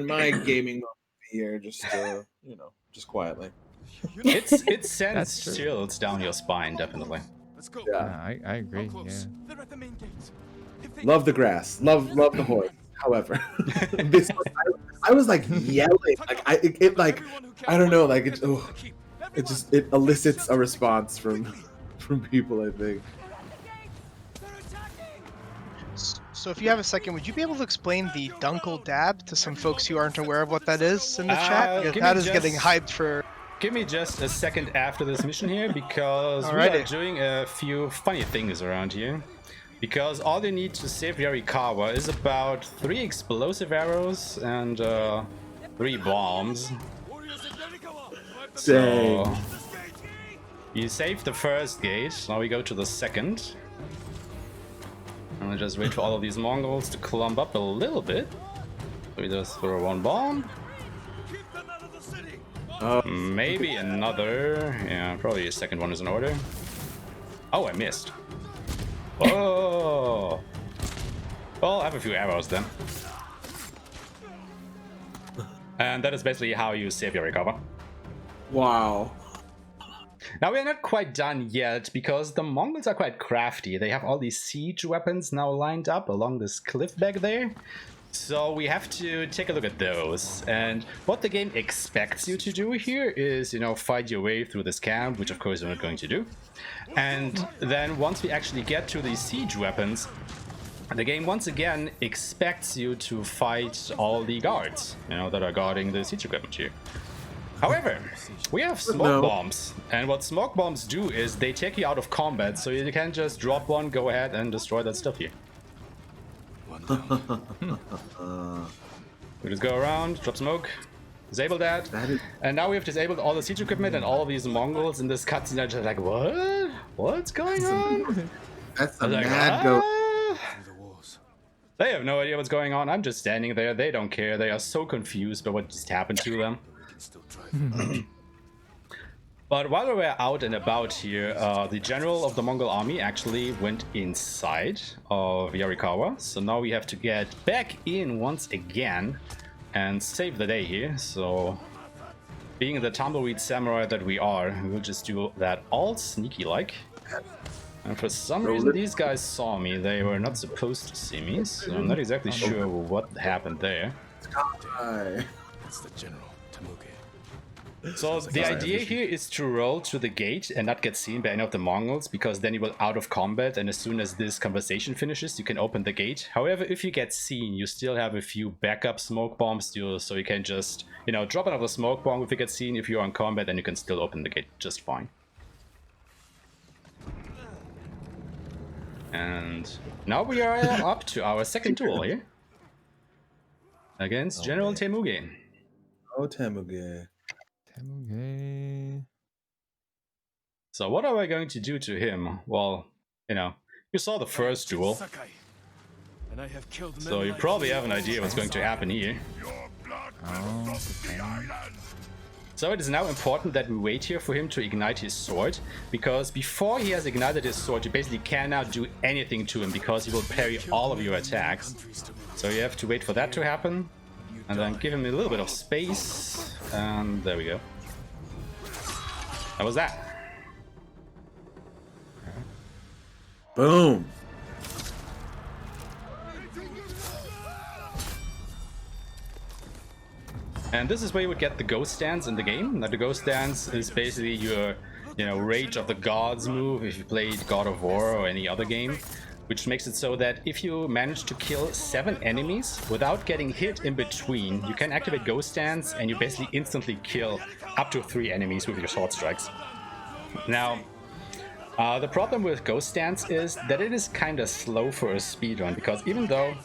my gaming moment of the year, just just quietly. It sends chills down your spine, definitely. Let's go. Yeah, I agree. Yeah. They're at the main gate. love the grass, love the horse. However, this I was like yelling, like I don't know, like it elicits a response from people. I think. So if you have a second, would you be able to explain the Dunkle Dab to some folks who aren't aware of what that is in the chat? Because that is getting hyped for... Give me just a second after this mission here, because we Alrighty. are doing a few funny things around here. Because all you need to save Yarikawa is about 3 explosive arrows and 3 bombs. So you save the first gate, now we go to the second. And we just wait for all of these Mongols to clump up a little bit. We just throw 1 bomb. Maybe another. Yeah, probably a second one is in order. Oh, I missed. Oh. Well, I have a few arrows then. And that is basically how you save your recover. Wow. Now we're not quite done yet, because the Mongols are quite crafty. They have all these siege weapons now lined up along this cliff back there. So we have to take a look at those. And what the game expects you to do here is, you know, fight your way through this camp, which of course you're not going to do. And then once we actually get to these siege weapons, the game once again expects you to fight all the guards, you know, that are guarding the siege equipment here. However, we have smoke bombs, and what smoke bombs do is they take you out of combat, so you can just drop one, go ahead and destroy that stuff here. We just go around, drop smoke, disable that, and now we have disabled all the siege equipment, and all of these Mongols in this cutscene are just like, what? What's going on? That's a mad goat. They have no idea what's going on. I'm just standing there. They don't care. They are so confused by what just happened to them. But while we were out and about here, the general of the Mongol army actually went inside of Yarikawa. So now we have to get back in once again and save the day here. So being the tumbleweed samurai that we are, we will just do that all sneaky-like. And for some reason these guys saw me. They were not supposed to see me, so I'm not exactly sure what happened there. It's the general. So the idea here is to roll to the gate and not get seen by any of the Mongols, because then you will out of combat, and as soon as this conversation finishes you can open the gate. However, if you get seen, you still have a few backup smoke bombs, so you can just, you know, drop another smoke bomb if you get seen. If you're on combat, then you can still open the gate just fine. And now we are up to our second duel here against General Temuge. Oh, Temuge. So what are we going to do to him? Well, you know, you saw the first duel, so you probably have an idea what's going to happen here. So it is now important that we wait here for him to ignite his sword, because before he has ignited his sword, you basically cannot do anything to him, because he will parry all of your attacks. So you have to wait for that to happen, and then give him a little bit of space, and there we go. How was that? Boom. And this is where you would get the ghost dance in the game. Now the ghost dance is basically your, you know, Rage of the Gods move if you played God of War or any other game, which makes it so that if you manage to kill 7 enemies without getting hit in between, you can activate ghost dance and you basically instantly kill up to 3 enemies with your sword strikes. Now, the problem with ghost dance is that it is kind of slow for a speedrun, because even though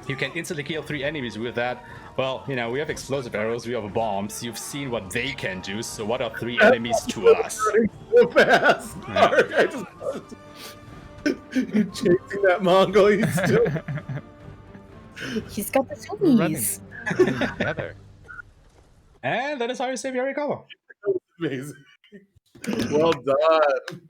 you can instantly kill 3 enemies with that, well, you know, we have explosive arrows, we have bombs, you've seen what they can do, so what are 3 enemies to us? So fast. Sorry, I just... You're chasing that Mongol, he's still... He's got the zoomies. Together. And that is how you save Yarikawa. Amazing. Well done.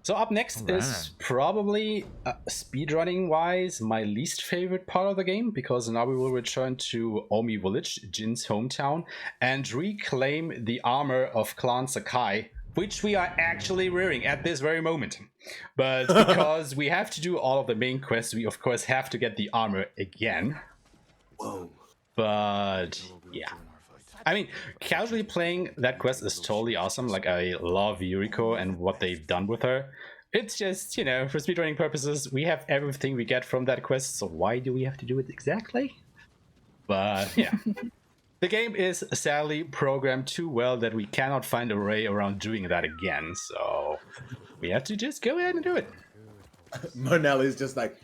So up next is probably, speedrunning wise, my least favorite part of the game, because now we will return to Omi village, Jin's hometown, and reclaim the armor of Clan Sakai which we are actually rearing at this very moment. But because we have to do all of the main quests, we of course have to get the armor again. Whoa. But yeah. I mean, casually playing that quest is totally awesome. Like, I love Yuriko and what they've done with her. It's just, you know, for speedrunning purposes, we have everything we get from that quest, so why do we have to do it exactly? But yeah. The game is sadly programmed too well that we cannot find a way around doing that again, so we have to just go ahead and do it. Marnelli's just like,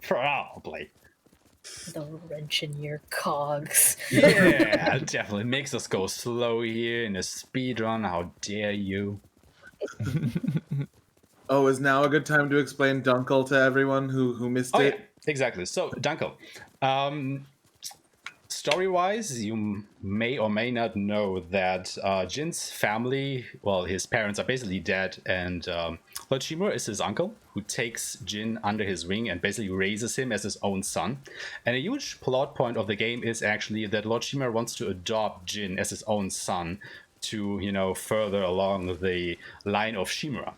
Probably. The wrench in your cogs. Yeah, it definitely makes us go slow here in a speedrun. How dare you? oh, is now a good time to explain Dunkel to everyone who missed Oh, it? yeah, exactly. So, Dunkel. Story-wise, you may or may not know that Jin's family, well, his parents are basically dead, and Lord Shimura is his uncle, who takes Jin under his wing and basically raises him as his own son. And a huge plot point of the game is actually that Lord Shimura wants to adopt Jin as his own son to, you know, further along the line of Shimura.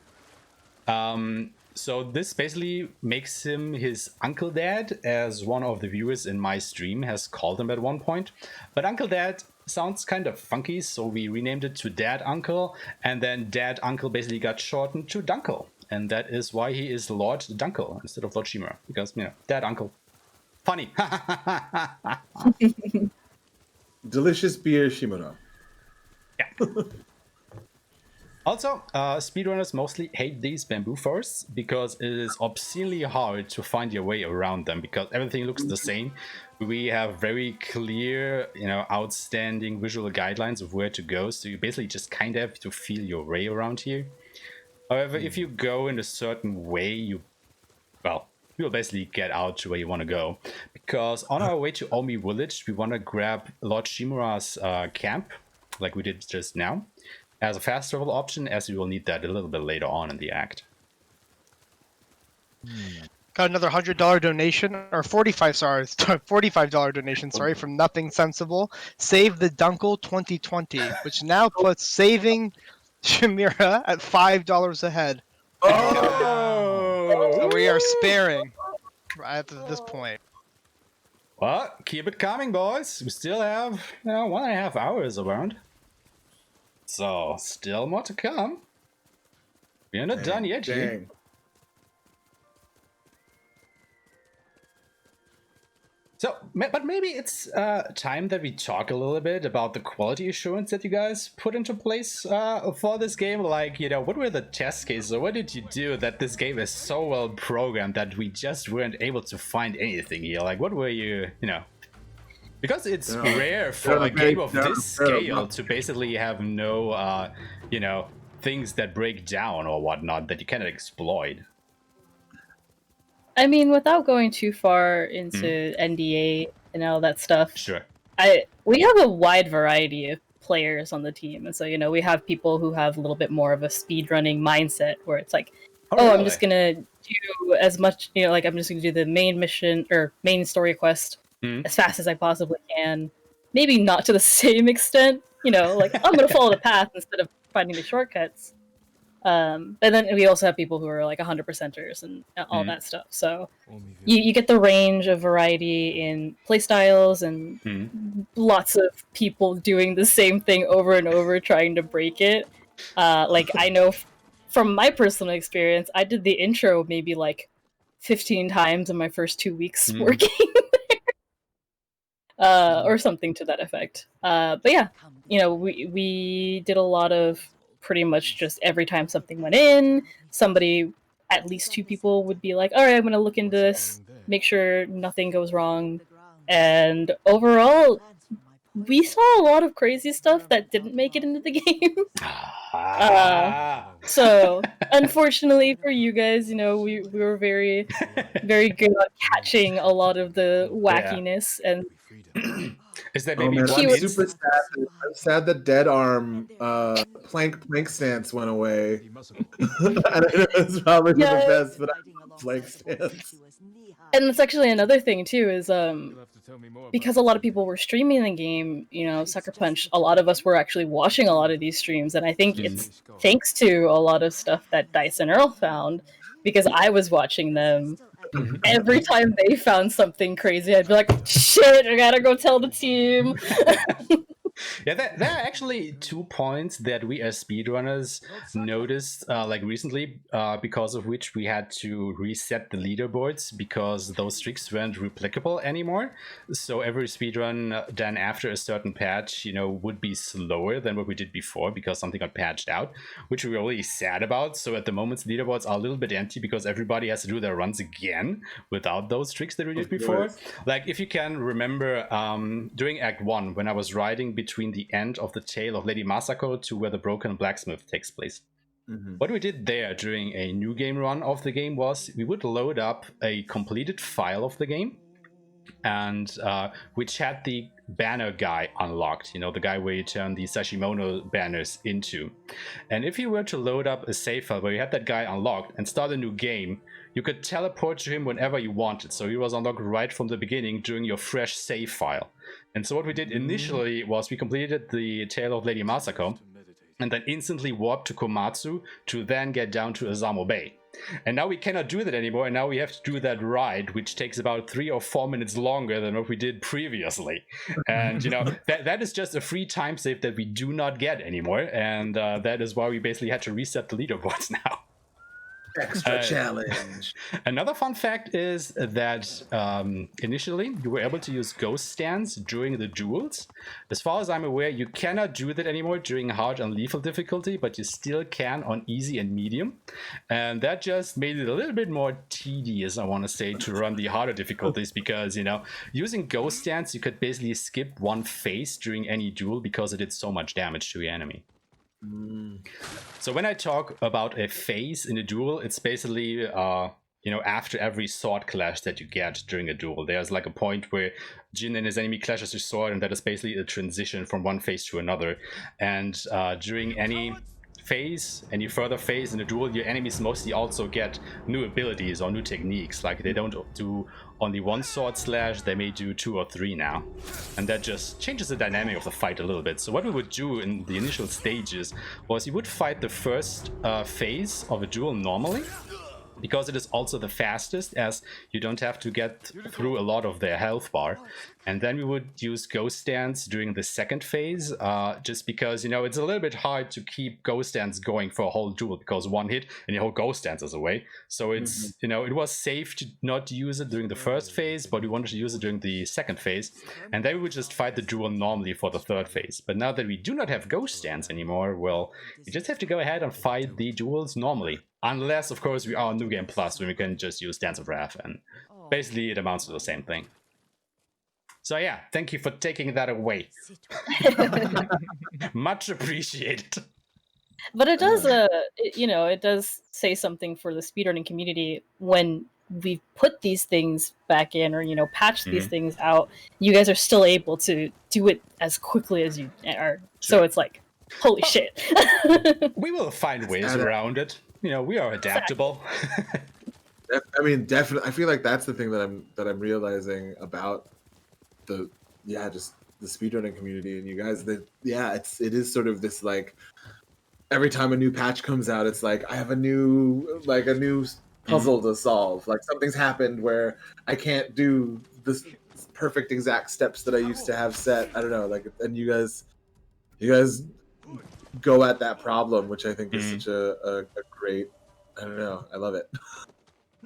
So this basically makes him his uncle dad, as one of the viewers in my stream has called him at one point. But uncle dad sounds kind of funky, so we renamed it to dad uncle, and then dad uncle basically got shortened to Dunkel. And that is why he is Lord Dunkel instead of Lord Shimura, because, you know, dad uncle. Funny. Delicious beer, Shimura. Yeah. Also, speedrunners mostly hate these bamboo forests because it is obscenely hard to find your way around them because everything looks the same. We have very clear, you know, outstanding visual guidelines of where to go, so you basically just kind of have to feel your way around here. However, if you go in a certain way, you'll basically get out to where you want to go. Because on our way to Omi village, we want to grab Lord Shimura's camp, like we did just now, as a fast travel option, as we will need that a little bit later on in the act. Got another $100 donation, or $45 donation, sorry, from Nothing Sensible. Save the Dunkel 2020, which now puts saving Shimura at $5 ahead. Oh! So we are sparing right at this point. Well, keep it coming, boys. We still have, you know, 1.5 hours around. So, still more to come. We're not done yet here. So, but maybe it's time that we talk a little bit about the quality assurance that you guys put into place for this game. Like, you know, what were the test cases, or what did you do that this game is so well programmed that we just weren't able to find anything here? Like, what were you know? Because it's rare for a game of this scale to basically have no, you know, things that break down or whatnot that you cannot exploit. I mean, without going too far into NDA and all that stuff, sure. We have a wide variety of players on the team, and so, you know, we have people who have a little bit more of a speedrunning mindset, where it's like, really? I'm just gonna do as much, you know, like I'm just gonna do the main mission or main story quest as fast as I possibly can. Maybe not to the same extent, you know, like I'm gonna follow the path instead of finding the shortcuts. And then we also have people who are like 100%ers and all that stuff. So you get the range of variety in playstyles and lots of people doing the same thing over and over trying to break it. Like, I know from my personal experience, I did the intro maybe like 15 times in my first 2 weeks working there. Or something to that effect. But yeah, you know, we did a lot of pretty much just every time something went in, somebody, at least 2 people would be like, all right, I'm going to look into this, make sure nothing goes wrong. And overall, we saw a lot of crazy stuff that didn't make it into the game. So, unfortunately for you guys, you know, we were very, very good at catching a lot of the wackiness. And is that maybe one one super sad? I'm sad that Dead Arm plank stance went away. It's probably the best, but plank stance. And that's actually another thing too. Is tell me more because a lot of people were streaming the game, you know, Sucker Punch, a lot of us were actually watching a lot of these streams, and I think it's thanks to a lot of stuff that Dice and Earl found, because I was watching them. Every time they found something crazy, I'd be like, shit, I gotta go tell the team. Yeah, there are actually 2 points that we as speedrunners noticed like recently, because of which we had to reset the leaderboards because those streaks weren't replicable anymore. So every speedrun then after a certain patch, you know, would be slower than what we did before because something got patched out, which we were really sad about. So at the moment, leaderboards are a little bit empty because everybody has to do their runs again without those streaks that we did before. Like if you can remember, during Act 1, when I was riding between the end of the Tale of Lady Masako to where the Broken Blacksmith takes place. What we did there during a new game run of the game was we would load up a completed file of the game, and which had the banner guy unlocked, you know, the guy where you turn the Sashimono banners into. And if you were to load up a save file where you had that guy unlocked and start a new game, you could teleport to him whenever you wanted. So he was unlocked right from the beginning during your fresh save file. And so what we did initially was we completed the Tale of Lady Masako and then instantly warped to Komatsu to then get down to Azamo Bay. And now we cannot do that anymore, and now we have to do that ride, which takes about 3 or 4 minutes longer than what we did previously. And, you know, that is just a free time save that we do not get anymore, and that is why we basically had to reset the leaderboards now. Extra challenge. Another fun fact is that initially you were able to use ghost stands during the duels. As far as I'm aware, you cannot do that anymore during hard and lethal difficulty, but you still can on easy and medium. And that just made it a little bit more tedious, I want to say, to run the harder difficulties because, you know, using ghost stands, you could basically skip one phase during any duel because it did so much damage to your enemy. So when I talk about a phase in a duel, it's basically, you know, after every sword clash that you get during a duel. There's like a point where Jin and his enemy clashes his sword, and that is basically a transition from one phase to another. And during any further phase in a duel, your enemies mostly also get new abilities or new techniques. Like they don't do only one sword slash, they may do 2 or 3 now. And that just changes the dynamic of the fight a little bit. So what we would do in the initial stages was you would fight the first phase of a duel normally, because it is also the fastest, as you don't have to get through a lot of their health bar. And then we would use ghost stands during the second phase, just because, you know, it's a little bit hard to keep ghost stands going for a whole duel, because one hit and your whole ghost stands is away. So it's, you know, it was safe to not use it during the first phase, but we wanted to use it during the second phase. And then we would just fight the duel normally for the third phase. But now that we do not have ghost stands anymore, well, you just have to go ahead and fight the duels normally. Unless, of course, we are on New Game Plus, where we can just use Dance of Wrath, and basically it amounts to the same thing. So yeah, thank you for taking that away. Much appreciated. But it does, you know, it does say something for the speedrunning community when we put these things back in, or, you know, patch these things out. You guys are still able to do it as quickly as you are. So it's like, holy shit. We will find ways around it. You know, we are adaptable. I mean, definitely. I feel like that's the thing that I'm realizing about the speedrunning community and you guys. It is sort of this, like, every time a new patch comes out, it's like I have a new puzzle to solve. Like something's happened where I can't do this perfect exact steps that I used to have set. I don't know, like, and you guys go at that problem, which I think is such a great. I don't know. I love it.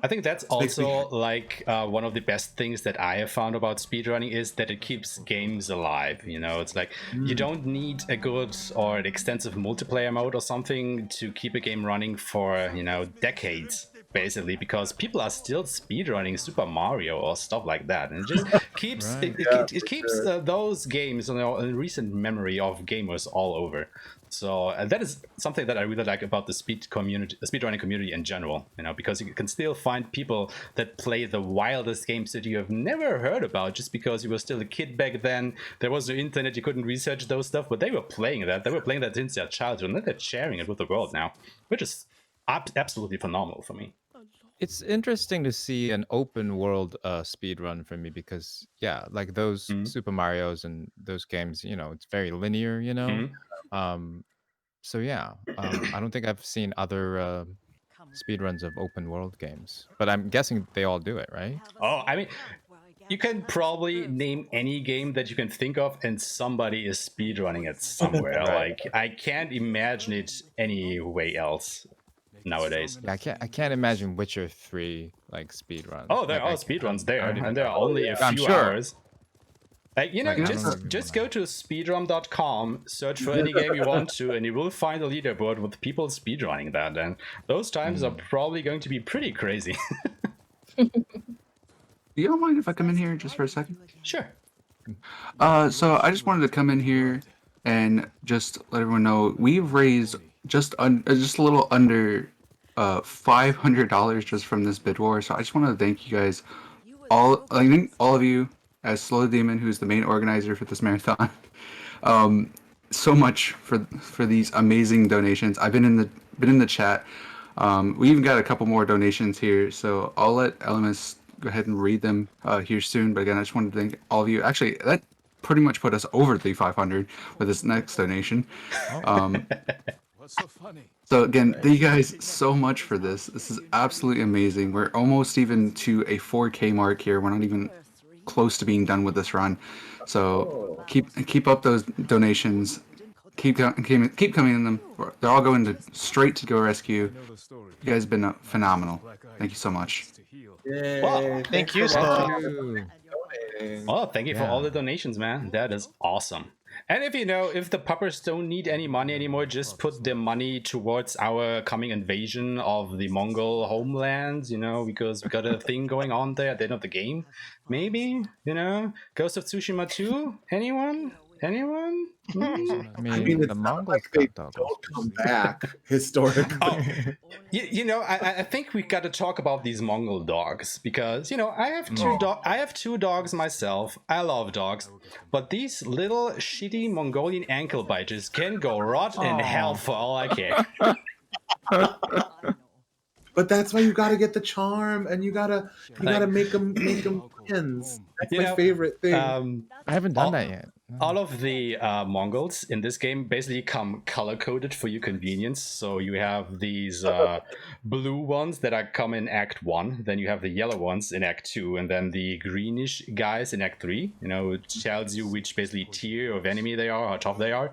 I think that's also like one of the best things that I have found about speedrunning is that it keeps games alive. You know, it's like you don't need a good or an extensive multiplayer mode or something to keep a game running for, you know, decades, basically, because people are still speedrunning Super Mario or stuff like that, and it just keeps it keeps those games, you know, in recent memory of gamers all over. So that is something that I really like about the speedrunning community in general, you know, because you can still find people that play the wildest games that you have never heard about just because you were still a kid back then. There was no internet, you couldn't research those stuff, but they were playing that. They were playing that since their childhood, and they're sharing it with the world now, which is absolutely phenomenal for me. It's interesting to see an open world speed run for me because like those Super Marios and those games, it's very linear, So I don't think I've seen other speed runs of open world games, but I'm guessing they all do it, right? Oh, I mean, you can probably name any game that you can think of, and somebody is speedrunning it somewhere. Right. Like, I can't imagine it any way else nowadays. Yeah, I can't imagine Witcher 3 like speed run. Oh, there Like, are speedruns there, don't even and there are know. only a I'm few sure. hours. Like, Like, I don't just even go to speedrun.com, search for any game you want to, and you will find a leaderboard with people speedrunning that. And those times are probably going to be pretty crazy. Do you don't mind if I come in here just for a second? Sure. So I just wanted to come in here and just let everyone know we've raised just a little under $500 just from this bid war. So I just want to thank you guys, I think all of you, as Slow Demon, who's the main organizer for this marathon, so much for these amazing donations. I've been in the chat. We even got a couple more donations here, so I'll let LMS go ahead and read them here soon. But again, I just wanted to thank all of you. Actually, that pretty much put us over the 500 with this next donation. What's so funny? So again, thank you guys so much for this. This is absolutely amazing. We're almost even to a 4K mark here. We're not even close to being done with this run. So keep up those donations. Keep coming in them. They're all going straight to Go Rescue. You guys have been phenomenal. Thank you so much. Well, Thank you, Slow. Well, thank you for all the donations, man. That is awesome. And if the puppers don't need any money anymore, just put the money towards our coming invasion of the Mongol homelands, because we got a thing going on there at the end of the game. Maybe, Ghost of Tsushima 2? Anyone? Anyone? I mean it's the not Mongols like they got don't come back historically. Oh, I think we got to talk about these Mongol dogs because I have two dogs myself. I love dogs, but these little shitty Mongolian ankle biters can go rot in hell for all I care. But that's why you got to get the charm, and you gotta make them pins. That's my favorite thing. I haven't done that yet. All of the Mongols in this game basically come color-coded for your convenience. So you have these blue ones that come in Act 1, then you have the yellow ones in Act 2, and then the greenish guys in Act 3. It tells you which basically tier of enemy they are, how tough they are.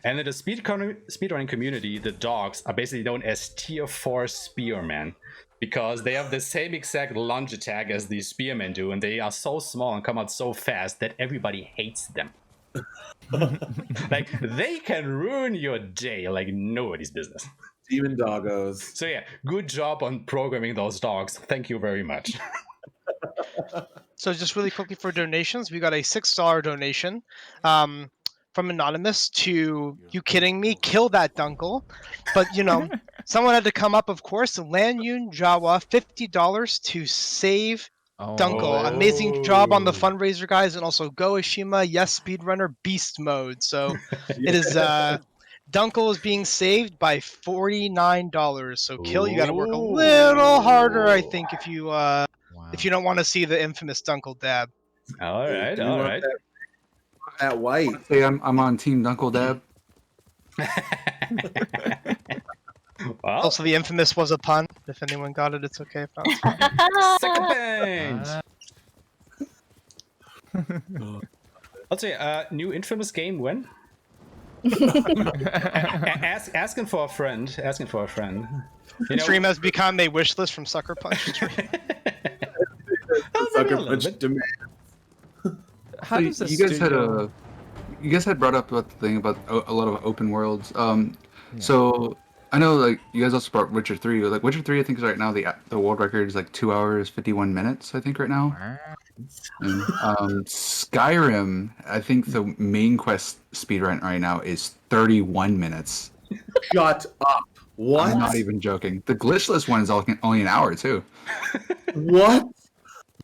And in the speedrunning community, the dogs are basically known as Tier 4 Spearmen, because they have the same exact lunge attack as the spearmen do, and they are so small and come out so fast that everybody hates them. Like, they can ruin your day like nobody's business. Demon doggos. So yeah, good job on programming those dogs. Thank you very much. So just really quickly for donations, we got a $6 donation from Anonymous to, you kidding me, kill that Dunkel. But, someone had to come up, of course, Lanyun Jawa, $50 to save Dunkel. Amazing job on the fundraiser, guys, and also Go Aeshmah, yes, Speedrunner, beast mode. So it is Dunkel is being saved by $49. So Kill, you got to work a little harder, I think, if you don't want to see the infamous Dunkel dab. All right. That white. Hey, I'm on Team Dunkel Dab. Well, Also, the infamous was a pun. If anyone got it, it's okay. If not, it's fine. second point. I'll say, new infamous game when? Asking for a friend. Stream has become a wish list from Sucker Punch. Sucker Punch demand. How does you guys had brought up about the thing about a lot of open worlds. So I know you guys also brought Witcher 3. Witcher 3, I think is right now the world record is 2 hours 51 minutes. I think right now. And, Skyrim, I think the main quest speedrun right now is 31 minutes. Shut up! What? I'm not even joking. The glitchless one is only an hour too. What?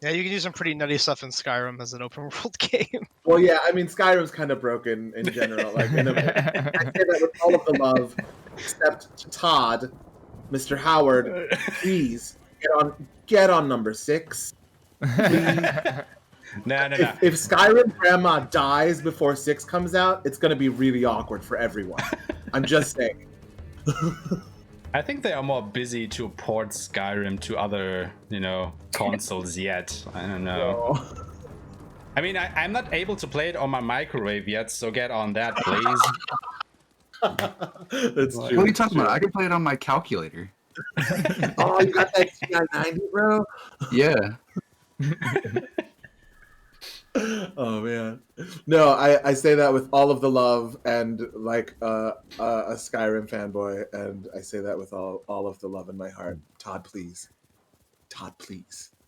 Yeah, you can do some pretty nutty stuff in Skyrim as an open world game. Well, yeah, I mean, Skyrim's kind of broken in general. I say that with all of the love, except to Todd, Mr. Howard. Please get on number 6. No. If Skyrim Grandma dies before 6 comes out, it's going to be really awkward for everyone. I'm just saying. I think they are more busy to port Skyrim to other, consoles yet. I don't know. So, I mean, I'm not able to play it on my microwave yet, so get on that, please. that's true. What are you talking about? I can play it on my calculator. Oh, you got that TI-90, bro? Yeah. Oh man, no, I say that with all of the love and like a Skyrim fanboy, and I say that with all of the love in my heart. Todd, please.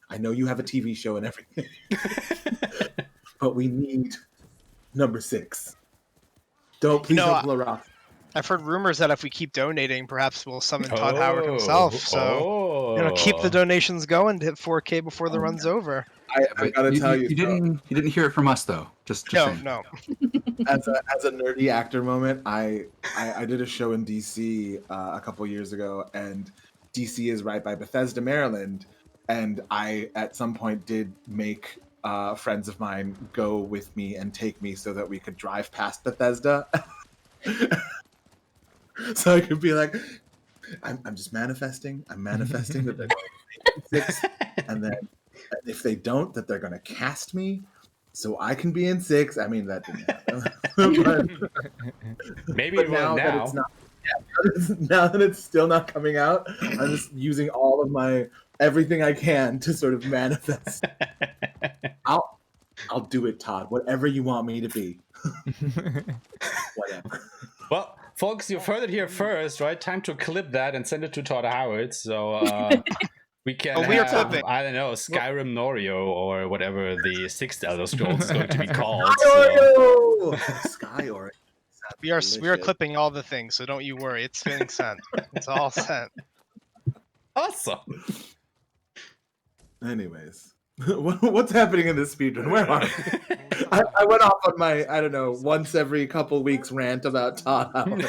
I know you have a TV show and everything, but we need number 6. Don't blow rocks. I've heard rumors that if we keep donating, perhaps we'll summon Todd Howard himself. So keep the donations going to hit 4K before the run's over. I gotta tell you, you didn't hear it from us though. Just saying. No. As a nerdy actor moment, I did a show in DC a couple years ago, and DC is right by Bethesda, Maryland, and I at some point did make friends of mine go with me and take me so that we could drive past Bethesda. So I could be like, I'm just manifesting. I'm manifesting that they're going to be in 6, and then if they don't, that they're going to cast me, so I can be in 6. I mean, that didn't happen. Maybe but it will now. That it's not, now that it's still not coming out, I'm just using all of my everything I can to sort of manifest. I'll do it, Todd. Whatever you want me to be. Whatever. Well, folks, you've heard it here first, right? Time to clip that and send it to Todd Howard. So we can we are have, clipping. I don't know, Skyrim Norio or whatever the 6th Elder Scrolls is going to be called. Sky Oreo. We are clipping all the things, so don't you worry. It's getting sent. It's all sent. Awesome. Anyways, what's happening in this speedrun? Where are we? I went off on my, I don't know, once every couple weeks rant about Todd Howard.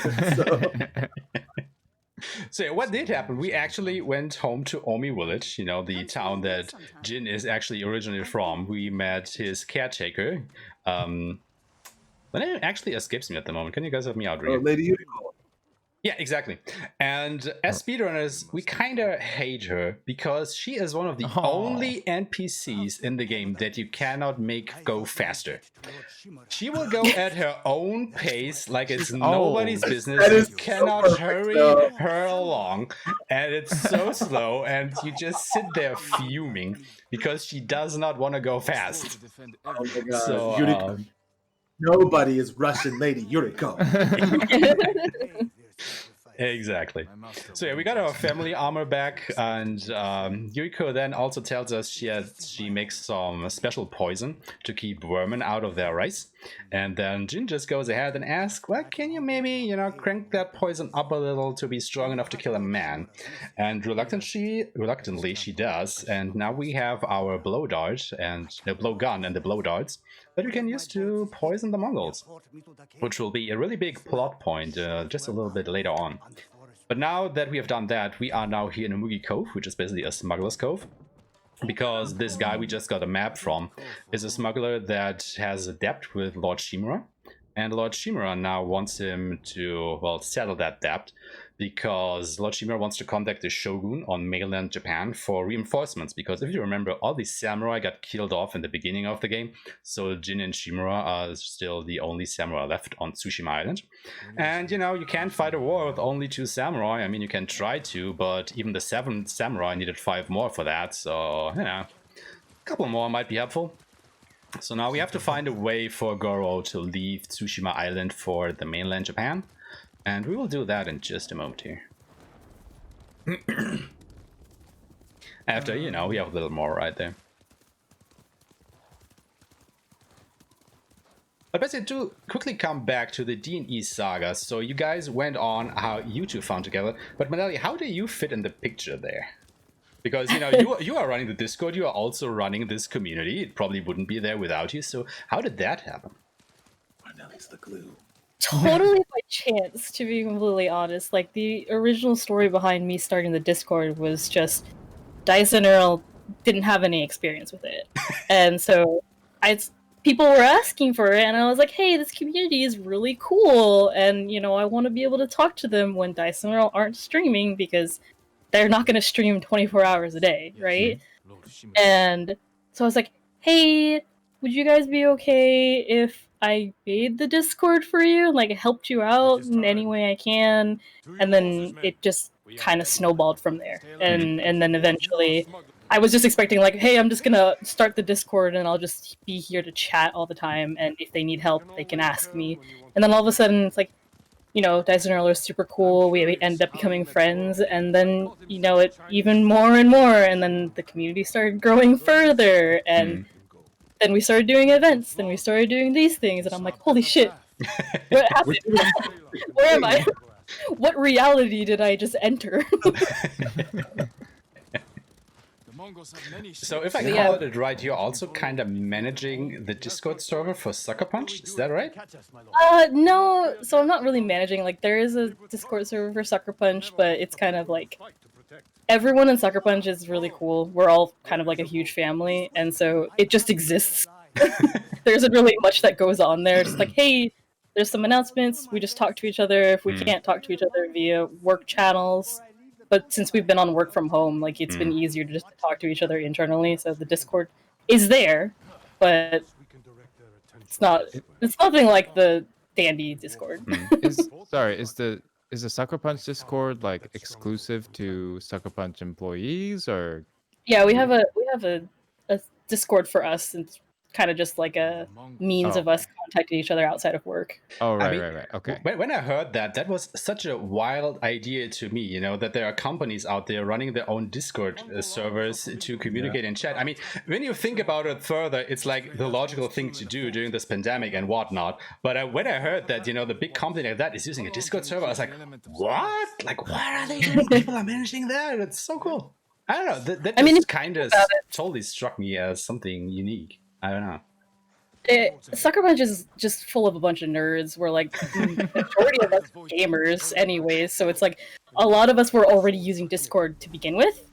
So yeah, what did happen? We actually went home to Omi Village, the town that Jin is actually originally from. We met his caretaker. The name actually escapes me at the moment. Can you guys help me out, really? Lady Unicorn. Yeah, exactly. And as speedrunners, we kind of hate her because she is one of the only NPCs in the game that you cannot make go faster. She will go at her own pace like it's nobody's business. You cannot hurry her along, and it's so slow, and you just sit there fuming because she does not want to go fast. Oh my god. So, nobody is rushing Lady Yuriko. Exactly. So yeah, we got our family armor back, and Yuriko then also tells us she makes some special poison to keep vermin out of their rice. And then Jin just goes ahead and asks, well, can you maybe, crank that poison up a little to be strong enough to kill a man? And reluctantly she does. And now we have our blow dart and the blow gun and the blow darts that we can use to poison the Mongols, which will be a really big plot point just a little bit later on. But now that we have done that, we are now here in Umugi Cove, which is basically a smuggler's cove. Because this guy we just got a map from is a smuggler that has a debt with Lord Shimura. And Lord Shimura now wants him to, well, settle that debt. Because Lord Shimura wants to contact the Shogun on mainland Japan for reinforcements. Because if you remember, all these samurai got killed off in the beginning of the game. So Jin and Shimura are still the only samurai left on Tsushima Island. And, you can't fight a war with only 2 samurai. I mean, you can try to, but even the 7th samurai needed 5 more for that. So, a couple more might be helpful. So now we have to find a way for Goro to leave Tsushima Island for the mainland Japan. And we will do that in just a moment here. After, we have a little more right there. But basically, to quickly come back to the D&E saga, so you guys went on how you two found together, but Marnelli, how do you fit in the picture there? Because, you are running the Discord, you are also running this community, it probably wouldn't be there without you, so how did that happen? Marnelli's the glue. Totally by chance, to be completely honest. Like, the original story behind me starting the Discord was just Dice and Earl didn't have any experience with it, and so people were asking for it, and I was like, hey, this community is really cool, and I want to be able to talk to them when Dice and Earl aren't streaming, because they're not going to stream 24 hours a day, right? And so I was like, hey, would you guys be okay if I made the Discord for you, like helped you out in any way I can? And then it just kind of snowballed from there, and then eventually I was just expecting, like, hey, I'm just gonna start the Discord and I'll just be here to chat all the time, and if they need help they can ask me. And then all of a sudden it's like, Dice and Earl are super cool, we ended up becoming friends, and then it even more and more, and then the community started growing further, and then we started doing events, then we started doing these things, and I'm like, holy shit, what happened? Where am I? What reality did I just enter? So if I called it right, you're also kind of managing the Discord server for Sucker Punch, is that right? No, so I'm not really managing, like, there is a Discord server for Sucker Punch, but it's kind of like, everyone in Sucker Punch is really cool, we're all kind of like a huge family, and so it just exists. There isn't really much that goes on there, it's like, hey, there's some announcements, we just talk to each other if we can't talk to each other via work channels. But since we've been on work from home, like, it's been easier to just talk to each other internally, so the Discord is there, but it's nothing like the Dandy Discord. Is the Sucker Punch Discord like exclusive to Sucker Punch employees, or? Yeah, we have a Discord for us, and it's kind of just like a means of us contacting each other outside of work. Oh, right. Okay. When I heard that was such a wild idea to me, that there are companies out there running their own Discord servers to communicate and chat. I mean, when you think about it further, it's like the logical thing to do during this pandemic and whatnot. But when I heard that, the big company like that is using a Discord server, I was like, what? Like, what are they doing? People are managing that? That's so cool. I don't know. That just kind of totally struck me as something unique. I don't know. Sucker Punch is just full of a bunch of nerds. We're like, the majority of us gamers anyways, so it's like a lot of us were already using Discord to begin with,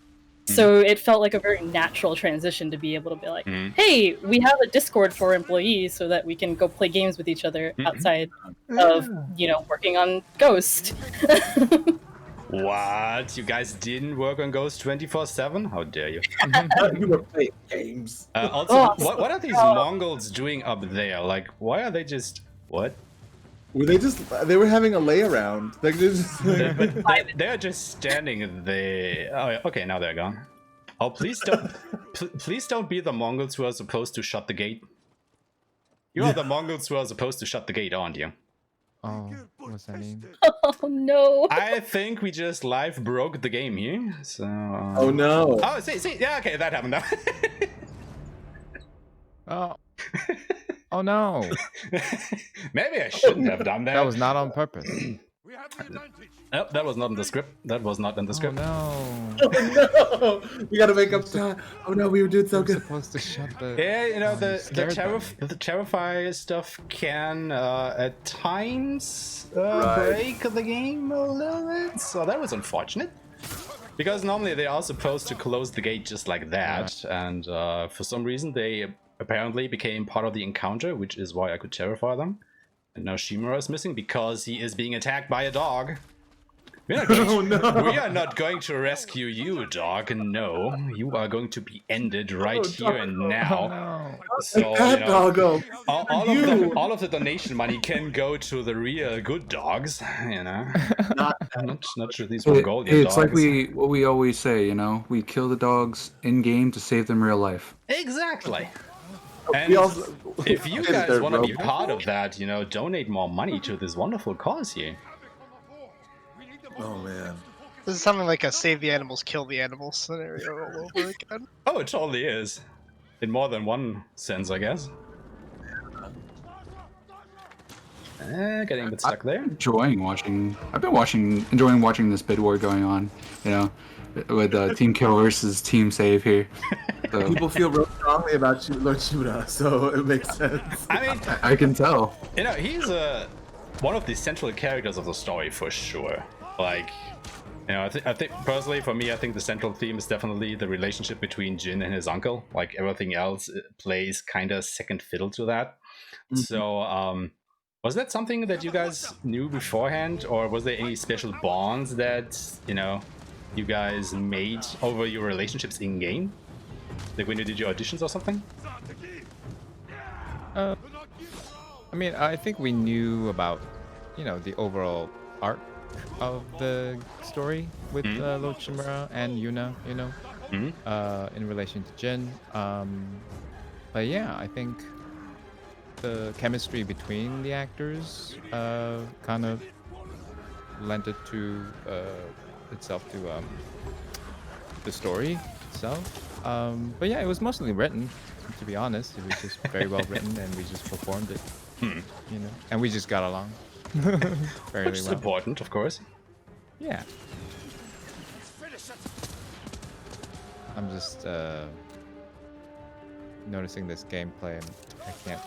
so it felt like a very natural transition to be able to be like, hey, we have a Discord for employees so that we can go play games with each other outside of working on Ghost. What? You guys didn't work on Ghost 24/7? How dare you? You were playing games. Also, what are these Mongols doing up there? Like, why are they just... What? They were having a lay around. Like, they're just standing there. Oh, okay, now they're gone. Oh, please don't... please don't be the Mongols who are supposed to shut the gate. You are the Mongols who are supposed to shut the gate, aren't you? Oh, what's that mean? Oh no! I think we just live broke the game here. So. Oh no! Oh, see, yeah, okay, that happened now. Oh. Oh no! Maybe I shouldn't have done that. That was not on purpose. Oh, that was not in the script. That was not in the script. Oh no! Oh no! We gotta make up time. Oh no, we were doing so good. Supposed to shut the... Yeah, the Terrify stuff can at times break the game a little bit. So that was unfortunate. Because normally they are supposed to close the gate just like that, and for some reason they apparently became part of the encounter, which is why I could terrify them. And now Shimura is missing because he is being attacked by a dog. We are not going to rescue you, dog. No, you are going to be ended right here and now. So, all of the donation money can go to the real good dogs. Not sure these Mongolian dogs. It's like what we always say. We kill the dogs in game to save them real life. Exactly. And if you guys want to be part of that, donate more money to this wonderful cause here. Oh man. This is something like a save the animals, kill the animals scenario all over again. Oh, it totally is. In more than one sense, I guess. Getting a bit stuck there. I've been enjoying watching this bid war going on, with Team Kill versus Team Save here. So. People feel real strongly about Lord Shimura, so it makes sense. I mean, I can tell. He's one of the central characters of the story for sure. Like, You know, I think personally for me, I think the central theme is definitely the relationship between Jin and his uncle. Like everything else plays kind of second fiddle to that. So, was that something that you guys knew beforehand, or was there any special bonds that, you know, you guys made over your relationships in game? Like when you did your auditions or something? I mean, I think we knew about, you know, the overall arc of the story with Lord Shimura and Yuna, you know, in relation to Jin. But yeah, I think the chemistry between the actors kind of lent it to itself to the story itself. But yeah, it was mostly written, to be honest. It was just very well written, and we just performed it. You know, and we just got along fairly Which is well. important, of course. Yeah. I'm just noticing this gameplay, and I can't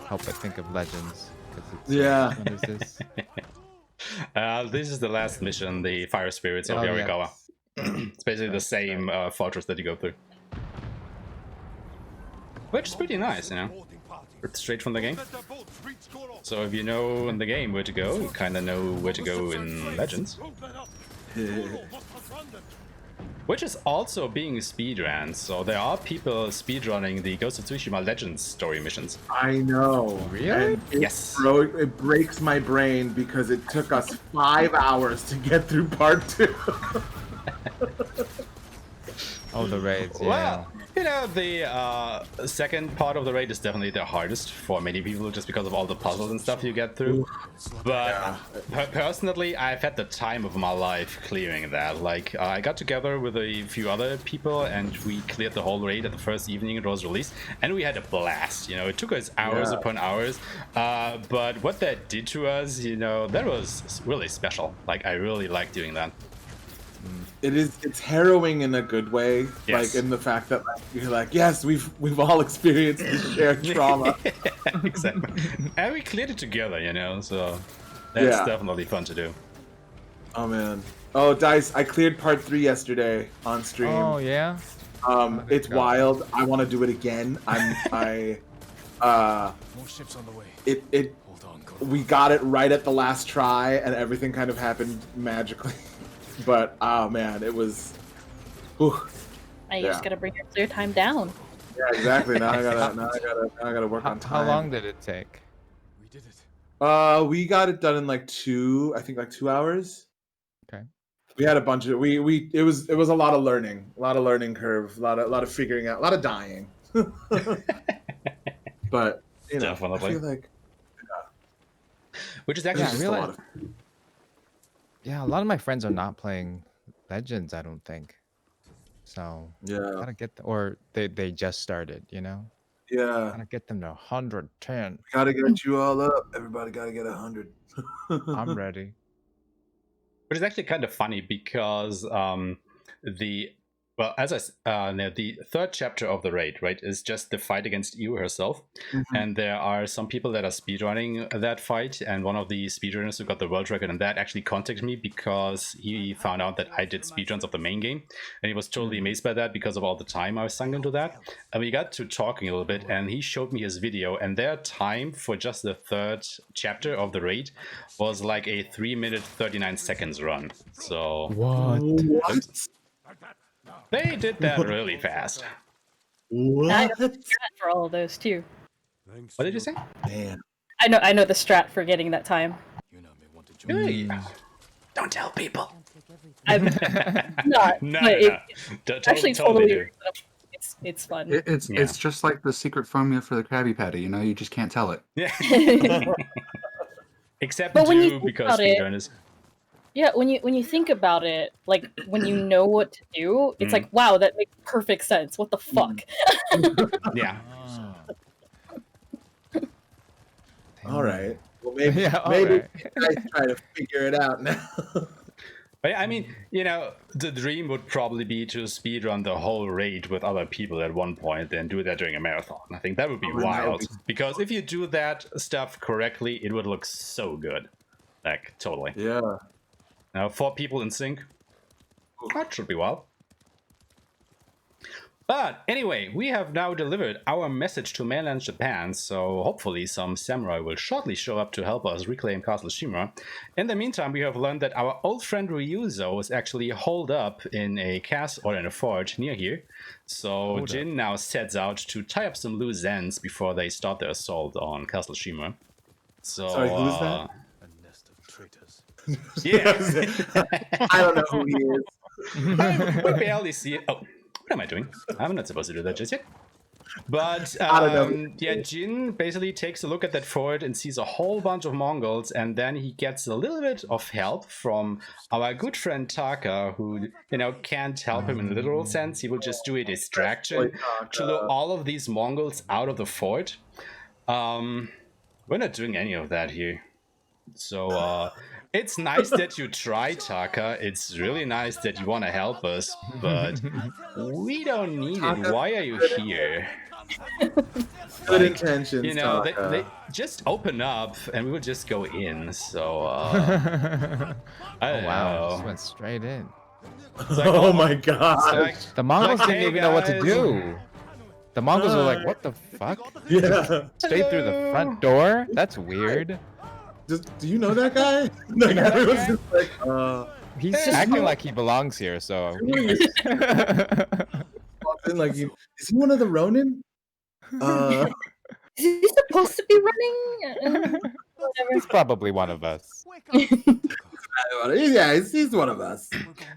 help but think of Legends. It's, what is this? This is the last mission, the Fire Spirits of Yarikawa. It's basically the same fortress that you go through. Which is pretty nice, you know? It's straight from the game. So if you know in the game where to go, you kind of know where to go in Legends. Which is also being speedrun, so there are people speedrunning the Ghost of Tsushima Legends story missions. I know. Really? Yes. It breaks my brain because it took us 5 hours to get through part 2. Oh, the raids, yeah. Well, you know, the second part of the raid is definitely the hardest for many people just because of all the puzzles and stuff you get through. But personally, I've had the time of my life clearing that. Like, I got together with a few other people and we cleared the whole raid at the first evening it was released, and we had a blast. You know, it took us hours upon hours, but what that did to us, you know, that was really special. Like, I really liked doing that. It's harrowing in a good way, Yes. like in the fact that like, you're like, yes, we've all experienced this shared trauma. Exactly. And we cleared it together, you know, so that's definitely fun to do. Oh man. Oh, Dice, I cleared part 3 yesterday on stream. Oh yeah. It's wild. I want to do it again. More ships on the way. Hold on, We got it right at the last try, and everything kind of happened magically. But oh man, it was. Whew. I just gotta bring your clear time down. Yeah, exactly. Now I gotta work on time. How long did it take? We did it. We got it done in like 2 hours. Okay. We had a bunch of it was a lot of learning, curve, a lot of figuring out, a lot of dying. But you know, Definitely. I feel like Which is actually just a lot of. Yeah, a lot of my friends are not playing Legends, I don't think. So gotta get or they just started, you know? Gotta get them to 110. Gotta get you all up. Everybody gotta get 100. I'm ready. But it's actually kind of funny because the third chapter of the raid, right, is just the fight against Io herself. And there are some people that are speedrunning that fight, and one of the speedrunners who got the world record and that actually contacted me because he found out that I did speedruns of the main game, and he was totally amazed by that because of all the time I sunk into that. And we got to talking a little bit, and he showed me his video, and their time for just the third chapter of the raid was like a 3-minute 39 seconds run. So What? they did that really fast. I know the strat for all of those too. What did you say? Man. I know the strat for getting that time. Hey, don't tell people. I'm not. No, but no. Actually, Totally totally. It's fun. It's just like the secret formula for the Krabby Patty. You know, you just can't tell it. Yeah. Except But when you think because about it- speedrunners. Yeah, when you think about it, like when you know what to do, it's like, wow, that makes perfect sense. What the fuck? Yeah. All right. Well, maybe Yeah, all maybe right. I try to figure it out now. But I mean, you know, the dream would probably be to speedrun the whole raid with other people at one point and do that during a marathon. I think that would be wild. Because if you do that stuff correctly, it would look so good. Like, totally. Yeah. Now, 4 people in sync, That should be well. But anyway, we have now delivered our message to mainland Japan, so hopefully some samurai will shortly show up to help us reclaim Castle Shimura. In the meantime, we have learned that our old friend Ryuzo is actually holed up in a castle or in a fort near here. So Jin now sets out to tie up some loose ends before they start their assault on Castle Shimura. So, Sorry, who's that? A nest of traitors. Yeah. I don't know who he is. We barely see it. Oh. What am I doing? I'm not supposed to do that just yet. But yeah, Jin basically takes a look at that fort and sees a whole bunch of Mongols, and then he gets a little bit of help from our good friend Taka, who, you know, can't help him in a literal sense. He will just do a distraction to lure all of these Mongols out of the fort. We're not doing any of that here. So it's nice that you try, Taka. It's really nice that you want to help us, but we don't need it. Why are you here? Good intentions, you know, Taka. they just open up and we will just go in. So I don't know. Just went straight in. Like, oh my god. like, The Mongols like, didn't hey, even know what to guys. do. The Mongols were like, "What the fuck?" Yeah. Straight through the front door? That's weird. Do you know that guy? Like, everyone's just like, He's acting like he belongs here, so. walks in like, is he one of the Ronin? Is he supposed to be running? He's probably one of us. Yeah, he's one of us.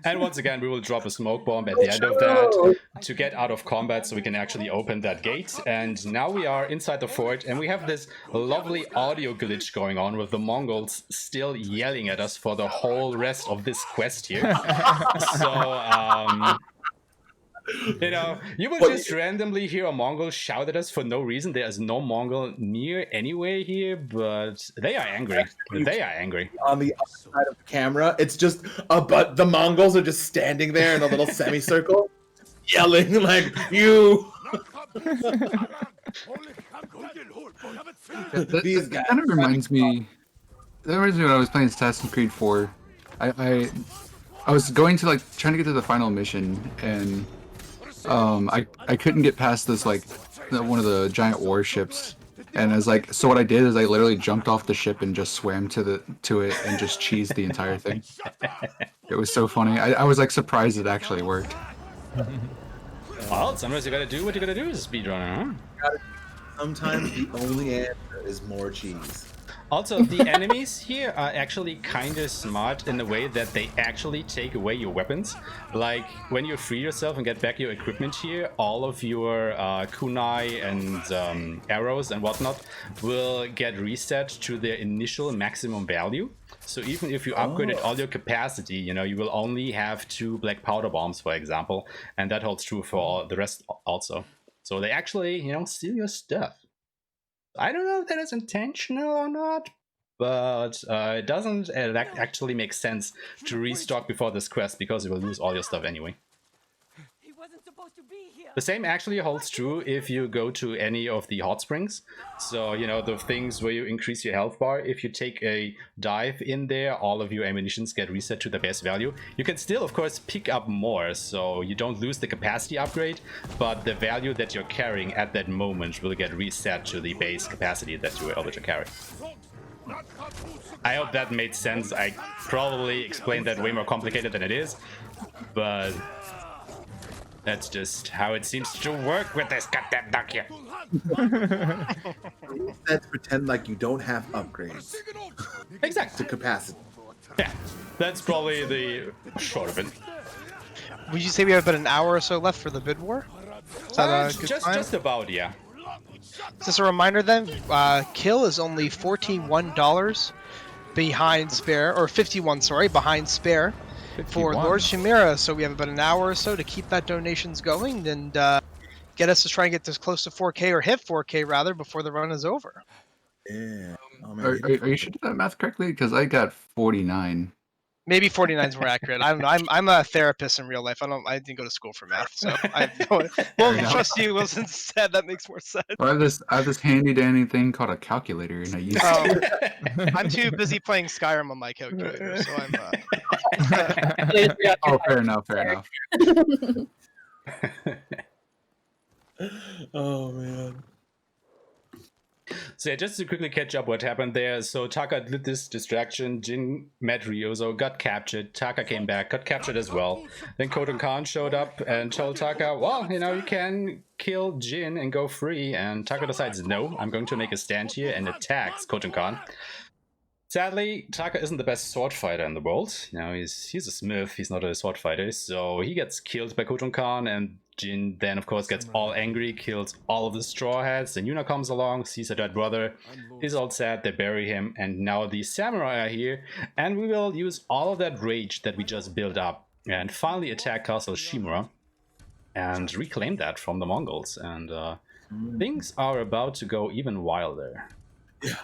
And once again, we will drop a smoke bomb at the end of that to get out of combat so we can actually open that gate. And now we are inside the fort, and we have this lovely audio glitch going on with the Mongols still yelling at us for the whole rest of this quest here. So, you know, you will just randomly hear a Mongol shout at us for no reason. There is no Mongol near anyway here, but they are angry. They are angry. On the other side of the camera, it's just but the Mongols are just standing there in a little semicircle, yelling like, "You." These guys. That kind of reminds me. That reminds me when I was playing Assassin's Creed 4. I was going to like trying to get to the final mission, and I couldn't get past this like one of the giant warships, and I was like, so what I did is I literally jumped off the ship and just swam to it and just cheesed the entire thing. It was so funny. I was like surprised it actually worked. Well, sometimes you gotta do what you gotta do as a speedrunner, huh? Sometimes the only answer is more cheese. Also, the enemies here are actually kind of smart in the way that they actually take away your weapons. Like, when you free yourself and get back your equipment here, all of your kunai and arrows and whatnot will get reset to their initial maximum value. So even if you upgraded all your capacity, you know, you will only have 2 black powder bombs, for example, and that holds true for all the rest also. So they actually, you know, steal your stuff. I don't know if that is intentional or not, but it doesn't actually make sense to restock before this quest because you will lose all your stuff anyway. He wasn't supposed to be here. The same actually holds true if you go to any of the hot springs. So, you know, the things where you increase your health bar, if you take a dive in there, all of your ammunitions get reset to the base value. You can still, of course, pick up more, so you don't lose the capacity upgrade, but the value that you're carrying at that moment will get reset to the base capacity that you were able to carry. I hope that made sense. I probably explained that way more complicated than it is, but that's just how it seems to work with this goddamn duck here. Let's pretend like you don't have upgrades Exactly. to capacity. Yeah, that's probably the short of it. Would you say we have about an hour or so left for the bid war? Is that a good time? Just about, yeah. Just a reminder then, kill is only $41 behind spare, or 51, sorry, behind spare for 51. Lord Chimera. So we have about an hour or so to keep that donations going and get us to try and get this close to 4K or hit 4K rather before the run is over. Yeah. Oh, man. Are you sure you did that math correctly? Because I got 49. Maybe 49 is more accurate. I don't know. I'm a therapist in real life. I didn't go to school for math, so I have no. Well, enough. trust you, Wilson said that makes more sense. Well, I have this handy dandy thing called a calculator, and I use it. I'm too busy playing Skyrim on my calculator, so I'm. Oh, fair enough. Fair enough. Oh man. So yeah, just to quickly catch up what happened there. So Taka did this distraction, Jin met Ryozo, got captured, Taka came back, got captured as well. Then Khotun Khan showed up and told Taka, well, you know, you can kill Jin and go free. And Taka decides, no, I'm going to make a stand here, and attacks Khotun Khan. Sadly, Taka isn't the best sword fighter in the world. You know, he's a smith, he's not a sword fighter. So he gets killed by Khotun Khan, and Jin then, of course, gets all angry, kills all of the Straw Hats. Then Yuna comes along, sees her dead brother, is all sad, they bury him, and now the samurai are here, and we will use all of that rage that we just built up and finally attack Castle Shimura and reclaim that from the Mongols. And things are about to go even wilder. Yeah.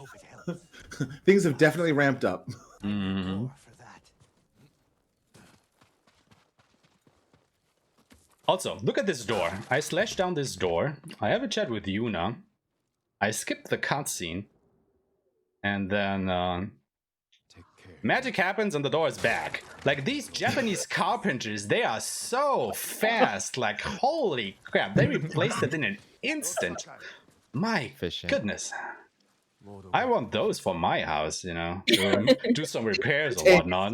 Things have definitely ramped up. Mm-hmm. Also, look at this door. I slashed down this door. I have a chat with Yuna. I skipped the cutscene. And then magic happens and the door is back. Like, these Japanese carpenters, they are so fast. Like, holy crap. They replaced it in an instant. My goodness. I want those for my house, you know. Do some repairs or whatnot.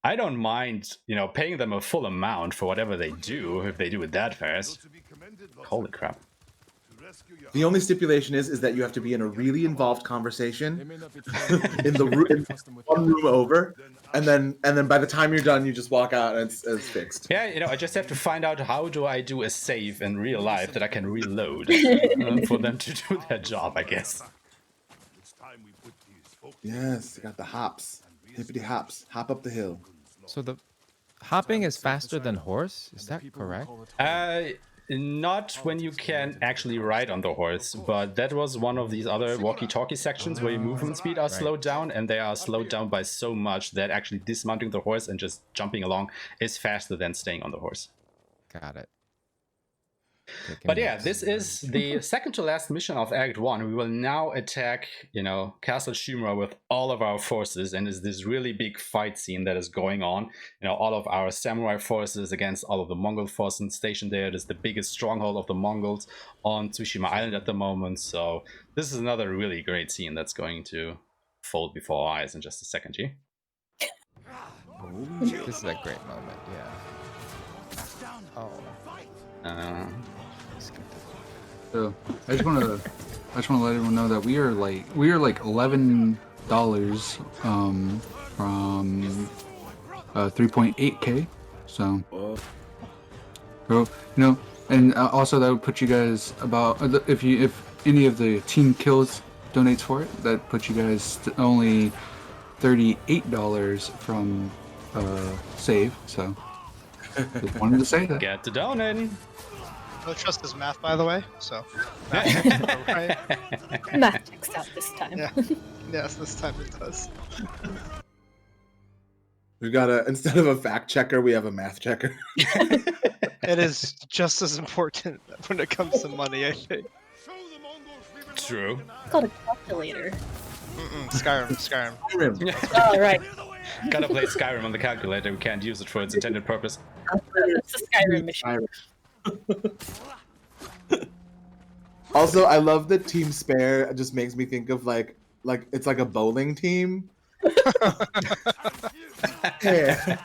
I don't mind, you know, paying them a full amount for whatever they do, if they do it that fast. Holy crap. The only stipulation is that you have to be in a really involved conversation in one room over, and then by the time you're done, you just walk out and it's fixed. Yeah, you know, I just have to find out how do I do a save in real life that I can reload for them to do their job, I guess. Yes, you got the hops. Hippity hops. Hop up the hill. So the hopping is faster than horse? Is that correct? Not when you can actually ride on the horse, but that was one of these other walkie-talkie sections where your movement speed are slowed down, and they are slowed down by so much that actually dismounting the horse and just jumping along is faster than staying on the horse. Got it. But yeah, this is the second to last mission of Act 1. We will now attack, you know, Castle Shimura with all of our forces, and it's this really big fight scene that is going on. You know, all of our samurai forces against all of the Mongol forces stationed there. It is the biggest stronghold of the Mongols on Tsushima Island at the moment. So this is another really great scene that's going to fold before our eyes in just a second here. This is a great moment, yeah. Oh. So I just want to let everyone know that we are like $11 from 3.8K. So you know, and also that would put you guys about if any of the team kills donates for it, that puts you guys to only $38 from save. So just wanted to say that. Get to donating. No trust his math, by the way. So right? Math checks out this time. Yeah. Yes, this time it does. We've got instead of a fact checker, we have a math checker. It is just as important when it comes to money, I think. True. It's called a calculator. Skyrim. Oh, right. Gotta play Skyrim on the calculator. We can't use it for its intended purpose. It's a Skyrim mission. Also, I love that Team Spare. It just makes me think of like it's like a bowling team. Yeah.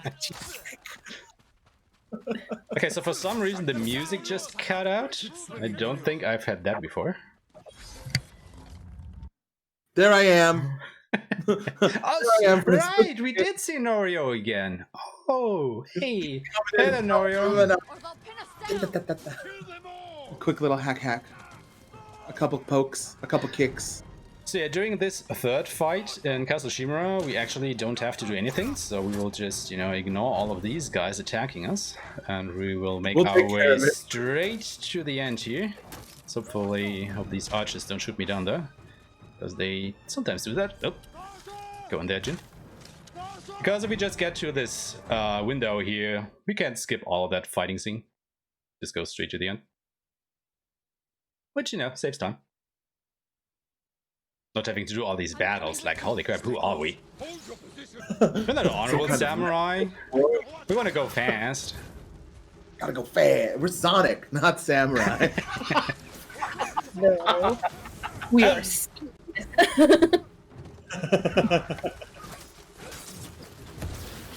Okay, so for some reason the music just cut out. I don't think I've had that before. There I am. Oh, right! We did see Norio again. Oh, hey. Hello, Norio. Quick little hack. A couple pokes, a couple kicks. So yeah, during this third fight in Castle Shimura, we actually don't have to do anything. So we will just, you know, ignore all of these guys attacking us. And we will make our way straight to the end here. So hopefully, hope these archers don't shoot me down there. Because they sometimes do that. Oh, go in there, Jin. Because if we just get to this window here, we can skip all of that fighting scene. Just go straight to the end. Which, you know, saves time. Not having to do all these battles, like, holy crap, who are we? We're not an honorable samurai. We want to go fast. Gotta go fast. We're Sonic, not samurai. No. We are.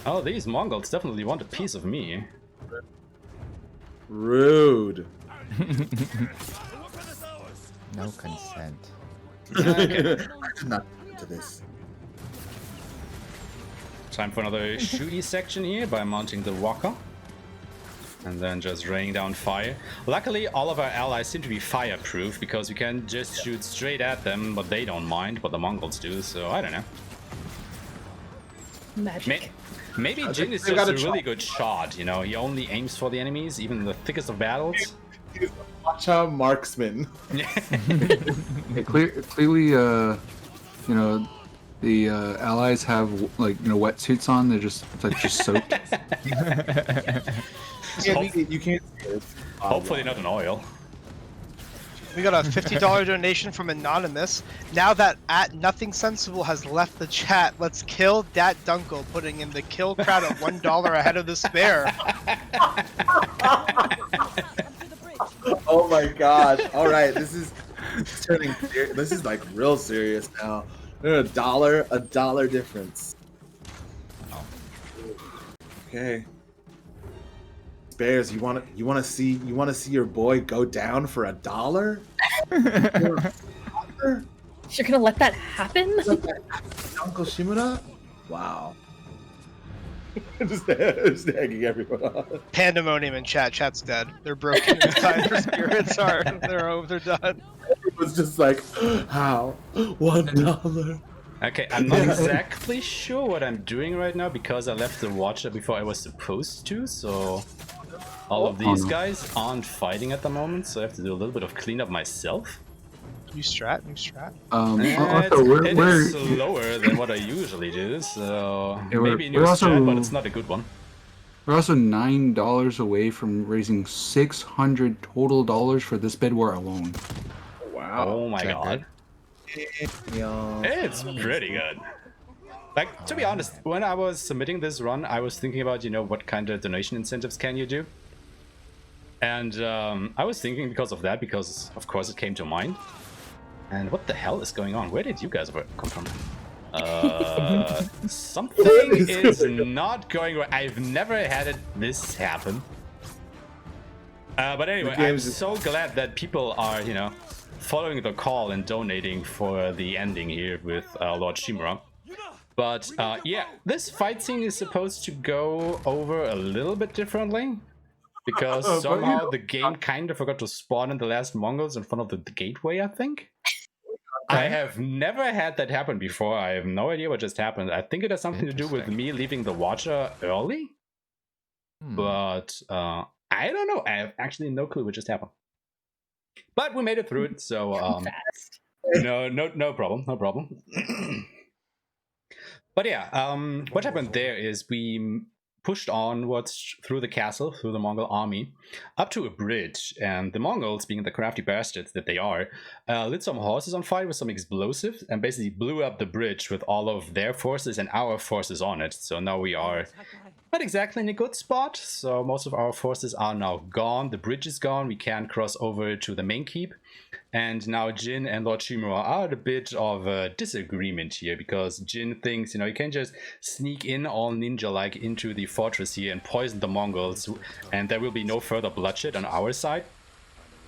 Oh, these Mongols definitely want a piece of me. Rude. No consent. I'm not into this. Time for another shooty section here by mounting the walker. And then just raining down fire. Luckily, all of our allies seem to be fireproof because we can just shoot straight at them, but they don't mind, but the Mongols do, so I don't know. Magic. Maybe Jin is just a really good shot, you know, he only aims for the enemies, even in the thickest of battles. He's a matcha marksman. Yeah, clearly, you know, the allies have like wetsuits on. They're just soaked. You can't see it. Hopefully not an oil. We got a $50 donation from Anonymous. Now that Nothing Sensible has left the chat, let's kill Dat Dunkel, putting in the kill crowd at $1 ahead of the spare. Oh my gosh! All right, this is turning. This is like real serious now. A dollar difference. Okay. Bears, you want to see your boy go down for $1? You're gonna let that happen? Uncle Shimura? Wow. just hanging everyone on. Pandemonium in chat. Chat's dead. They're broken inside. Their spirits are. They're done. Everyone's just like, how? $1. Okay, I'm not exactly sure what I'm doing right now because I left the watcher before I was supposed to, so all of these guys aren't fighting at the moment, so I have to do a little bit of cleanup myself. New strat. It is slower than what I usually do, so maybe a new strat, but it's not a good one. We're also $9 away from raising $600 total for this bid war alone. Wow! Oh my god! It's pretty good. Like, to be honest, when I was submitting this run, I was thinking about, what kind of donation incentives can you do? And I was thinking because of that, because of course it came to mind. And what the hell is going on? Where did you guys come from? Something is not going right. I've never had this happen. But anyway, I'm so glad that people are, following the call and donating for the ending here with Lord Shimura. But yeah, this fight scene is supposed to go over a little bit differently. Because somehow the game kind of forgot to spawn in the last Mongols in front of the gateway, I think. I have never had that happen before. I have no idea what just happened. I think it has something to do with me leaving the Watcher early. But I don't know. I have actually no clue what just happened. But we made it through it, so no problem. But yeah, what happened there is we pushed onwards through the castle, through the Mongol army, up to a bridge, and the Mongols, being the crafty bastards that they are, lit some horses on fire with some explosives and basically blew up the bridge with all of their forces and our forces on it. So now we are not exactly in a good spot, so most of our forces are now gone, the bridge is gone, we can't cross over to the main keep. And now Jin and Lord Shimura are at a bit of a disagreement here, because Jin thinks, you can't just sneak in all ninja-like into the fortress here and poison the Mongols, and there will be no further bloodshed on our side.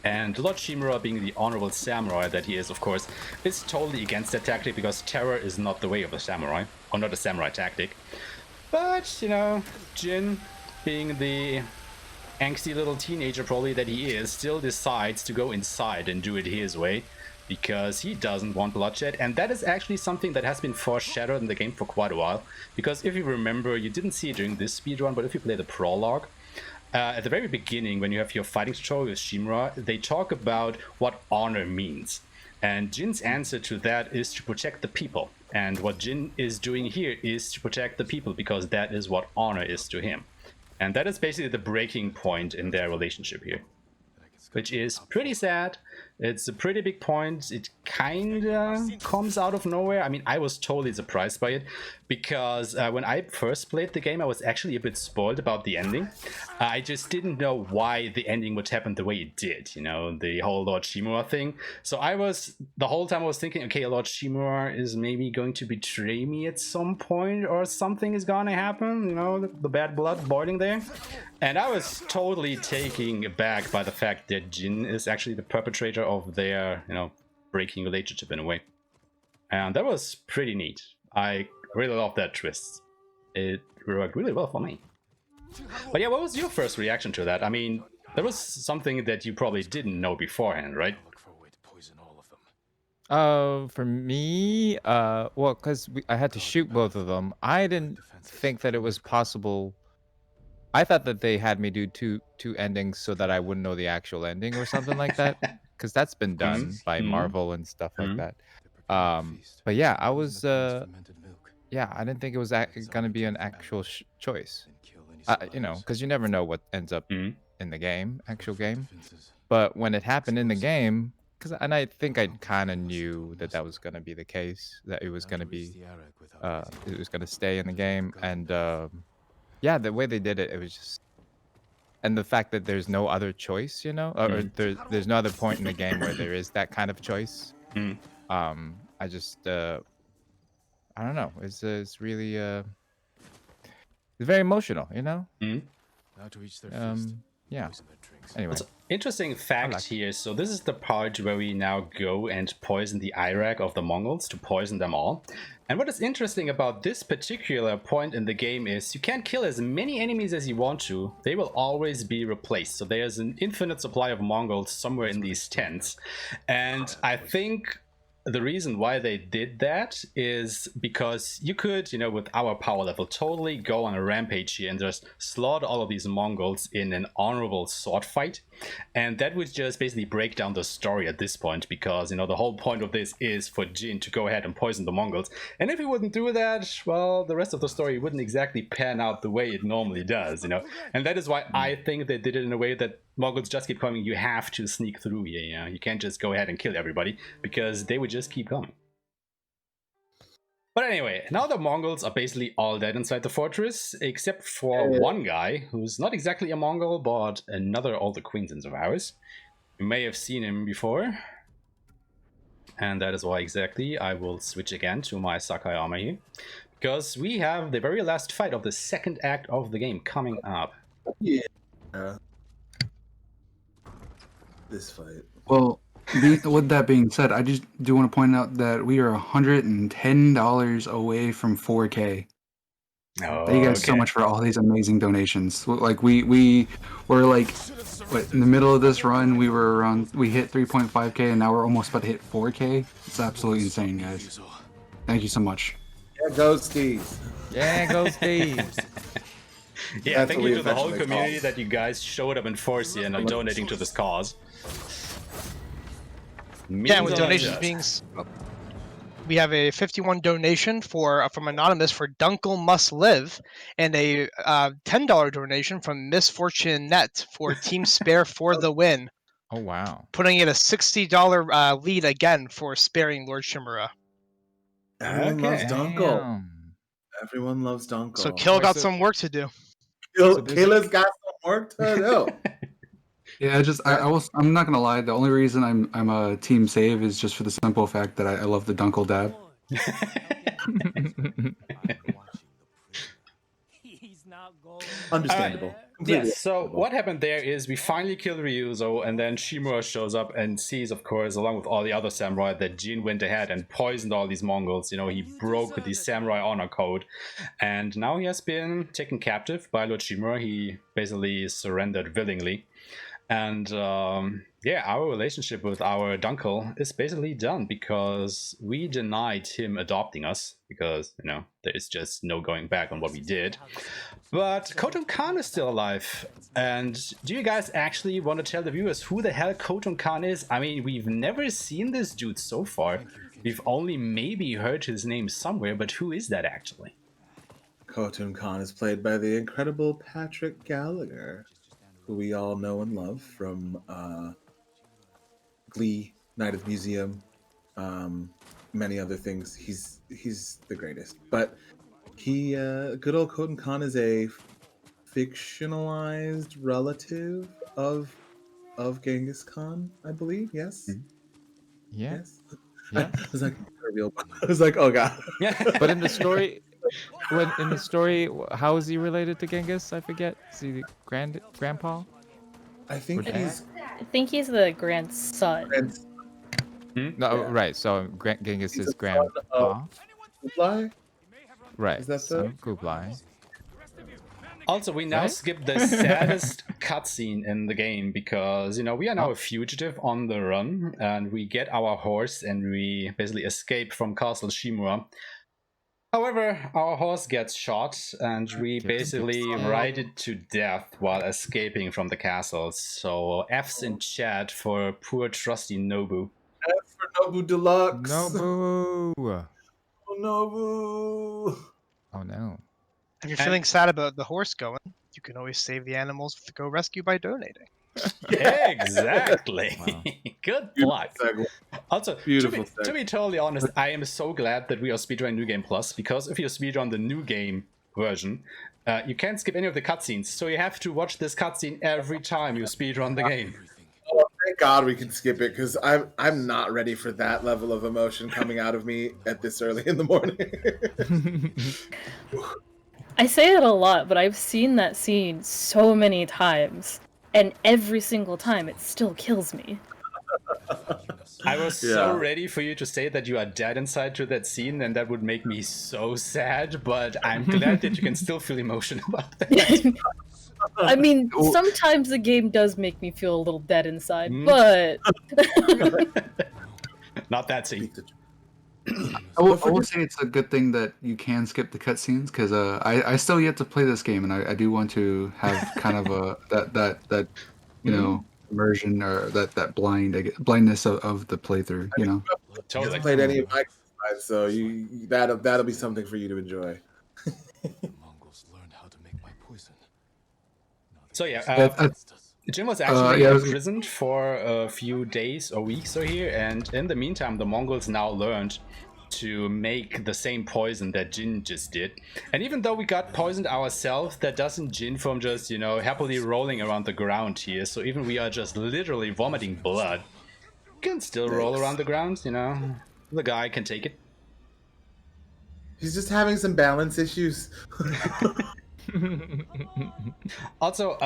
And Lord Shimura, being the honorable samurai that he is, of course, is totally against that tactic, because terror is not the way of a samurai, or not a samurai tactic. But, Jin, being the angsty little teenager probably that he is, still decides to go inside and do it his way, because he doesn't want bloodshed. And that is actually something that has been foreshadowed in the game for quite a while, because if you remember, you didn't see it during this speedrun, but if you play the prologue, at the very beginning, when you have your fighting tutorial with Shimura, they talk about what honor means. And Jin's answer to that is to protect the people. And what Jin is doing here is to protect the people, because that is what honor is to him. And that is basically the breaking point in their relationship here, which is pretty sad. It's a pretty big point. It kinda comes out of nowhere. I mean, I was totally surprised by it, because when I first played the game, I was actually a bit spoiled about the ending. I just didn't know why the ending would happen the way it did, you know, the whole Lord Shimura thing. So the whole time I was thinking, okay, Lord Shimura is maybe going to betray me at some point, or something is gonna happen, you know, the bad blood boiling there. And I was totally taken aback by the fact that Jin is actually the perpetrator of their, you know, breaking relationship in a way. And that was pretty neat. I really love that twist. It worked really well for me. But yeah, what was your first reaction to that? I mean, there was something that you probably didn't know beforehand, right? For me, well, because I had to shoot both of them. I didn't think that it was possible. I thought that they had me do two endings so that I wouldn't know the actual ending or something like that, because that's been done by Marvel and stuff like that. But yeah, I was yeah, I didn't think it was gonna be an actual choice. You know, because you never know what ends up in the actual game. But when it happened in the game, and I think I kind of knew that that was gonna be the case, that it was gonna stay in the game, and yeah, the way they did it, it was just, and the fact that there's no other choice, you know, or there's no other point in the game where there is that kind of choice. I just, I don't know. It's really, it's very emotional, you know. Yeah. Anyway. Interesting fact here. So this is the part where we now go and poison the Iraq of the Mongols to poison them all. And what is interesting about this particular point in the game is you can kill as many enemies as you want to. They will always be replaced. So there's an infinite supply of Mongols somewhere in these tents. And I think the reason why they did that is because you could, you know, with our power level, totally go on a rampage here and just slaughter all of these Mongols in an honorable sword fight. And that would just basically break down the story at this point, because, you know, the whole point of this is for Jin to go ahead and poison the Mongols. And if he wouldn't do that, well, the rest of the story wouldn't exactly pan out the way it normally does, you know. And that is why I think they did it in a way that Mongols just keep coming. You have to sneak through here, you know. You can't just go ahead and kill everybody, because they would just keep coming. But anyway, now the Mongols are basically all dead inside the fortress, except for one guy who's not exactly a Mongol, but another old acquaintance of ours. You may have seen him before. And that is why exactly I will switch again to my Sakai armor here, because we have the very last fight of the second act of the game coming up. Yeah. This fight. Well, with that being said, I just do want to point out that we are $110 away from 4K. Oh, Thank you guys so much for all these amazing donations. Like we were like, in the middle of this run, we hit 3.5K, and now we're almost about to hit 4K. It's absolutely insane, guys. Thank you so much. Yeah, go Steves. Yeah, go Steves. Yeah, thank you to the whole community that you guys showed up in force here and are donating to this cause. Yeah, with donations being... We have a 51 donation from Anonymous for Dunkel Must Live, and a $10 donation from Misfortune Net for Team Spare for the win. Oh, wow. Putting in a $60 lead again for sparing Lord Shimura. Everyone loves Dunkel. Everyone loves Dunkel. So Kill got some work to do. Kayla's got some work to do. Yeah, I'm not gonna lie. The only reason I'm a team save is just for the simple fact that I love the Dunkel dab. Understandable. Yes, so what happened there is we finally killed Ryuzo, and then Shimura shows up and sees, of course, along with all the other samurai, that Jin went ahead and poisoned all these Mongols. You know, he broke the samurai honor code, and now he has been taken captive by Lord Shimura. He basically surrendered willingly. And yeah, our relationship with our Dunkel is basically done, because we denied him adopting us, because, you know, there is just no going back on what we did. But Khotun Khan is still alive. And do you guys actually want to tell the viewers who the hell Khotun Khan is? I mean, we've never seen this dude so far. We've only maybe heard his name somewhere, but who is that actually? Khotun Khan is played by the incredible Patrick Gallagher, who we all know and love from Glee, Night of the Museum, many other things. He's the greatest. But good old Khotun Khan is a fictionalized relative of Genghis Khan, I believe. Yes. Yeah. Yes. Yeah. I was like, I was like, oh god. But in the story, how is he related to Genghis? I forget. Is he the grandpa? I think he's. I think he's the grandson. No, Yeah. right. So Genghis He's is a son grandpa. of Kublai? Right. Is that son the- of Kublai. Also, we now Right? skip the saddest cutscene in the game because, you know, we are now a fugitive on the run and we get our horse and we basically escape from Castle Shimura. However, our horse gets shot and we basically ride it to death while escaping from the castle. So F's in chat for poor trusty Nobu. F for Nobu Deluxe. Nobu. Oh, Nobu. Oh no. If you're feeling sad about the horse going, you can always save the animals with the Go Rescue by donating. Exactly. Wow. Good Beautiful plug. segue. Also, Beautiful to be totally honest, I am so glad that we are speedrunning New Game Plus, because if you speedrun the New Game version, you can't skip any of the cutscenes, so you have to watch this cutscene every time you speedrun the game. Oh, thank God we can skip it, because I'm not ready for that level of emotion coming out of me at this early in the morning. I say it a lot, but I've seen that scene so many times, and every single time it still kills me. I was Yeah. so ready for you to say that you are dead inside to that scene, and that would make me so sad, but I'm glad that you can still feel emotion about that. I mean, sometimes the game does make me feel a little dead inside, Mm. but Not that scene. I will say it's a good thing that you can skip the cutscenes because I still yet to play this game and I do want to have kind of a that you know immersion or that blindness of the playthrough, you know. You Totally. haven't played any of my guys, so that'll be something for you to enjoy. Mongols learned how to make my poison. So yeah, Jin was actually yeah, imprisoned for a few days or weeks or here, and in the meantime, the Mongols now learned to make the same poison that Jin just did. And even though we got poisoned ourselves, that doesn't Jin from just, you know, happily rolling around the ground here. So even we are just literally vomiting blood, can still roll around the ground, you know. The guy can take it. He's just having some balance issues. Also,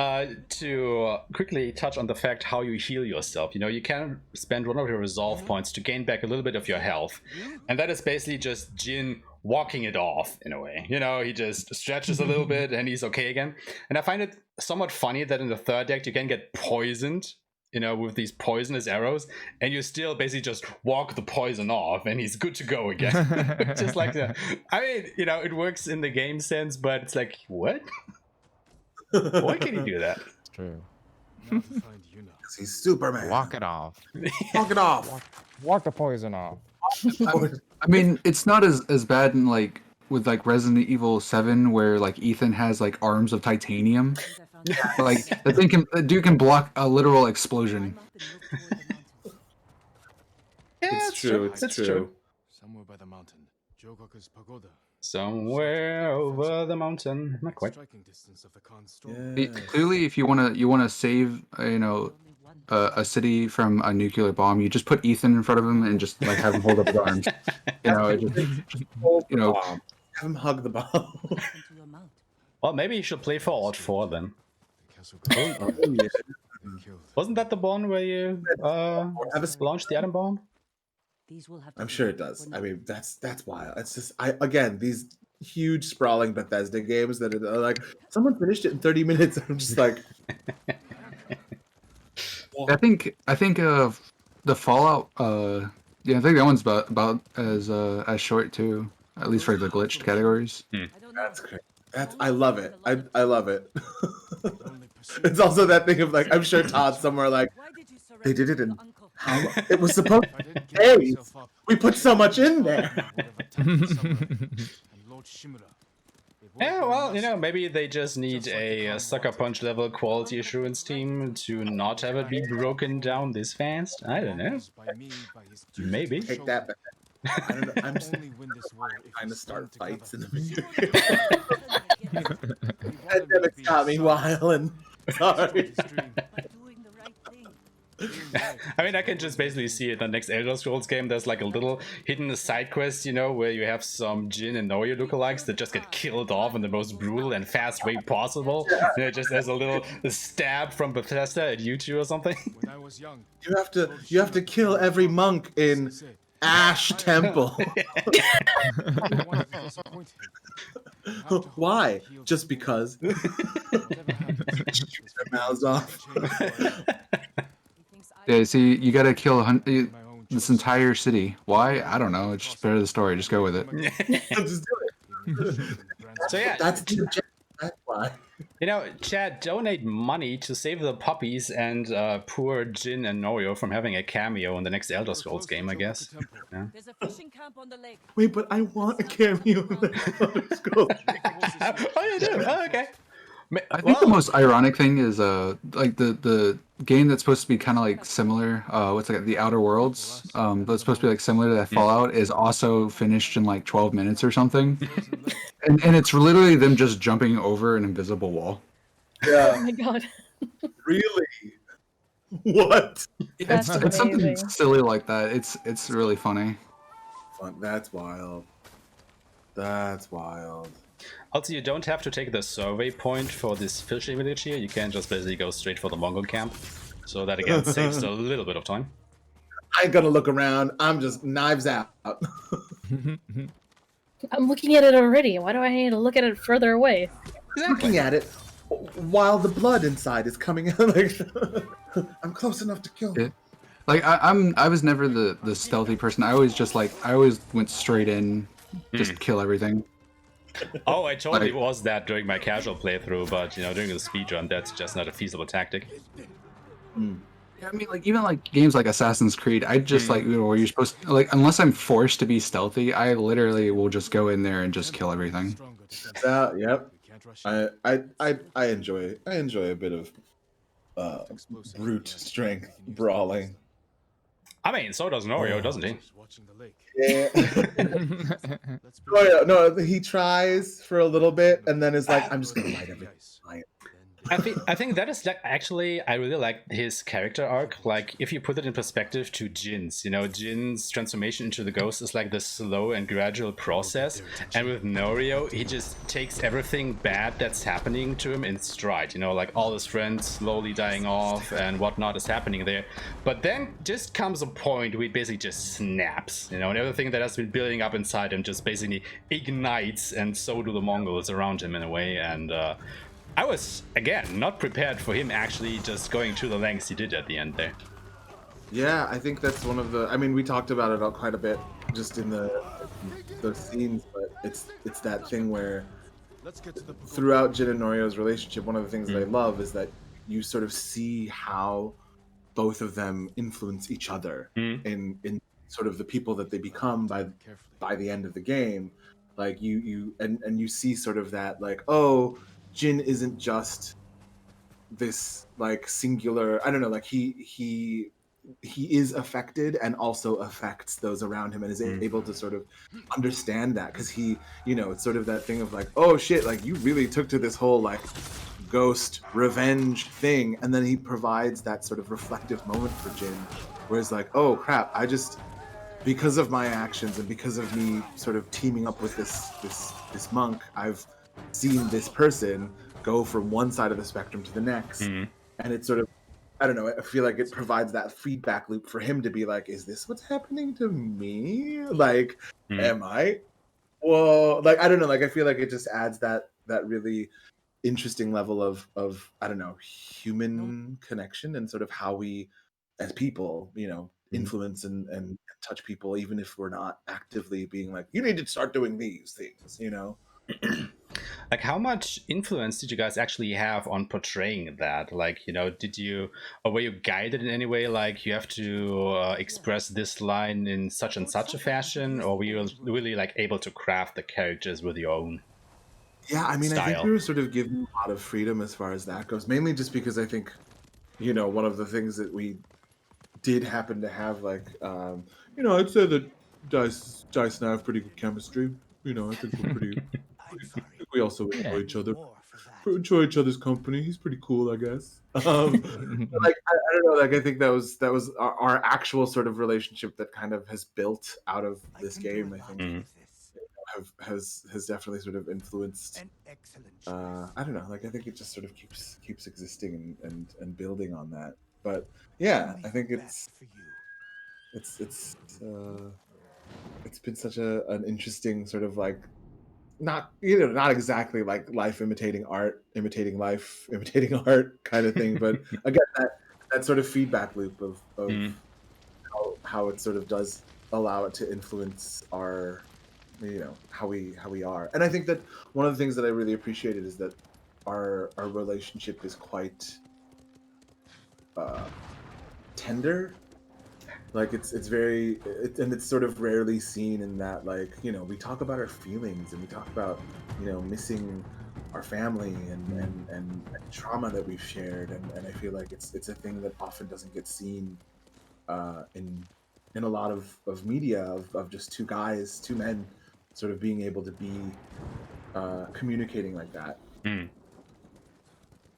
to quickly touch on the fact how you heal yourself, you know, you can spend one of your resolve points to gain back a little bit of your health, and that is basically just Jin walking it off in a way. You know, he just stretches a little bit and he's okay again. And I find it somewhat funny that in the third act you can get poisoned, you know, with these poisonous arrows, and you still basically just walk the poison off and he's good to go again. Just like that. I mean, you know, it works in the game sense, but it's like, what? Why can he do that? It's true. Now to find Yuna. He's Superman. Walk it off. Walk it off. Walk the poison off. I mean, it's not as bad in like with like Resident Evil 7 where like Ethan has like arms of titanium. But, like the dude can block a literal explosion. Yeah, It's true. It's true. Somewhere by the mountain. Jogaku's pagoda. Somewhere over the mountain. Not quite. Striking distance of the Khan's stronghold. Yeah. Clearly, if you wanna save you know a city from a nuclear bomb, you just put Ethan in front of him and just like have him hold up his arms. You know, you know. Have him hug the bomb. Well, maybe you should play Fallout 4 then. The castle Yeah. killed. Wasn't that the one where you launched the atom bomb? I'm sure it does. I mean, that's wild. It's just again these huge sprawling Bethesda games that are like someone finished it in 30 minutes. I'm just like, I think the Fallout yeah, I think that one's about as short too, at least for the glitched categories. that's great. I love it. I love it. It's also that thing of like I'm sure Todd somewhere like they did it in how it was supposed to days. We put so much in there. Yeah, well, you know, maybe they just need a Sucker Punch level quality assurance team to not have it be broken down this fast. I don't know. Maybe. Take that back. I don't know. I'm just trying to start fights in the video. Pandemic's got me wild. Sorry. I mean, I can just basically see it. The next Elder Scrolls game, there's like a little hidden side quest, you know, where you have some Jin and Norio lookalikes that just get killed off in the most brutal and fast way possible. You know, just as a little stab from Bethesda at you two or something. When I was young, You have to kill every monk in Ash Temple. Why? Just because. Their mouths off. Yeah, see, you gotta kill this entire city. Why? I don't know. It's just better the story. Just go with it. Just do it. So yeah, That's why. you know, Chad, donate money to save the puppies and poor Jin and Norio from having a cameo in the next Elder Scrolls game, I guess. Yeah. There's a fishing camp on the lake. Wait, but I want a cameo in the Elder Scrolls. Oh, you do? Oh, okay. I think the most ironic thing is like the game that's supposed to be kind of like similar, what's like the Outer Worlds, that's supposed to be like similar to that Fallout, is also finished in like 12 minutes or something, and it's literally them just jumping over an invisible wall. Yeah. Oh my god. Really? What? It's something silly like that. It's really funny. That's wild. That's wild. Also, you don't have to take the survey point for this fishing village here. You can just basically go straight for the Mongol camp. So that again saves a little bit of time. I ain't gonna look around. I'm just knives out. I'm looking at it already. Why do I need to look at it further away? Looking at it while the blood inside is coming out. Like, I'm close enough to kill. Yeah. Like I was never the stealthy person. I always went straight in, just kill everything. Oh, I totally was that during my casual playthrough, but you know, during the speedrun, that's just not a feasible tactic. Yeah, I mean, like even like games like Assassin's Creed, I just like, you know, where you're supposed to, like, unless I'm forced to be stealthy, I literally will just go in there and just kill everything. Yep. I enjoy a bit of brute strength brawling. I mean, so does Norio, doesn't he? Yeah. No, he tries for a little bit and then is like, I'm just gonna light everything. I think that is like, actually, I really like his character arc. Like, if you put it in perspective to Jin's, you know, Jin's transformation into the ghost is like the slow and gradual process. And with Norio, he just takes everything bad that's happening to him in stride. You know, like all his friends slowly dying off and whatnot is happening there. But then just comes a point where he basically just snaps, you know, and everything that has been building up inside him just basically ignites, and so do the Mongols around him in a way. And I was, again, not prepared for him actually just going to the lengths he did at the end there. Yeah, I think that's one of the. I mean, we talked about it quite a bit just in the scenes, but it's that thing where throughout Jin and Norio's relationship, one of the things that I love is that you sort of see how both of them influence each other in sort of the people that they become by the end of the game. Like you see sort of that, like, oh, Jin isn't just this like singular, I don't know, like he is affected and also affects those around him and is able to sort of understand that, because he, you know, it's sort of that thing of like, oh shit, like you really took to this whole like ghost revenge thing, and then he provides that sort of reflective moment for Jin where it's like, oh crap, I just, because of my actions and because of me sort of teaming up with this monk, I've seen this person go from one side of the spectrum to the next. And it's sort of, I don't know, I feel like it provides that feedback loop for him to be like, is this what's happening to me? Like, am I? Well, like, I don't know, like, I feel like it just adds that really interesting level of I don't know, human connection and sort of how we as people, you know, influence and touch people, even if we're not actively being like, you need to start doing these things, you know? Like, how much influence did you guys actually have on portraying that? Like, or were you guided in any way? Like, you have to express this line in such and such a fashion, or were you really like able to craft the characters with your own? Yeah, I mean, I think style? we were sort of given a lot of freedom as far as that goes, mainly just because I think, one of the things that we did happen to have, like, I'd say that Dice and I have pretty good chemistry. I think we're pretty. We also enjoy each other. Enjoy each other's company. He's pretty cool, I guess. But, like, I don't know. Like, I think that was our actual sort of relationship that kind of has built out of this game. I think has definitely sort of influenced. I don't know. Like, I think it just sort of keeps existing and building on that. But yeah, I think it's been such an interesting sort of like not exactly like life imitating art, imitating life, imitating art kind of thing, but again that sort of feedback loop of how it sort of does allow it to influence our how we are. And I think that one of the things that I really appreciated is that our relationship is quite tender. Like it's very and it's sort of rarely seen in that, like, we talk about our feelings and we talk about missing our family and trauma that we've shared, and I feel like it's a thing that often doesn't get seen in a lot of media of just two men sort of being able to be communicating like that.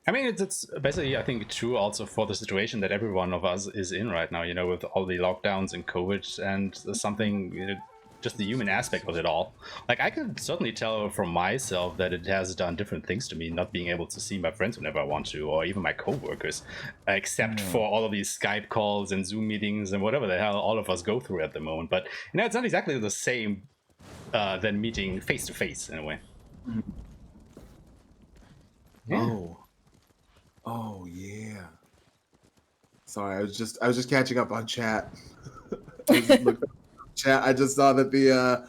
I mean, it's basically, I think, true also for the situation that every one of us is in right now, with all the lockdowns and COVID and something, just the human aspect of it all. Like, I can certainly tell from myself that it has done different things to me, not being able to see my friends whenever I want to, or even my coworkers, except for all of these Skype calls and Zoom meetings and whatever the hell all of us go through at the moment. But, it's not exactly the same than meeting face to face in a way. Yeah. Oh yeah. Sorry, I was just catching up on chat. I just saw that the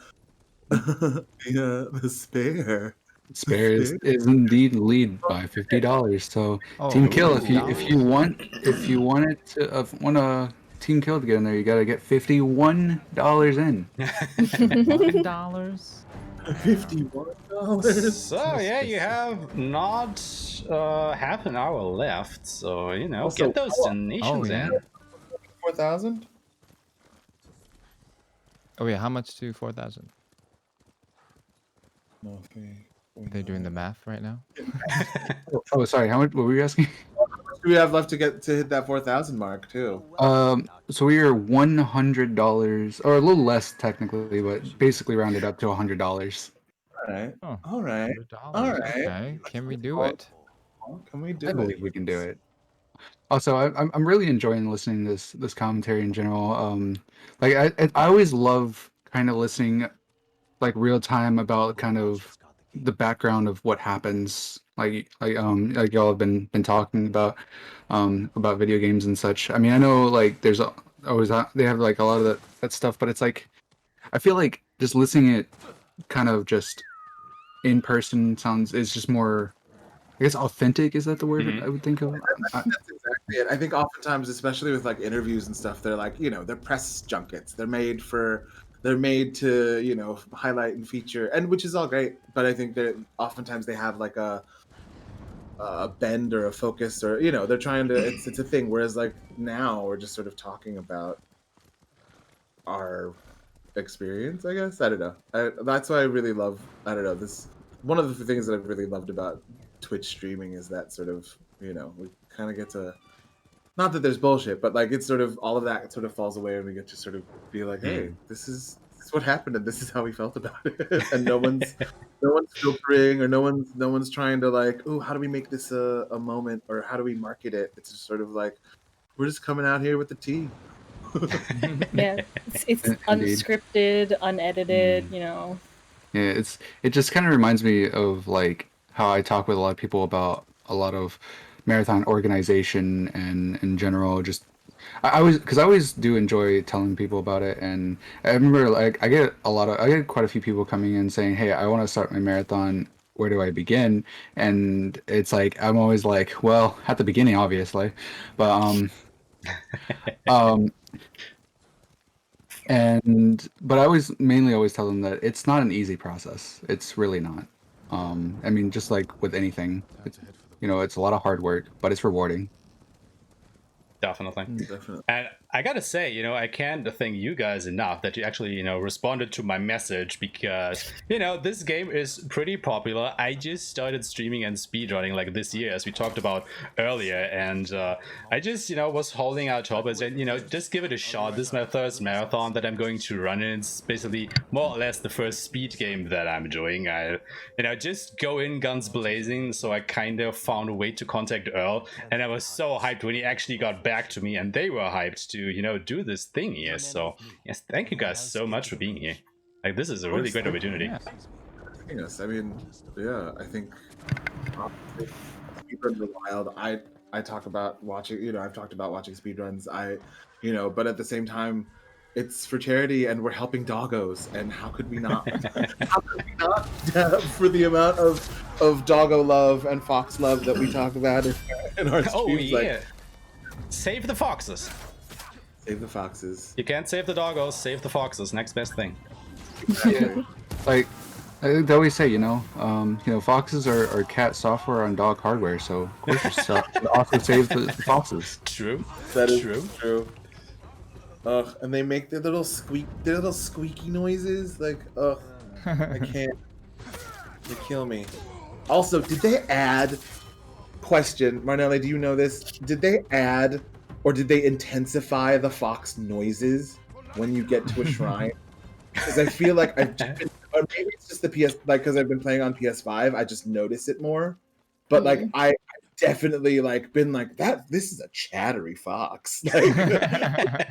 spare is indeed lead by $50. So Team Kill, if you want a Team Kill to get in there, you gotta get $51 in. $51. $51. So yeah, you have not half an hour left. So Also, get those donations in. 4,000. Oh yeah, how much to 4,000? Okay. They're doing the math right now. Oh, sorry. How much? What were you asking? How much do we have left to hit that 4,000 mark too? So we are $100, or a little less technically, but basically rounded up to $100. All right. Oh, All right. $100. All right. Okay. Can we do it? Can we do I it? believe we can do it. Also, I'm really enjoying listening to this commentary in general. Like I always love kind of listening, like real time about kind of the background of what happens. Like y'all have been talking about video games and such. I mean, I know like there's always they have like a lot of that stuff, but it's like I feel like just listening it kind of just in person is just more, I guess, authentic. Is that the word I would think of? That's exactly it. I think oftentimes, especially with like interviews and stuff, they're like, they're press junkets. They're made to, highlight and feature, and which is all great. But I think that oftentimes they have like a bend or a focus, or they're trying to. It's a thing. Whereas like now we're just sort of talking about our experience, I guess. I don't know. That's why I really love. I don't know. This one of the things that I've really loved about Twitch streaming is that sort of we kind of get to. Not that there's bullshit, but like it's sort of all of that sort of falls away, and we get to sort of be like, hey, this is what happened, and this is how we felt about it, and no one's filtering, or no one's trying to like, oh, how do we make this a moment, or how do we market it? It's just sort of like we're just coming out here with the tea. Yeah, it's unscripted, unedited, Yeah, it just kind of reminds me of like how I talk with a lot of people about a lot of marathon organization and in general. Just I always do enjoy telling people about it, and I remember like I get quite a few people coming in saying, hey, I want to start my marathon, where do I begin? And it's like I'm always like, well, at the beginning, obviously, but um, but I always mainly always tell them that it's not an easy process. It's really not. I mean, just like with anything, it's a lot of hard work, but it's rewarding. Definitely. Definitely. And I gotta say, I can't thank you guys enough that you actually, responded to my message because, this game is pretty popular. I just started streaming and speedrunning like this year, as we talked about earlier. And I just, was holding out hope and said, just give it a shot. This is my first marathon that I'm going to run in. It's basically more or less the first speed game that I'm doing. I, just go in guns blazing. So I kind of found a way to contact Earl. And I was so hyped when he actually got back to me, and they were hyped to do this thing here. So yes, thank you guys so much for being here. Like, this is a really great opportunity. Yes, I mean, yeah, I think speedruns are wild. I talk about watching, I've talked about watching speedruns. But at the same time, it's for charity and we're helping doggos, and how could we not? How could we not for the amount of doggo love and fox love that we talk about in our streams? Oh yeah. Save the foxes. Save the foxes. You can't save the doggos, save the foxes. Next best thing. Yeah. Like they always say, foxes are cat software on dog hardware, so of course you also save the foxes. True. That is true. Ugh, and they make their little squeaky noises. Like, ugh, I can't. They kill me. Also, did they add? Question, Marnelli, do you know this? Did they add or did they intensify the fox noises when you get to a shrine? Because I feel like I've just been, or maybe it's just the PS, like because I've been playing on PS5, I just notice it more. But like I've definitely like been like that. This is a chattery fox. Like, I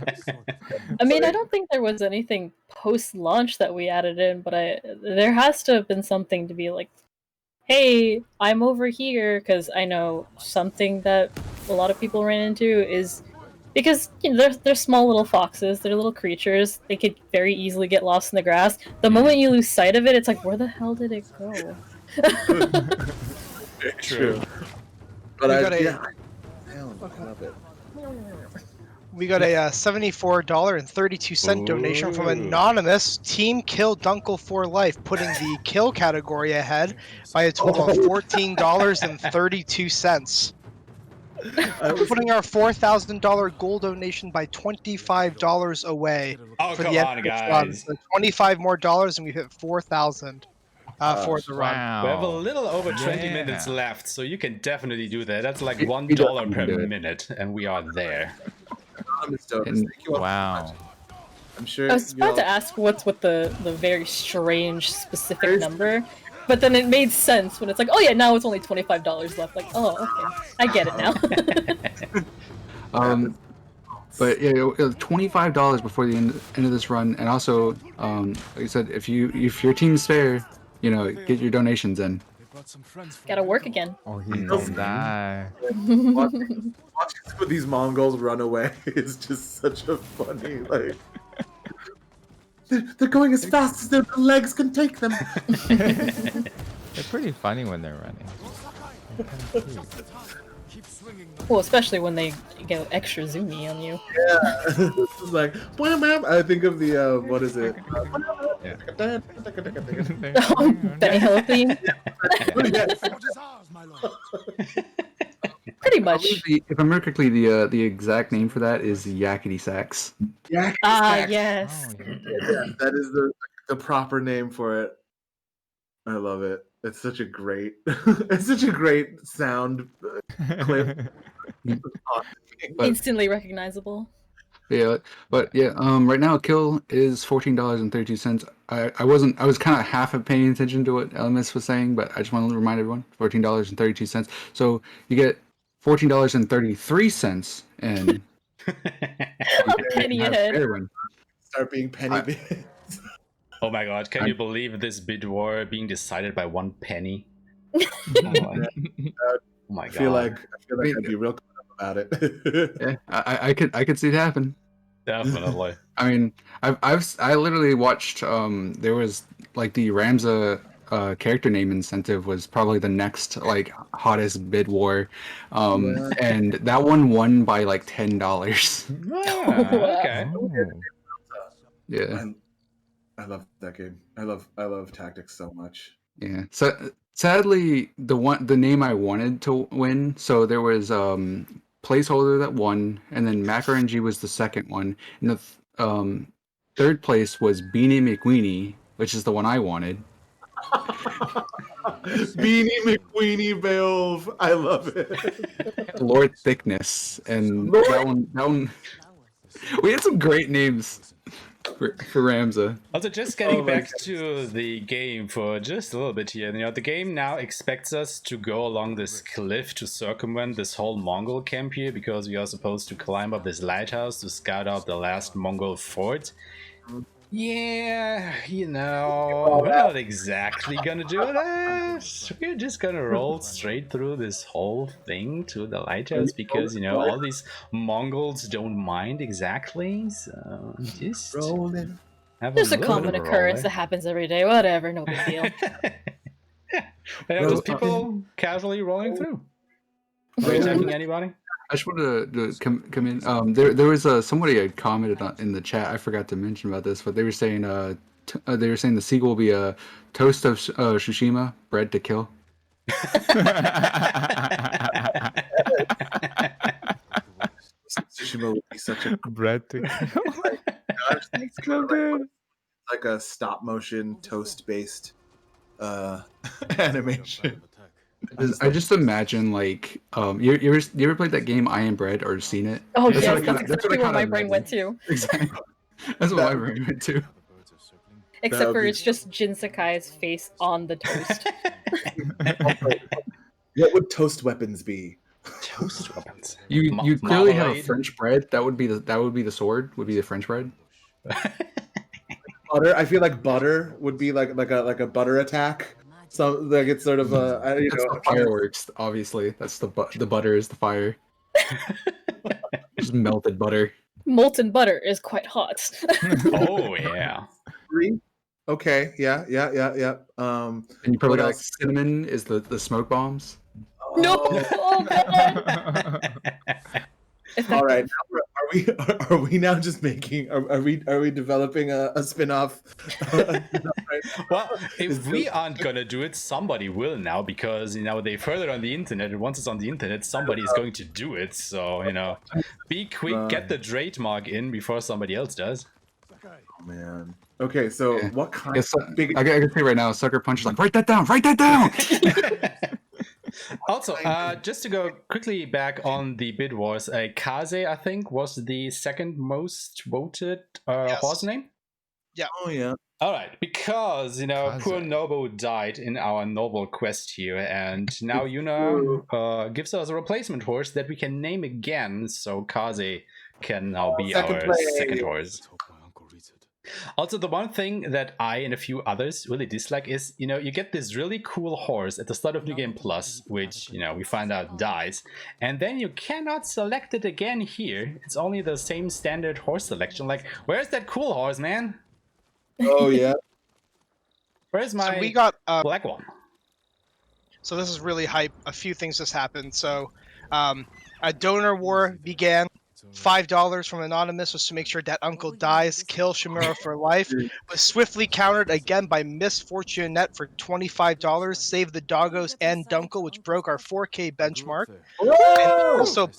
mean, I don't think there was anything post-launch that we added in, but there has to have been something to be like, hey, I'm over here, because I know something that a lot of people ran into is because they're small little foxes, they're little creatures, they could very easily get lost in the grass. The moment you lose sight of it, it's like, where the hell did it go? True. But I love it. We got a $74.32 donation from anonymous Team Kill Dunkle for Life, putting the kill category ahead by a total of $14.32. Putting our $4,000 goal donation by $25 away. Oh, for come the end on, of this guys. run. So 25 more dollars and we hit 4,000 for the run. We have a little over 20 minutes left, so you can definitely do that. That's like $1 per minute, and we are there. Wow. I'm sure. I was about to ask what's with the very strange specific number, but then it made sense when it's like, oh yeah, now it's only $25 left. Like, oh, okay, I get it now. But yeah, it was $25 before the end of this run, and also, like I said, if your team's fair, get your donations in. Gotta work again. Or he don't die. Watching some of these Mongols run away is just such a funny, like... They're going as fast as their legs can take them. They're pretty funny when they're running. Well, especially when they go extra zoomy on you. Yeah, it's like, I think of the, what is it? Benny Hill theme. Pretty much. If I remember correctly, the exact name for that is yakety sax. Yes. Yeah, that is the proper name for it. I love it. It's such a great, sound clip. Instantly recognizable. Yeah, but yeah, right now kill is $14.32. I was kind of half paying attention to what LMS was saying, but I just want to remind everyone, $14.32. So you get $14.33 and penny ahead. Start being penny bits. Oh my god, can you believe this bid war being decided by 1 penny? Oh my god. I feel like I'd be real about it. Yeah, I could see it happen. Definitely. I mean, I literally watched there was like the Ramza character name incentive was probably the next like hottest bid war, and that one won by like $10. Okay. Yeah, I love that game. I love tactics so much. yeah. So sadly, the name I wanted to win. So there was placeholder that won, and then MacRNG was the second one, and the third place was Beanie McWeenie, which is the one I wanted. Beanie McWeenie Beowulf. I love it. Lord Thickness, and that one. We had some great names for Ramza. Also, just getting back to the game for just a little bit here. You know, the game now expects us to go along this cliff to circumvent this whole Mongol camp here, because we are supposed to climb up this lighthouse to scout out the last Mongol fort. Yeah, you know, we're not exactly gonna do that. We're just gonna roll straight through this whole thing to the lighthouse, because, you know, all these Mongols don't mind exactly. So just rolling. There's a common occurrence that happens every day. Whatever, no big deal. Yeah, just people casually rolling through. Are you attacking anybody? I just wanted to come in. There was somebody had commented in the chat. I forgot to mention about this, but they were saying the sequel will be a toast of Tsushima, bread to kill. Tsushima would be such a bread to kill. It's so good. Like a stop motion toast based animation. I just imagine like you ever played that game I Am Bread or seen it? Oh yeah, that's exactly where my brain went to. Exactly. That's what my brain went to. Except for it's just Jin Sakai's face on the toast. What would toast weapons be? Toast weapons. You clearly have a French bread. That would be the sword. Would be the French bread. Butter. I feel like butter would be like a butter attack. So like it's sort of the fireworks. Obviously, that's the butter is the fire. Just melted butter. Molten butter is quite hot. Oh yeah. Okay. Yeah. And you probably got like cinnamon is the smoke bombs. No. Oh god. All right. Are we now just making? Are we developing a spin-off? Well, if we aren't gonna do it, somebody will now, because you know they further on the internet, and once it's on the internet, somebody is going to do it. So you know, be quick, get the trademark in before somebody else does. Oh man. Okay, so what kind of big? I can say right now, Sucker Punch is like, write that down. Write that down. Also, just to go quickly back on the bid wars, Kaze, I think, was the second most voted horse name. Yeah. Oh yeah. All right, because you know poor Nobu died in our noble quest here, and now Yuna gives us a replacement horse that we can name again, so Kaze can now be our second horse. Also, the one thing that I and a few others really dislike is, you know, you get this really cool horse at the start of New Game Plus, which, you know, we find out dies, and then you cannot select it again here. It's only the same standard horse selection. Like, where's that cool horse, man? Oh, yeah. Where's my we got, black one? So this is really hype. A few things just happened. So a donor war began. $5 from Anonymous was to make sure that Uncle dies, kill Shimura for life. Was swiftly countered again by Miss Fortunette for $25. Save the doggos and Dunkel, which broke our 4K benchmark. And also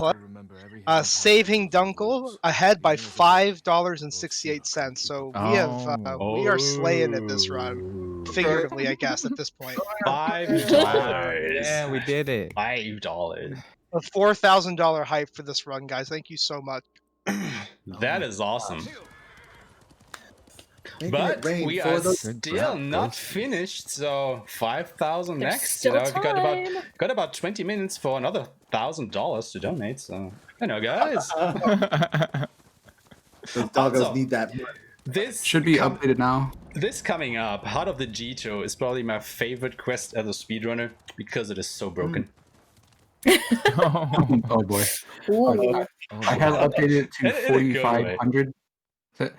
saving Dunkel ahead by $5.68. So we are slaying it this run, figuratively, I guess, at this point. $5. Yeah, we did it. $5. A $4,000 hype for this run, guys. Thank you so much. That is awesome. But we are still not finished, so 5,000 next. You know, we got about 20 minutes for another $1,000 to donate. So you know, guys. Those doggos need that money. This should be updated now. This coming up, Heart of the Jito, is probably my favorite quest as a speedrunner because it is so broken. Oh boy. I have updated it to 4,500. So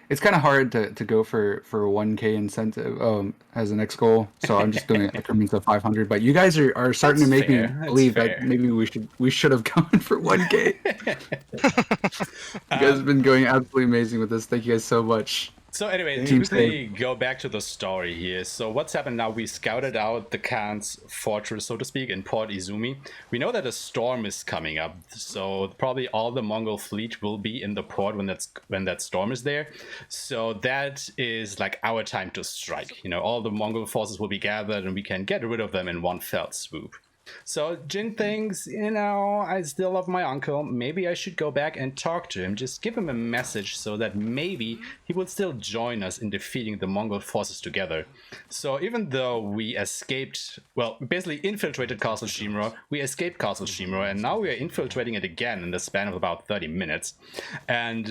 it's kind of hard to go for 1K incentive as the next goal. So I'm just doing increments of 500. But you guys are starting to make me believe that maybe we should have gone for 1K. You guys have been going absolutely amazing with this. Thank you guys so much. So anyway, to quickly go back to the story here. So what's happened now, we scouted out the Khan's fortress, so to speak, in Port Izumi. We know that a storm is coming up, so probably all the Mongol fleet will be in the port when that storm is there. So that is like our time to strike. You know, all the Mongol forces will be gathered and we can get rid of them in one fell swoop. So Jin thinks, you know, I still love my uncle. Maybe I should go back and talk to him. Just give him a message so that maybe he will still join us in defeating the Mongol forces together. So even though we escaped, well, we basically infiltrated Castle Shimura, we escaped Castle Shimura, and now we are infiltrating it again in the span of about 30 minutes. And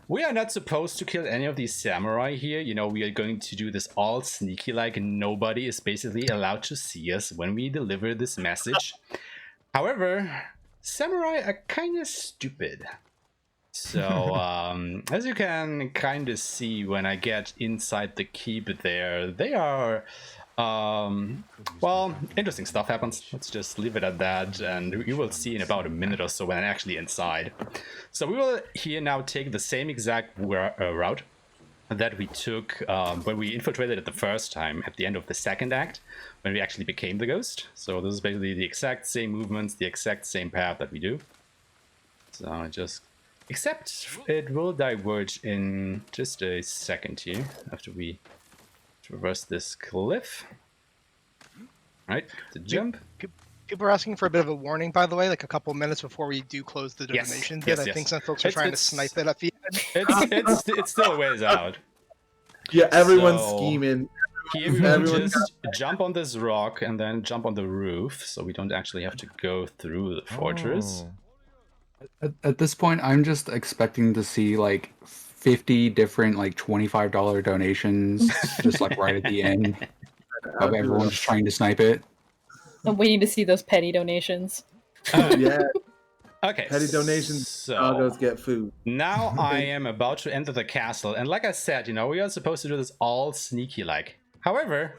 we are not supposed to kill any of these samurai here. You know, we are going to do this all sneaky, like nobody is basically allowed to see us when we deliver this message. However, samurai are kind of stupid. So, as you can kind of see when I get inside the keep there, they are, well, interesting stuff happens. Let's just leave it at that, and you will see in about a minute or so when I'm actually inside. So we will here now take the same exact route that we took when we infiltrated it the first time at the end of the second act, when we actually became the ghost. So this is basically the exact same movements, the exact same path that we do. So just, except it will diverge in just a second here after we traverse this cliff. Right, the jump. People are asking for a bit of a warning, by the way, like a couple minutes before we do close the donation bit. I think some folks are trying to snipe it at the end. It's still a ways out. Yeah, everyone's scheming. Here we will just jump on this rock and then jump on the roof, so we don't actually have to go through the fortress. At this point, I'm just expecting to see like 50 different like $25 donations, just like right at the end of everyone just trying to snipe it. I'm waiting to see those petty donations. Yeah. Okay. Petty donations. So doggos get food. Now I am about to enter the castle, and like I said, you know, we are supposed to do this all sneaky-like. However,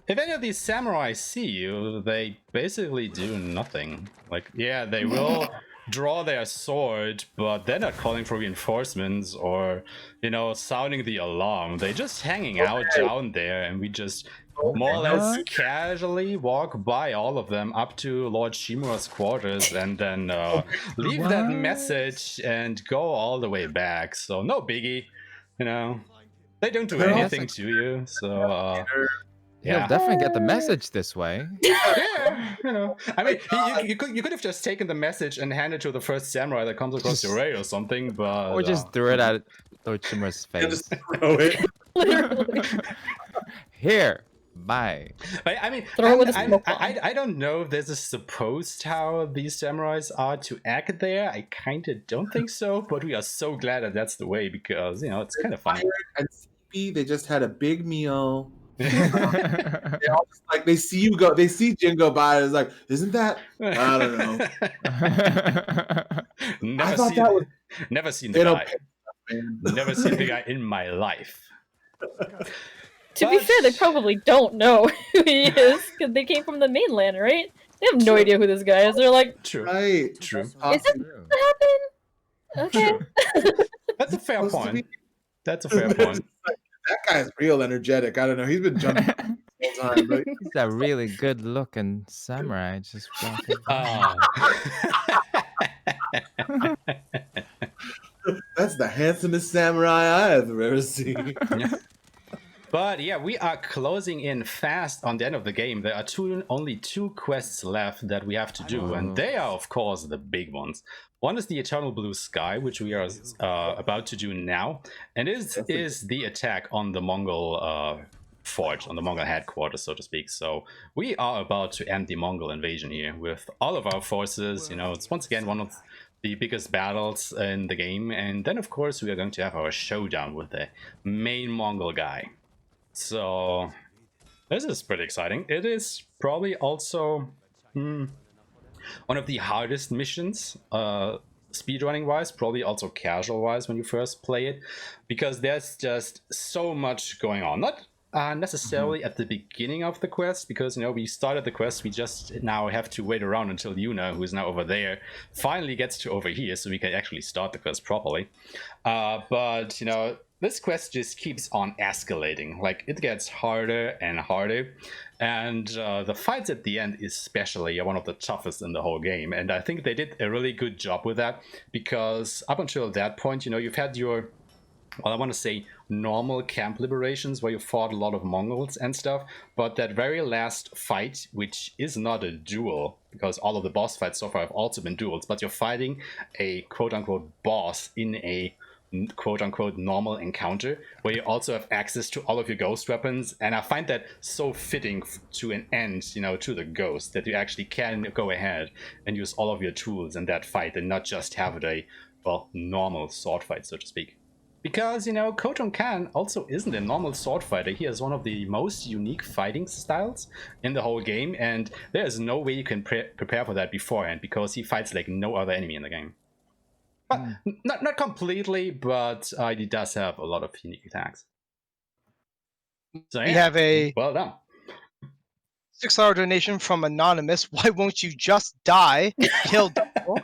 if any of these samurai see you, they basically do nothing. Like, yeah, they will draw their sword, but they're not calling for reinforcements or, you know, sounding the alarm. They're just hanging out down there, and we just more or less casually walk by all of them up to Lord Shimura's quarters and then leave that message and go all the way back. So no biggie, you know. They don't do anything to you, so You'll definitely get the message this way. Yeah, you know. I mean, you could have just taken the message and handed it to the first samurai that comes across your way or something, but or just threw it at Lord Shimura's face. Just throw it. Literally. Here. Bye. I mean, I don't know if this is supposed how these samurais are to act there. I kind of don't think so, but we are so glad that that's the way because, you know, it's kind of funny. And sleepy, they just had a big meal. They all just, like, they see you go, they see Jin go by, and it's like, isn't that? I don't know. Never seen the guy. Never seen the guy in my life. To be fair, they probably don't know who he is because they came from the mainland, right? They have no idea who this guy is. They're like, true, right? True. Is that what happened? Okay. That's a fair point. That's a fair point. That guy's real energetic. I don't know. He's been jumping the whole time. But... He's a really good-looking samurai. Just walking. That's the handsomest samurai I have ever seen. But yeah, we are closing in fast on the end of the game. There are only two quests left that we have to do, and they are, of course, the big ones. One is the Eternal Blue Sky, which we are about to do now, and it is the attack on the Mongol fort, on the Mongol headquarters, so to speak. So we are about to end the Mongol invasion here with all of our forces. You know, it's once again one of the biggest battles in the game, and then, of course, we are going to have our showdown with the main Mongol guy. So this is pretty exciting. It is probably also one of the hardest missions speedrunning wise, probably also casual wise when you first play it, because there's just so much going on. Not necessarily at the beginning of the quest, because we started the quest, we just now have to wait around until Yuna, who is now over there, finally gets to over here so we can actually start the quest properly. But this quest just keeps on escalating. Like, it gets harder and harder, and the fights at the end especially are one of the toughest in the whole game, and I think they did a really good job with that, because up until that point, you've had your, well, I want to say normal camp liberations where you fought a lot of Mongols and stuff, but that very last fight, which is not a duel, because all of the boss fights so far have also been duels, but you're fighting a quote-unquote boss in a quote-unquote normal encounter, where you also have access to all of your ghost weapons, and I find that so fitting to an end, to the ghost, that you actually can go ahead and use all of your tools in that fight and not just have it a, well, normal sword fight, so to speak. Because, Khotun Khan also isn't a normal sword fighter. He has one of the most unique fighting styles in the whole game, and there is no way you can prepare for that beforehand, because he fights like no other enemy in the game. But not completely, but he does have a lot of unique attacks. So yeah, We have a well done. $6 donation from Anonymous. Why won't you just die? Kill Devil.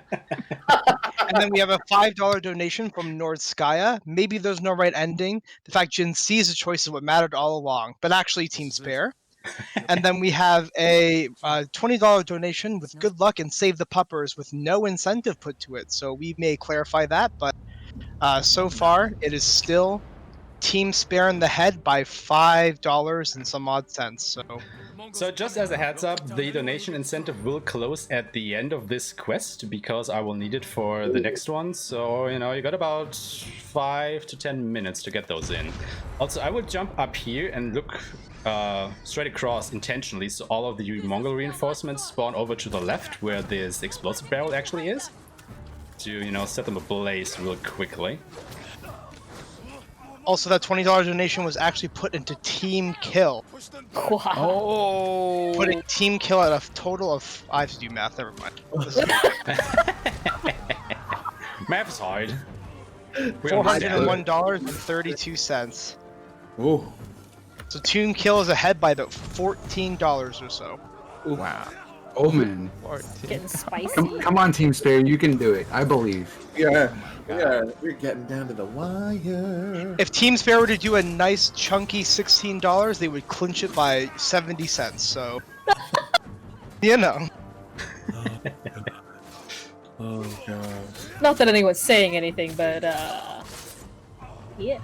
And then we have a $5 donation from Nordskaya. Maybe there's no right ending. The fact Jin sees a choice is what mattered all along, but actually Team Spare. And then we have a $20 donation with good luck and save the puppers with no incentive put to it. So we may clarify that, but so far it is still Team Spare in the head by $5 and some odd cents. So just as a heads up, the donation incentive will close at the end of this quest, because I will need it for the next one. So, you got about 5 to 10 minutes to get those in. Also, I would jump up here and look straight across intentionally, so all of the Mongol reinforcements spawn over to the left, where this explosive barrel actually is, to, set them ablaze real quickly. Also, that $20 donation was actually put into Team Kill. Wow. Oh. Putting Team Kill at a total of... I have to do math, never mind. Math is hard. $401.32. Oh. So Team Kill is ahead by about $14 or so. Wow. Oh man. Getting spicy. Come on, Team Spare, you can do it. I believe. Yeah. Yeah, we're getting down to the wire. If Team Spare were to do a nice chunky $16, they would clinch it by 70 cents. So, Oh god. Not that anyone's saying anything, but yeah.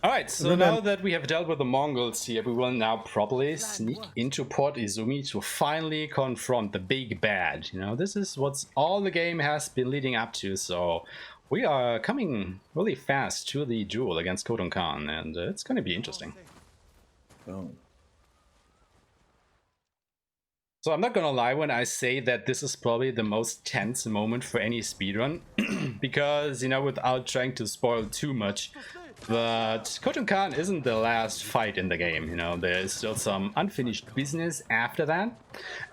Alright, so now that we have dealt with the Mongols here, we will now properly sneak into Port Izumi to finally confront the big bad. This is what's all the game has been leading up to, so we are coming really fast to the duel against Khotun Khan, and it's going to be interesting. Oh. So I'm not gonna lie when I say that this is probably the most tense moment for any speedrun, because, without trying to spoil too much, but Khotun Khan isn't the last fight in the game, there is still some unfinished business after that.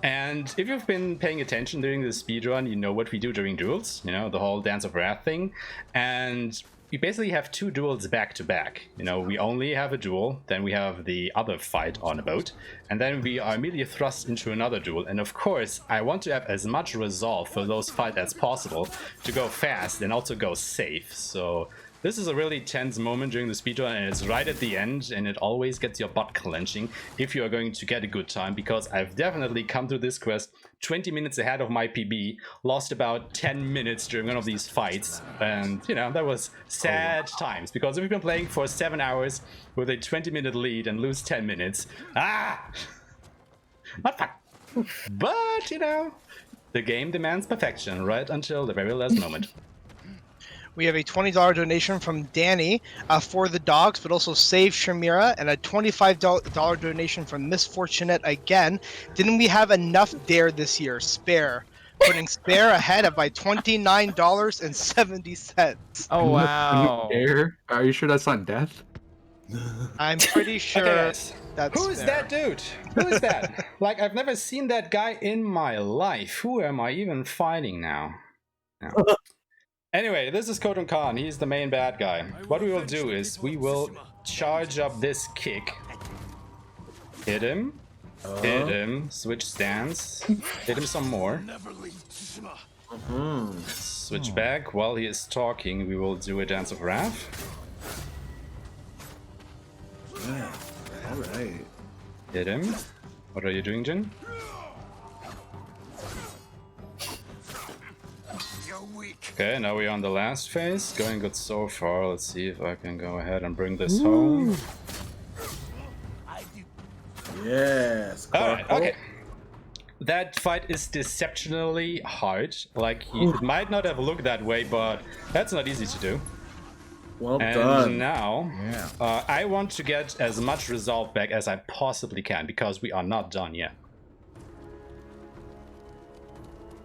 And if you've been paying attention during the speedrun, you know what we do during duels, the whole Dance of Wrath thing. And we basically have 2 duels back to back. We only have a duel, then we have the other fight on a boat, and then we are immediately thrust into another duel. And of course, I want to have as much resolve for those fights as possible to go fast and also go safe. So this is a really tense moment during the speedrun, and it's right at the end, and it always gets your butt clenching if you are going to get a good time, because I've definitely come through this quest 20 minutes ahead of my PB, lost about 10 minutes during one of these fights, and that was sad times, because if you've been playing for 7 hours with a 20-minute lead and lose 10 minutes, not fun. But the game demands perfection right until the very last moment. We have a $20 donation from Danny for the dogs, but also Save Shamira, and a $25 donation from Misfortunate again. Didn't we have enough dare this year? Spare. Putting Spare ahead of by $29.70. Oh wow. Dare? Are you sure that's not death? I'm pretty sure that's Who is Spare. that dude? Who is that? Like, I've never seen that guy in my life. Who am I even fighting now? Yeah. Anyway, this is Khotun Khan. He's the main bad guy. What we will do is we will charge up this kick. Hit him. Hit him. Switch stance. Hit him some more. Switch back. While he is talking, we will do a Dance of Wrath. Yeah. Alright. Hit him. What are you doing, Jin? Okay, now we're on the last phase. Going good so far. Let's see if I can go ahead and bring this home. Yes. Alright, okay. That fight is deceptionally hard. Like, it might not have looked that way, but that's not easy to do. Well and done. Now, I want to get as much resolve back as I possibly can, because we are not done yet.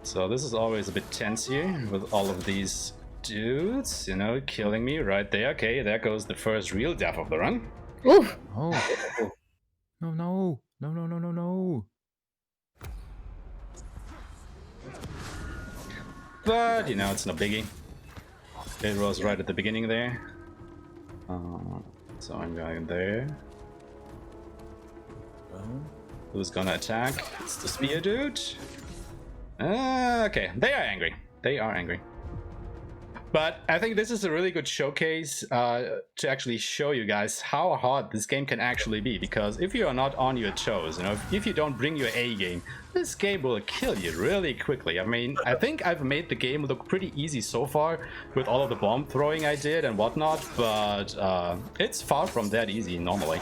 So this is always a bit tense here, with all of these dudes, you know, killing me right there. Okay, there goes the first real death of the run. Ooh. Oh. No. But, you know, it's no biggie. It was right at the beginning there. So I'm going there. Who's gonna attack? It's the spear dude. Okay, they are angry. They are angry. But I think this is a really good showcase to actually show you guys how hard this game can actually be. Because if you are not on your toes, you know, if you don't bring your A game, this game will kill you really quickly. I mean, I think I've made the game look pretty easy so far with all of the bomb throwing I did and whatnot, but it's far from that easy normally.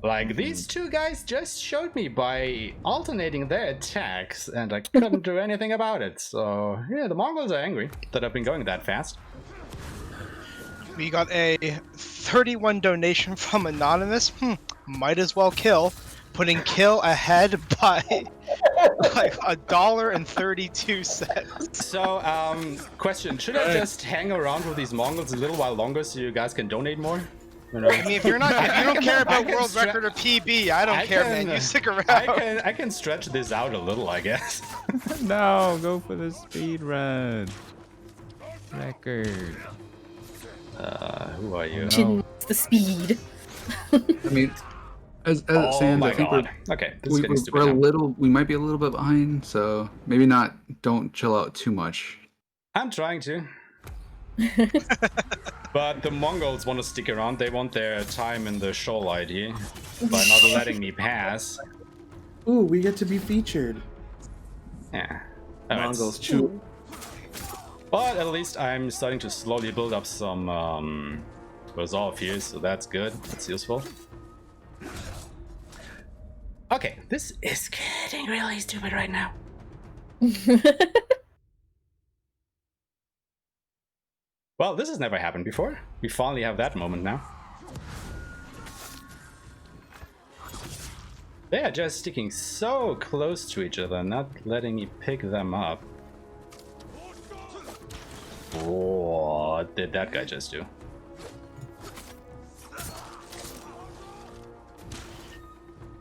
Like, these two guys just showed me by alternating their attacks, and I couldn't do anything about it. So, yeah, the Mongols are angry that I've been going that fast. We got a 31 donation from Anonymous. Might as well kill. Putting kill ahead by like $1.32. So, question, should I just hang around with these Mongols a little while longer so you guys can donate more? You know? I mean, if you don't care about world record or PB, I don't care, man. You stick around. I can stretch this out a little, I guess. No, go for the speed run. Record. Who are you? Jin's the speed. I mean, as it stands, my I think God. Okay, this is getting we're stupid a now. little. We might be a little bit behind, so maybe not. Don't chill out too much. I'm trying to. But the Mongols want to stick around. They want their time in the shoreline here by not letting me pass. Ooh, we get to be featured. Yeah. Mongols chew. But at least I'm starting to slowly build up some resolve here, so that's good. That's useful. Okay, this is getting really stupid right now. Well, this has never happened before. We finally have that moment now. They are just sticking so close to each other, not letting me pick them up. What did that guy just do?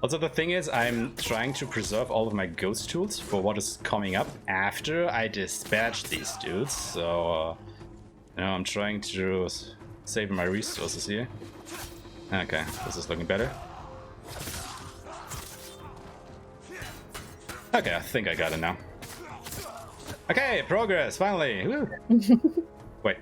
Also, the thing is, I'm trying to preserve all of my ghost tools for what is coming up after I dispatch these dudes, so... Now I'm trying to save my resources here. Okay, this is looking better. Okay, I think I got it now. Okay, progress, finally! Woo. Wait.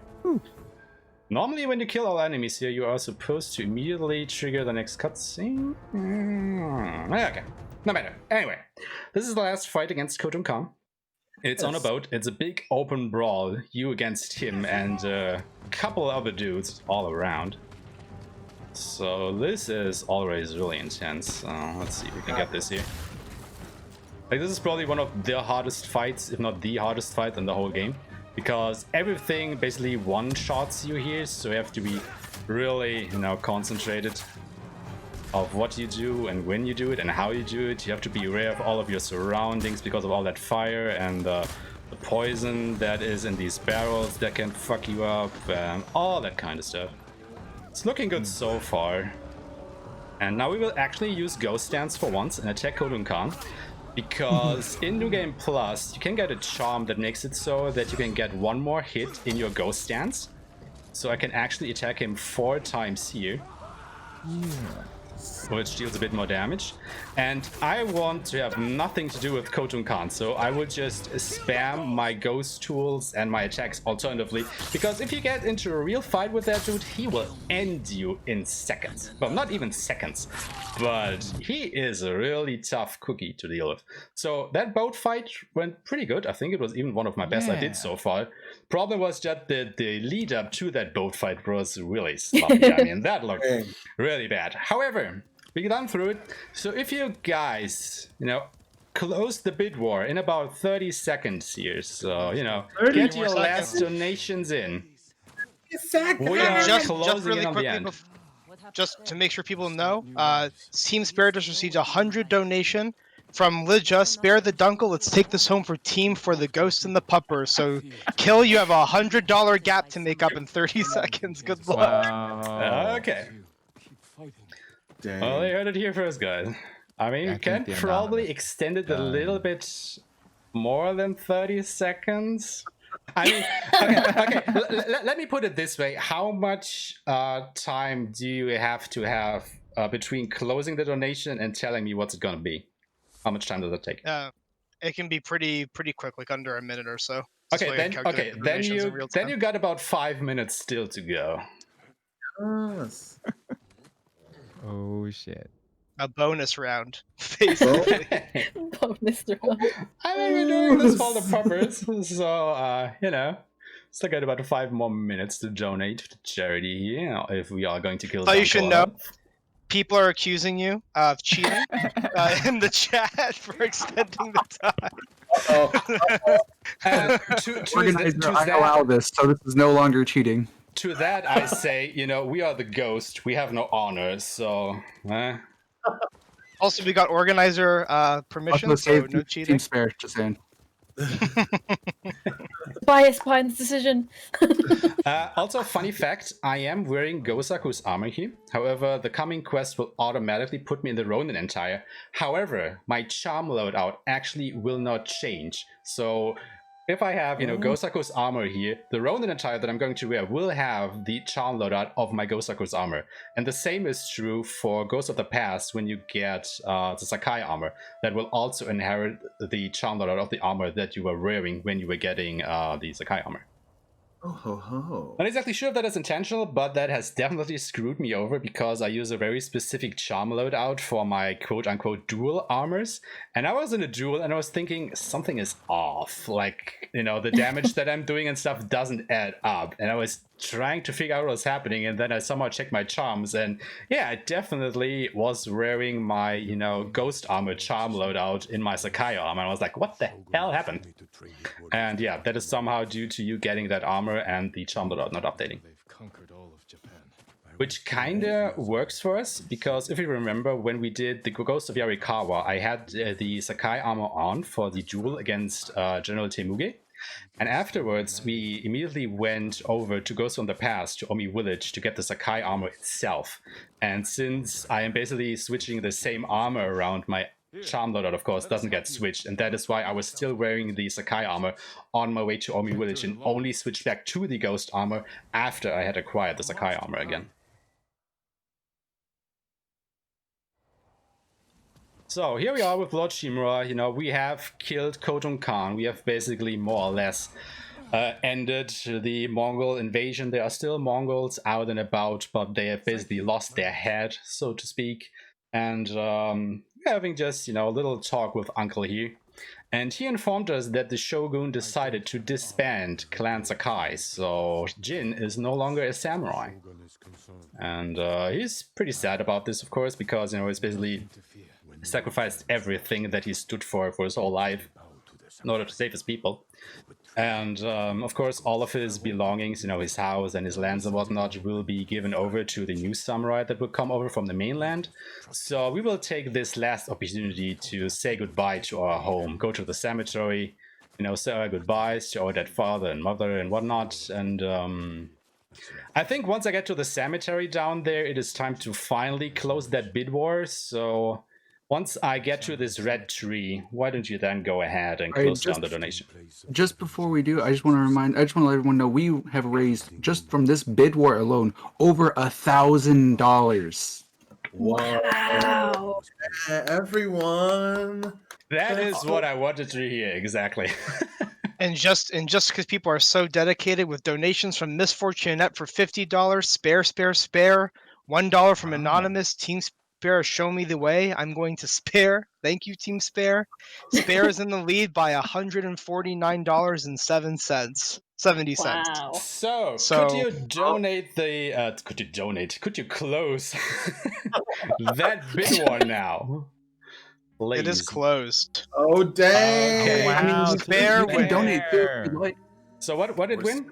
Normally when you kill all enemies here, you are supposed to immediately trigger the next cutscene? Okay, no matter. Anyway, this is the last fight against Khotun Khan. It's on a boat, it's a big open brawl, you against him and a couple other dudes all around. So this is always really intense. Let's see if we can get this here. Like, this is probably one of the hardest fights, if not the hardest fight in the whole game. Because everything basically one-shots you here, so you have to be really, you know, concentrated of what you do and when you do it and how you do it. You have to be aware of all of your surroundings because of all that fire and the poison that is in these barrels that can fuck you up and all that kind of stuff. It's looking good so far. And now we will actually use Ghost Stance for once and attack Khotun Khan. Because in New Game Plus, you can get a charm that makes it so that you can get one more hit in your ghost stance. So I can actually attack him 4 times here. Which deals a bit more damage. And I want to have nothing to do with Khotun Khan, so I would just spam my ghost tools and my attacks alternatively, because if you get into a real fight with that dude, he will end you in seconds. Well, not even seconds, but he is a really tough cookie to deal with. So that boat fight went pretty good. I think it was even one of my best I did so far. Problem was just that the lead up to that boat fight was really sloppy. I mean, that looked really bad. However, we got through it. So if you guys, close the bid war in about 30 seconds here, so, get your last donations in. We are just closing really in on the quickly, end. just to make sure people know, Team Spirit has received 100 donation from Lidja. Spare the Dunkel. Let's take this home for Team for the Ghost and the Pupper. So, Kill, you have a $100 gap to make up in 30 seconds. Good luck. Wow. Okay. Dang. Well, you heard it here first, guys. I mean, you can probably extend it a little bit more than 30 seconds. I mean, okay. Let me put it this way. How much time do you have to have between closing the donation and telling me what's it going to be? How much time does it take? It can be pretty quick, like under a minute or so. Then you got about 5 minutes still to go. Yes. Oh shit. A bonus round, basically. Bonus round. I mean, we're doing this for the puppers, so still got about 5 more minutes to donate to charity here if we are going to kill. You should know. People are accusing you of cheating in the chat for extending the time. Organizer, I allow this, so this is no longer cheating. To that I say, we are the ghost. We have no honor, so. Also, we got organizer permission, so no cheating. Team Spare, just saying. Bias behind the decision. Also, funny fact, I am wearing Gosaku's armor here. However, the coming quest will automatically put me in the Ronin attire. However, my charm loadout actually will not change. So if I have, Gosaku's armor here, the Ronin attire that I'm going to wear will have the charm loadout of my Gosaku's armor. And the same is true for Ghost of the Past when you get the Sakai armor. That will also inherit the charm loadout of the armor that you were wearing when you were getting the Sakai armor. Oh ho ho. Not exactly sure if that is intentional, but that has definitely screwed me over because I use a very specific charm loadout for my quote-unquote dual armors. And I was in a duel and I was thinking something is off. Like, the damage that I'm doing and stuff doesn't add up. And I was trying to figure out what was happening, and then I somehow checked my charms, and yeah, I definitely was wearing my, ghost armor charm loadout in my Sakai armor. And I was like, what the hell happened? And yeah, that is somehow due to you getting that armor and the charm loadout not updating. Which kinda works for us, because if you remember, when we did the Ghost of Yarikawa, I had the Sakai armor on for the duel against General Temuge. And afterwards, we immediately went over to Ghost from the Past to Omi Village to get the Sakai armor itself. And since I am basically switching the same armor around, my charm loadout, of course, doesn't get switched. And that is why I was still wearing the Sakai armor on my way to Omi Village and only switched back to the Ghost armor after I had acquired the Sakai armor again. So here we are with Lord Shimura. We have killed Khotun Khan. We have basically more or less ended the Mongol invasion. There are still Mongols out and about, but they have basically lost their head, so to speak. And we're having just, a little talk with Uncle here. And he informed us that the Shogun decided to disband Clan Sakai, so Jin is no longer a samurai. And he's pretty sad about this, of course, because, he's basically sacrificed everything that he stood for his whole life in order to save his people. And of course, all of his belongings, his house and his lands and whatnot, will be given over to the new samurai that will come over from the mainland. So we will take this last opportunity to say goodbye to our home, go to the cemetery, say our goodbyes to our dead father and mother and whatnot. And I think once I get to the cemetery down there, it is time to finally close that bid war. So once I get to this red tree, why don't you then go ahead and close down the donation? Just before we do, I just want to let everyone know we have raised, just from this bid war alone, over $1,000. Wow. Everyone. That is what I wanted to hear, exactly. And just because people are so dedicated, with donations from Misfortunette for $50, spare, $1 from Anonymous, Team Spare, show me the way. I'm going to spare. Thank you, Team Spare. Spare is in the lead by $149.70. Wow. So, So- could you donate the? Could you close that bid war now? Please. It is closed. Oh dang! Okay. Wow, I mean, Spare you can win. donate too if you'd like. So what did win?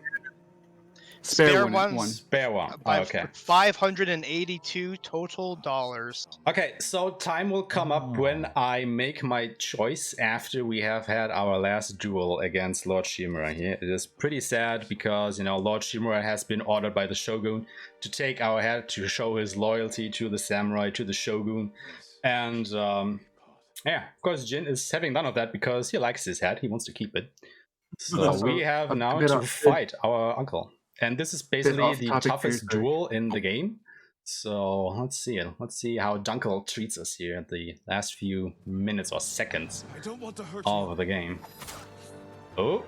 Spare one. one. Spare one. By Okay. $582 total dollars. Okay, so time will come up when I make my choice after we have had our last duel against Lord Shimura here. It is pretty sad because, Lord Shimura has been ordered by the Shogun to take our head to show his loyalty to the samurai, to the Shogun. And, yeah, of course, Jin is having none of that because he likes his head. He wants to keep it. So Also, we have a now bit to off- fight our uncle. And this is basically off the topic toughest here, duel in the game. So let's see how Dunkel treats us here at the last few minutes or seconds I don't want to hurt of the game. Oh,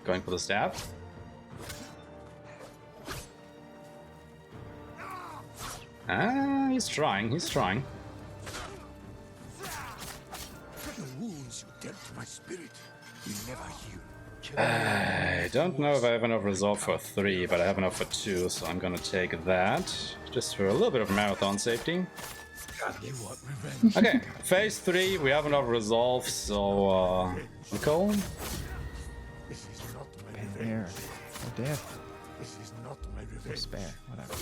going for the stab. Ah, he's trying. The wounds you dealt to my spirit will never heal. I don't know if I have enough resolve for 3, but I have enough for 2, so I'm gonna take that. Just for a little bit of marathon safety. You want revenge? Okay, phase 3, we have enough resolve, so, Nicole? This is not my revenge. There. Oh, death. This is not my Or revenge. spare. Whatever.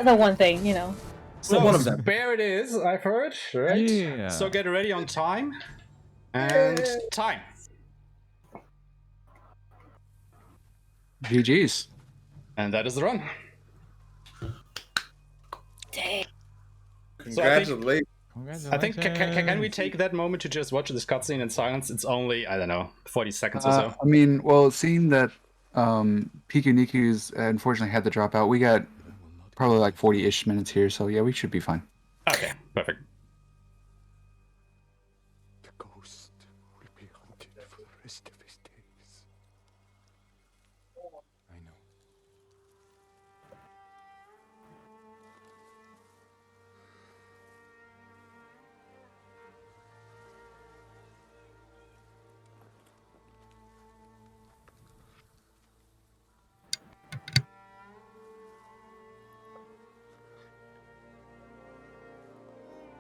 The one thing, So one of them. spare it is, I've heard, right? Yeah. So get ready on time. And time. GG's. And that is the run. Dang. Congratulations. I think, can we take that moment to just watch this cutscene in silence? It's only, I don't know, 40 seconds or so. I mean, well, seeing that Piku Niku's unfortunately had to drop out, we got probably like 40-ish minutes here, so yeah, we should be fine. Okay, perfect. The ghost will be hunted for the rest of his days. I know.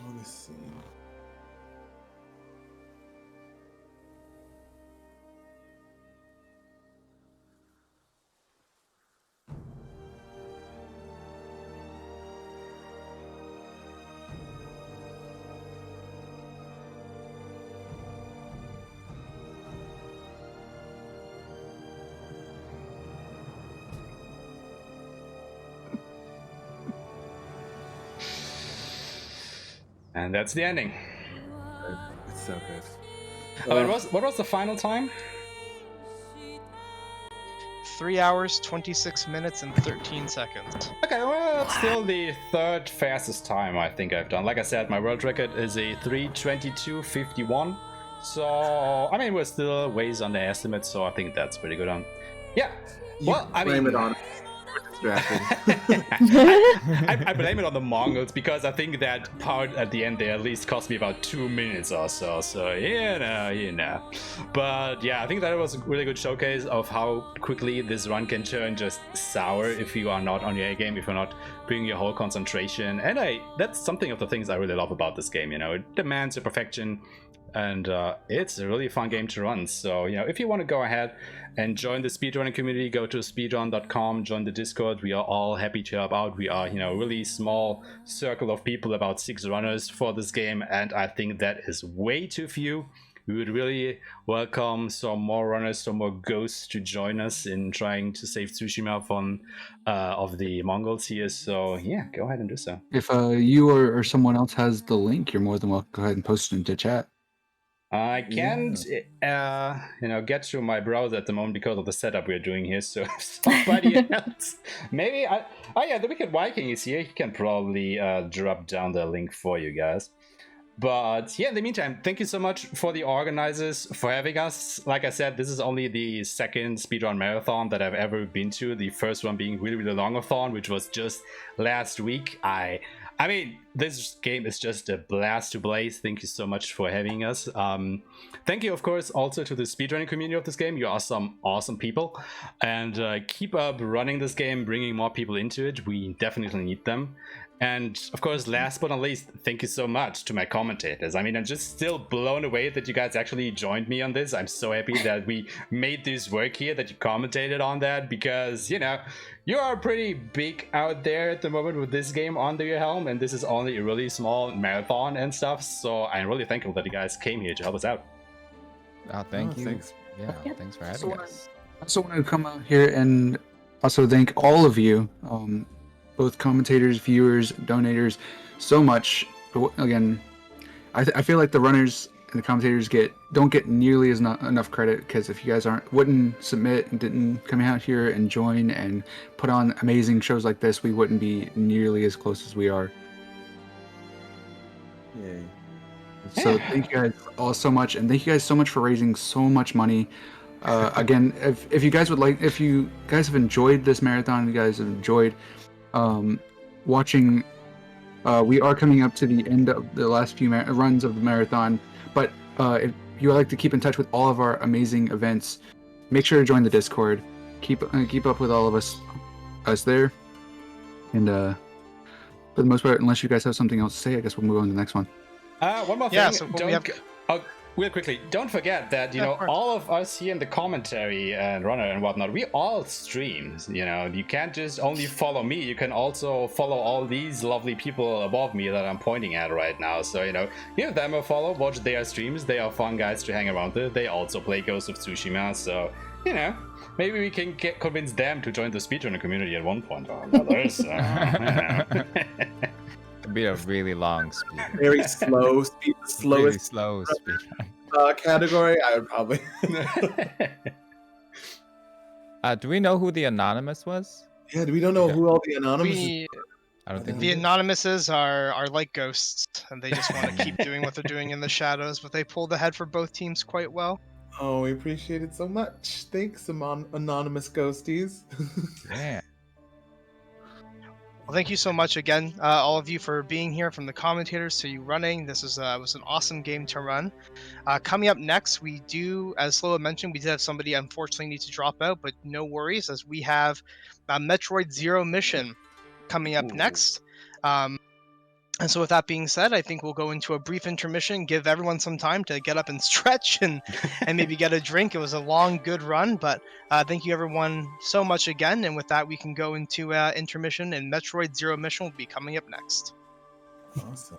Let me see. And that's the ending. It's so good. Oh, and what was the final time? 3 hours, 26 minutes, and 13 seconds. Okay, well, that's still the third fastest time I think I've done. Like I said, my world record is a 3:22:51. So, I mean, we're still ways underestimated, so I think that's pretty good on. Yeah. Well, I blame mean, it on distracted. I blame it on the Mongols because I think that part at the end there at least cost me about 2 minutes or so. So you know. But yeah, I think that was a really good showcase of how quickly this run can turn just sour if you are not on your A game, if you're not bringing your whole concentration. And that's something of the things I really love about this game. You know, it demands your perfection. And it's a really fun game to run. So, you know, if you want to go ahead and join the speedrunning community, go to speedrun.com, join the Discord. We are all happy to help out. We are, you know, a really small circle of people, about 6 runners for this game. And I think that is way too few we would really welcome some more runners, some more ghosts to join us in trying to save Tsushima from of the Mongols here. So yeah, go ahead and do so. If you or someone else has the link, you're more than welcome. Go ahead and post it into chat. I can't, get through my browser at the moment because of the setup we're doing here. So if somebody else, maybe the Wicked Viking is here. He can probably drop down the link for you guys. But yeah, in the meantime, thank you so much for the organizers for having us. Like I said, this is only the second speedrun marathon that I've ever been to. The first one being really, really longathon, which was just last week. I mean, this game is just a blast to blaze. Thank you so much for having us. Thank you, of course, also to the speedrunning community of this game. You are some awesome people. And keep up running this game, bringing more people into it. We definitely need them. And of course, last but not least, thank you so much to my commentators. I mean, I'm just still blown away that you guys actually joined me on this. I'm so happy that we made this work here, that you commentated on that, because, you are pretty big out there at the moment with this game under your helm, and this is only a really small marathon and stuff. So I'm really thankful that you guys came here to help us out. Thank you. Thanks. Yeah, thanks for having us. I also want to come out here and also thank all of you, both commentators, viewers, donators, so much. Again, I feel like the runners and the commentators don't get nearly as enough credit, because if you guys wouldn't submit and didn't come out here and join and put on amazing shows like this, we wouldn't be nearly as close as we are. Yay. So thank you guys all so much, and thank you guys so much for raising so much money. Again, if you guys have enjoyed this marathon, you guys have enjoyed watching, we are coming up to the end of the last few runs of the marathon, but if you would like to keep in touch with all of our amazing events, make sure to join the Discord. Keep up with all of us there, and for the most part, unless you guys have something else to say, I guess we'll move on to the next one. One more thing. Yeah, so real quickly, don't forget that, all of us here in the commentary and runner and whatnot, we all stream. You can't just only follow me. You can also follow all these lovely people above me that I'm pointing at right now. So, give them a follow, watch their streams. They are fun guys to hang around with. They also play Ghost of Tsushima. So, maybe we can convince them to join the speedrunner community at one point or another. So, It'd be a really long speed. Very slow speed, the slowest really slow speed. category. I would probably. Do we know who the anonymous was? Yeah, we don't know who all the anonymous. I don't think The anonymouses are like ghosts, and they just want to keep doing what they're doing in the shadows, but they pulled ahead for both teams quite well. Oh, we appreciate it so much. Thanks, anonymous ghosties. Yeah. Well, thank you so much again, all of you, for being here, from the commentators to you running. This was an awesome game to run. Coming up next, we do, as Sloa mentioned, we did have somebody unfortunately need to drop out, but no worries, as we have Metroid Zero Mission coming up next. And so with that being said, I think we'll go into a brief intermission, give everyone some time to get up and stretch and maybe get a drink. It was a long, good run, but thank you everyone so much again. And with that, we can go into intermission, and Metroid Zero Mission will be coming up next. Awesome.